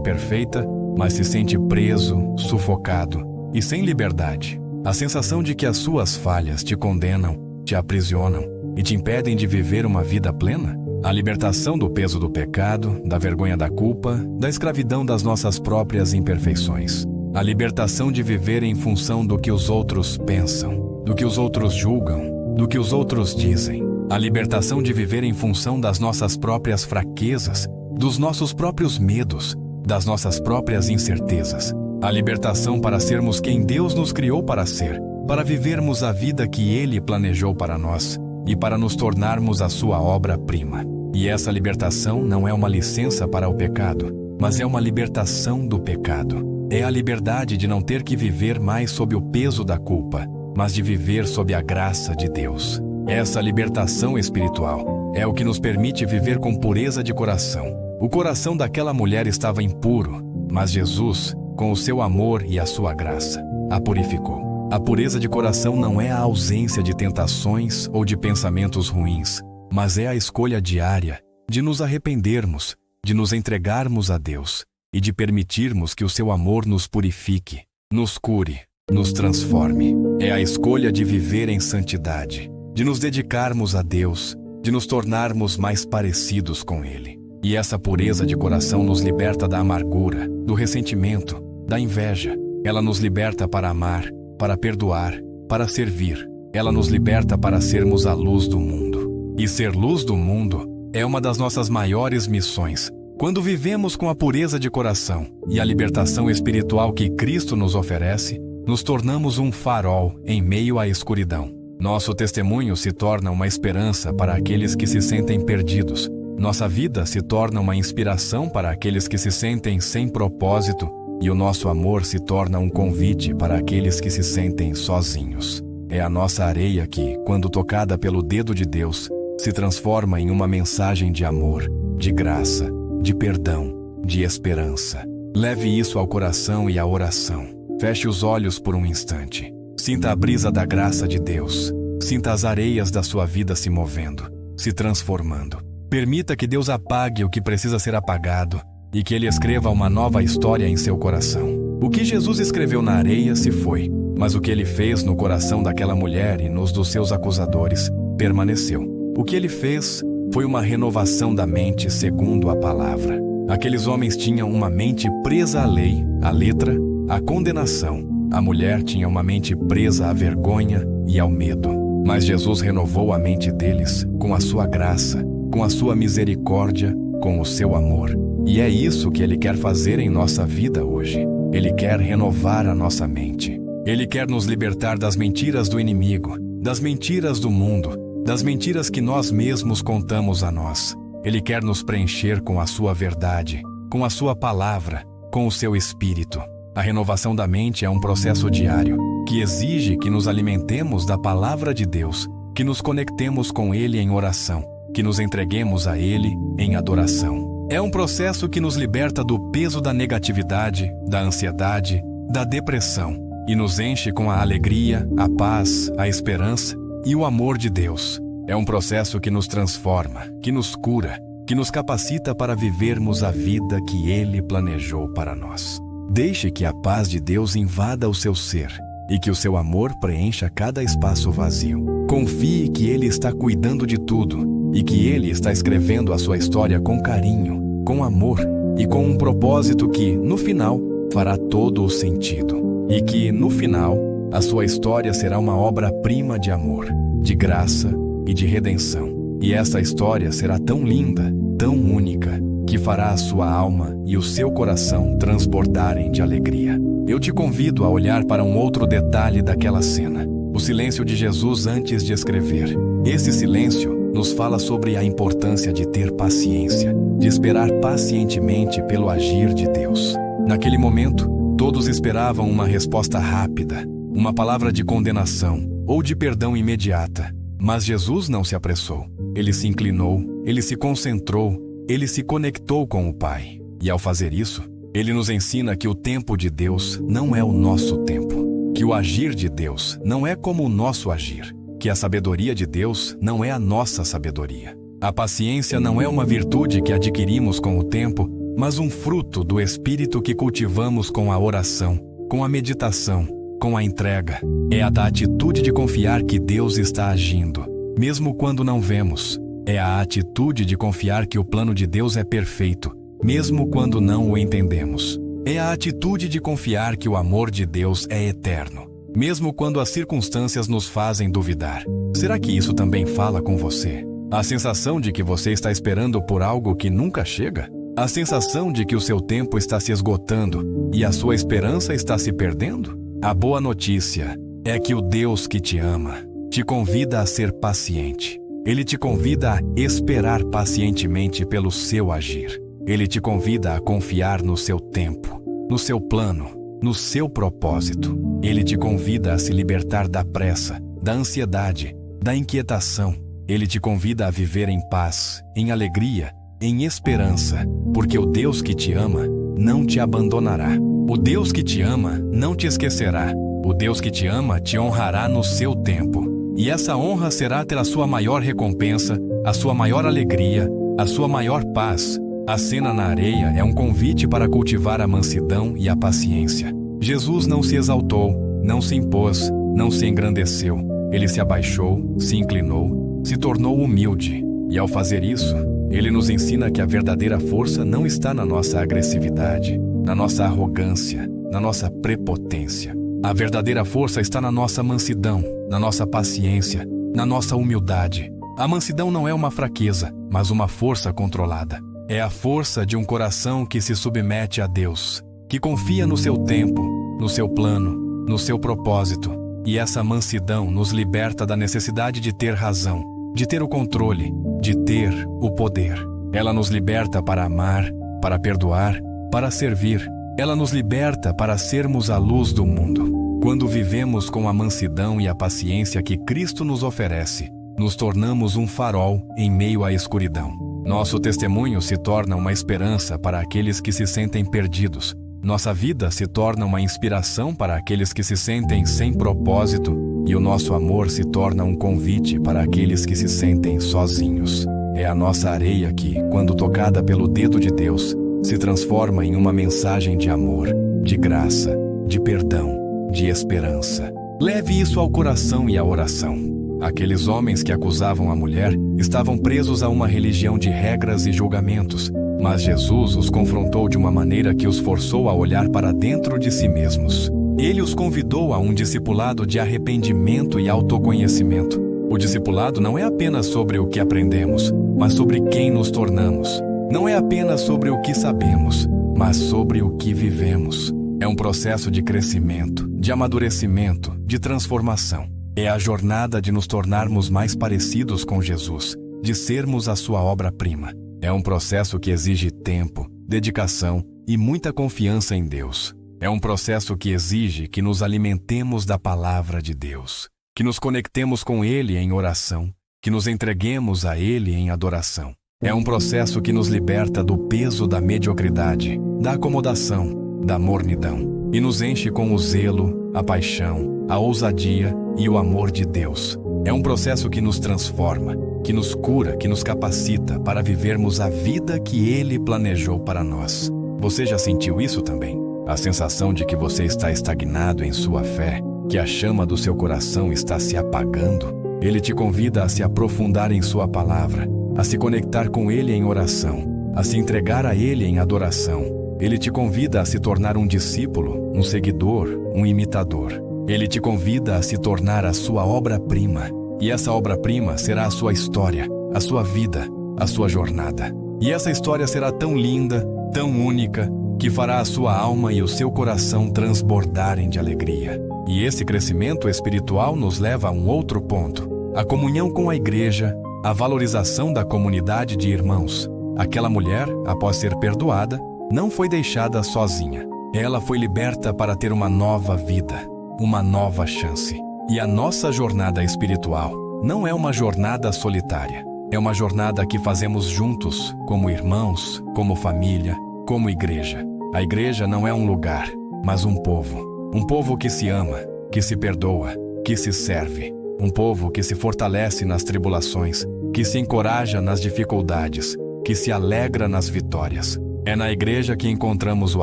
perfeita, mas se sente preso, sufocado e sem liberdade. A sensação de que as suas falhas te condenam, te aprisionam e te impedem de viver uma vida plena? A libertação do peso do pecado, da vergonha da culpa, da escravidão das nossas próprias imperfeições. A libertação de viver em função do que os outros pensam, do que os outros julgam, do que os outros dizem. A libertação de viver em função das nossas próprias fraquezas, dos nossos próprios medos, das nossas próprias incertezas. A libertação para sermos quem Deus nos criou para ser, para vivermos a vida que Ele planejou para nós e para nos tornarmos a sua obra-prima. E essa libertação não é uma licença para o pecado, mas é uma libertação do pecado. É a liberdade de não ter que viver mais sob o peso da culpa, mas de viver sob a graça de Deus. Essa libertação espiritual é o que nos permite viver com pureza de coração. O coração daquela mulher estava impuro, mas Jesus, com o seu amor e a sua graça, a purificou. A pureza de coração não é a ausência de tentações ou de pensamentos ruins, mas é a escolha diária de nos arrependermos, de nos entregarmos a Deus e de permitirmos que o seu amor nos purifique, nos cure, nos transforme. É a escolha de viver em santidade, de nos dedicarmos a Deus, de nos tornarmos mais parecidos com Ele. E essa pureza de coração nos liberta da amargura, do ressentimento, da inveja. Ela nos liberta para amar, para perdoar, para servir. Ela nos liberta para sermos a luz do mundo. E ser luz do mundo é uma das nossas maiores missões. Quando vivemos com a pureza de coração e a libertação espiritual que Cristo nos oferece, nos tornamos um farol em meio à escuridão. Nosso testemunho se torna uma esperança para aqueles que se sentem perdidos. Nossa vida se torna uma inspiração para aqueles que se sentem sem propósito e o nosso amor se torna um convite para aqueles que se sentem sozinhos. É a nossa areia que, quando tocada pelo dedo de Deus, se transforma em uma mensagem de amor, de graça, de perdão, de esperança. Leve isso ao coração e à oração. Feche os olhos por um instante. Sinta a brisa da graça de Deus. Sinta as areias da sua vida se movendo, se transformando. Permita que Deus apague o que precisa ser apagado e que Ele escreva uma nova história em seu coração. O que Jesus escreveu na areia se foi, mas o que Ele fez no coração daquela mulher e nos dos seus acusadores permaneceu. O que Ele fez foi uma renovação da mente segundo a palavra. Aqueles homens tinham uma mente presa à lei, à letra, à condenação. A mulher tinha uma mente presa à vergonha e ao medo. Mas Jesus renovou a mente deles com a sua graça, com a sua misericórdia, com o seu amor. E é isso que Ele quer fazer em nossa vida hoje. Ele quer renovar a nossa mente. Ele quer nos libertar das mentiras do inimigo, das mentiras do mundo, das mentiras que nós mesmos contamos a nós. Ele quer nos preencher com a sua verdade, com a sua palavra, com o seu espírito. A renovação da mente é um processo diário, que exige que nos alimentemos da palavra de Deus, que nos conectemos com Ele em oração, que nos entreguemos a Ele em adoração. É um processo que nos liberta do peso da negatividade, da ansiedade, da depressão e nos enche com a alegria, a paz, a esperança e o amor de Deus. É um processo que nos transforma, que nos cura, que nos capacita para vivermos a vida que Ele planejou para nós. Deixe que a paz de Deus invada o seu ser e que o seu amor preencha cada espaço vazio. Confie que Ele está cuidando de tudo e que Ele está escrevendo a sua história com carinho, com amor e com um propósito que, no final, fará todo o sentido. E que, no final, a sua história será uma obra-prima de amor, de graça e de redenção. E essa história será tão linda, tão única, que fará a sua alma e o seu coração transbordarem de alegria. Eu te convido a olhar para um outro detalhe daquela cena, o silêncio de Jesus antes de escrever. Esse silêncio nos fala sobre a importância de ter paciência, de esperar pacientemente pelo agir de Deus. Naquele momento, todos esperavam uma resposta rápida, uma palavra de condenação ou de perdão imediata. Mas Jesus não se apressou. Ele se inclinou, ele se concentrou, ele se conectou com o Pai. E ao fazer isso, ele nos ensina que o tempo de Deus não é o nosso tempo, que o agir de Deus não é como o nosso agir, que a sabedoria de Deus não é a nossa sabedoria. A paciência não é uma virtude que adquirimos com o tempo, mas um fruto do Espírito que cultivamos com a oração, com a meditação, com a entrega. É a da atitude de confiar que Deus está agindo, mesmo quando não vemos. É a atitude de confiar que o plano de Deus é perfeito, mesmo quando não o entendemos. É a atitude de confiar que o amor de Deus é eterno, mesmo quando as circunstâncias nos fazem duvidar. Será que isso também fala com você? A sensação de que você está esperando por algo que nunca chega? A sensação de que o seu tempo está se esgotando e a sua esperança está se perdendo? A boa notícia é que o Deus que te ama te convida a ser paciente. Ele te convida a esperar pacientemente pelo seu agir. Ele te convida a confiar no seu tempo, no seu plano, no seu propósito. Ele te convida a se libertar da pressa, da ansiedade, da inquietação. Ele te convida a viver em paz, em alegria, em esperança, porque o Deus que te ama não te abandonará. O Deus que te ama não te esquecerá. O Deus que te ama te honrará no seu tempo. E essa honra será ter a sua maior recompensa, a sua maior alegria, a sua maior paz. A cena na areia é um convite para cultivar a mansidão e a paciência. Jesus não se exaltou, não se impôs, não se engrandeceu. Ele se abaixou, se inclinou, se tornou humilde. E ao fazer isso, ele nos ensina que a verdadeira força não está na nossa agressividade, na nossa arrogância, na nossa prepotência. A verdadeira força está na nossa mansidão, na nossa paciência, na nossa humildade. A mansidão não é uma fraqueza, mas uma força controlada. É a força de um coração que se submete a Deus, que confia no seu tempo, no seu plano, no seu propósito. E essa mansidão nos liberta da necessidade de ter razão, de ter o controle, de ter o poder. Ela nos liberta para amar, para perdoar, para servir. Ela nos liberta para sermos a luz do mundo. Quando vivemos com a mansidão e a paciência que Cristo nos oferece, nos tornamos um farol em meio à escuridão. Nosso testemunho se torna uma esperança para aqueles que se sentem perdidos. Nossa vida se torna uma inspiração para aqueles que se sentem sem propósito, e o nosso amor se torna um convite para aqueles que se sentem sozinhos. É a nossa areia que, quando tocada pelo dedo de Deus, se transforma em uma mensagem de amor, de graça, de perdão, de esperança. Leve isso ao coração e à oração. Aqueles homens que acusavam a mulher estavam presos a uma religião de regras e julgamentos, mas Jesus os confrontou de uma maneira que os forçou a olhar para dentro de si mesmos. Ele os convidou a um discipulado de arrependimento e autoconhecimento. O discipulado não é apenas sobre o que aprendemos, mas sobre quem nos tornamos. Não é apenas sobre o que sabemos, mas sobre o que vivemos. É um processo de crescimento, de amadurecimento, de transformação. É a jornada de nos tornarmos mais parecidos com Jesus, de sermos a sua obra-prima. É um processo que exige tempo, dedicação e muita confiança em Deus. É um processo que exige que nos alimentemos da palavra de Deus, que nos conectemos com Ele em oração, que nos entreguemos a Ele em adoração. É um processo que nos liberta do peso da mediocridade, da acomodação, da mornidão, e nos enche com o zelo, a paixão, a ousadia e o amor de Deus. É um processo que nos transforma, que nos cura, que nos capacita para vivermos a vida que Ele planejou para nós. Você já sentiu isso também? A sensação de que você está estagnado em sua fé, que a chama do seu coração está se apagando? Ele te convida a se aprofundar em sua palavra, a se conectar com Ele em oração, a se entregar a Ele em adoração. Ele te convida a se tornar um discípulo, um seguidor, um imitador. Ele te convida a se tornar a sua obra-prima. E essa obra-prima será a sua história, a sua vida, a sua jornada. E essa história será tão linda, tão única, que fará a sua alma e o seu coração transbordarem de alegria. E esse crescimento espiritual nos leva a um outro ponto: a comunhão com a igreja, a valorização da comunidade de irmãos. Aquela mulher, após ser perdoada, não foi deixada sozinha. Ela foi liberta para ter uma nova vida, uma nova chance. E a nossa jornada espiritual não é uma jornada solitária. É uma jornada que fazemos juntos, como irmãos, como família, como igreja. A igreja não é um lugar, mas um povo. Um povo que se ama, que se perdoa, que se serve. Um povo que se fortalece nas tribulações, que se encoraja nas dificuldades, que se alegra nas vitórias. É na igreja que encontramos o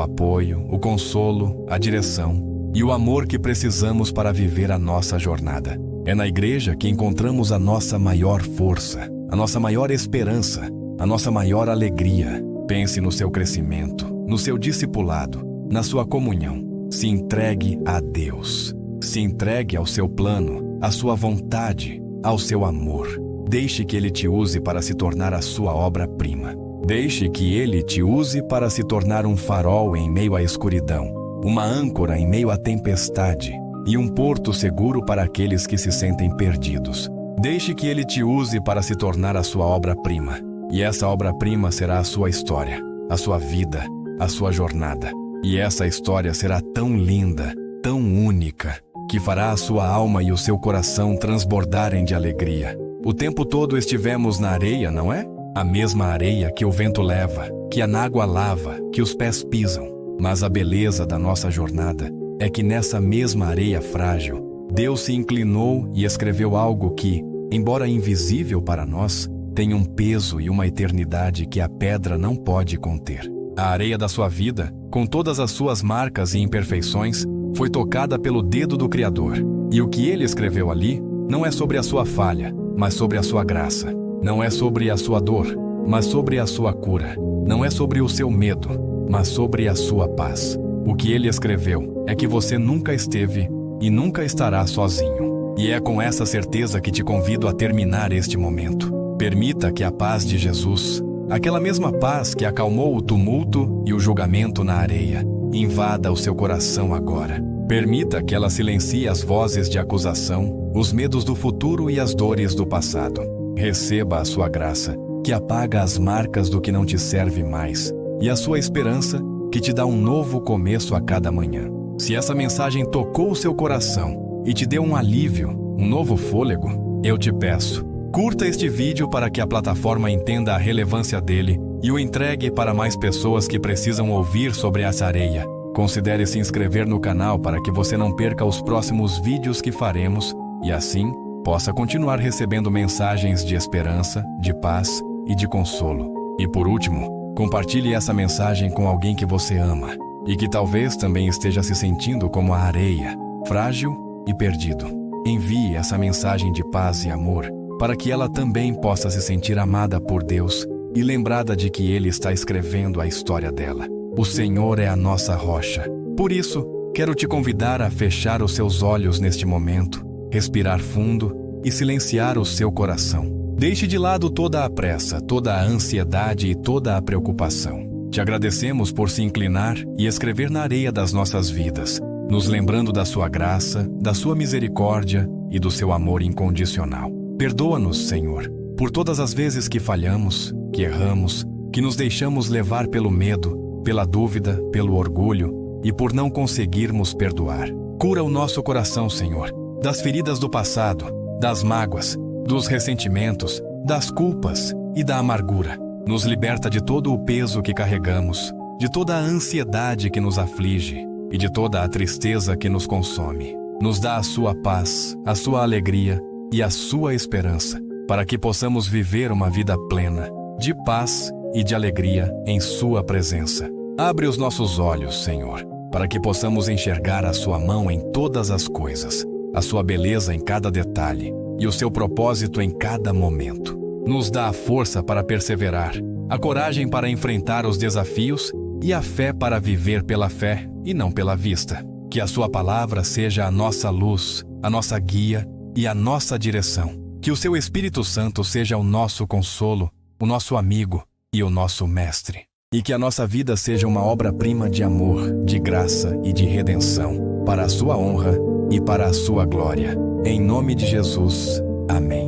apoio, o consolo, a direção e o amor que precisamos para viver a nossa jornada. É na igreja que encontramos a nossa maior força, a nossa maior esperança, a nossa maior alegria. Pense no seu crescimento, no seu discipulado, na sua comunhão. Se entregue a Deus. Se entregue ao seu plano, à sua vontade, ao seu amor. Deixe que Ele te use para se tornar a sua obra-prima. Deixe que Ele te use para se tornar um farol em meio à escuridão, uma âncora em meio à tempestade e um porto seguro para aqueles que se sentem perdidos. Deixe que Ele te use para se tornar a sua obra-prima. E essa obra-prima será a sua história, a sua vida, a sua jornada. E essa história será tão linda, tão única, que fará a sua alma e o seu coração transbordarem de alegria. O tempo todo estivemos na areia, não é? A mesma areia que o vento leva, que a água lava, que os pés pisam. Mas a beleza da nossa jornada é que nessa mesma areia frágil, Deus se inclinou e escreveu algo que, embora invisível para nós, tem um peso e uma eternidade que a pedra não pode conter. A areia da sua vida, com todas as suas marcas e imperfeições, foi tocada pelo dedo do Criador. E o que Ele escreveu ali não é sobre a sua falha, mas sobre a sua graça. Não é sobre a sua dor, mas sobre a sua cura. Não é sobre o seu medo, mas sobre a sua paz. O que Ele escreveu é que você nunca esteve e nunca estará sozinho. E é com essa certeza que te convido a terminar este momento. Permita que a paz de Jesus, aquela mesma paz que acalmou o tumulto e o julgamento na areia, invada o seu coração agora. Permita que ela silencie as vozes de acusação, os medos do futuro e as dores do passado. Receba a sua graça, que apaga as marcas do que não te serve mais, e a sua esperança, que te dá um novo começo a cada manhã. Se essa mensagem tocou o seu coração e te deu um alívio, um novo fôlego, eu te peço, curta este vídeo para que a plataforma entenda a relevância dele e o entregue para mais pessoas que precisam ouvir sobre essa areia. Considere se inscrever no canal para que você não perca os próximos vídeos que faremos e assim possa continuar recebendo mensagens de esperança, de paz e de consolo. E por último, compartilhe essa mensagem com alguém que você ama e que talvez também esteja se sentindo como a areia, frágil e perdido. Envie essa mensagem de paz e amor para que ela também possa se sentir amada por Deus e lembrada de que Ele está escrevendo a história dela. O Senhor é a nossa rocha. Por isso, quero te convidar a fechar os seus olhos neste momento, respirar fundo e silenciar o seu coração. Deixe de lado toda a pressa, toda a ansiedade e toda a preocupação. Te agradecemos por se inclinar e escrever na areia das nossas vidas, nos lembrando da sua graça, da sua misericórdia e do seu amor incondicional. Perdoa-nos, Senhor, por todas as vezes que falhamos, que erramos, que nos deixamos levar pelo medo, pela dúvida, pelo orgulho e por não conseguirmos perdoar. Cura o nosso coração, Senhor, das feridas do passado, das mágoas dos ressentimentos, das culpas e da amargura. Nos liberta de todo o peso que carregamos, de toda a ansiedade que nos aflige e de toda a tristeza que nos consome. Nos dá a sua paz, a sua alegria e a sua esperança, para que possamos viver uma vida plena, de paz e de alegria em sua presença. Abre os nossos olhos, Senhor, para que possamos enxergar a sua mão em todas as coisas, a sua beleza em cada detalhe e o seu propósito em cada momento. Nos dá a força para perseverar, a coragem para enfrentar os desafios e a fé para viver pela fé e não pela vista. Que a sua palavra seja a nossa luz, a nossa guia e a nossa direção. Que o seu Espírito Santo seja o nosso consolo, o nosso amigo e o nosso mestre. E que a nossa vida seja uma obra-prima de amor, de graça e de redenção, para a sua honra e para a sua glória. Em nome de Jesus. Amém.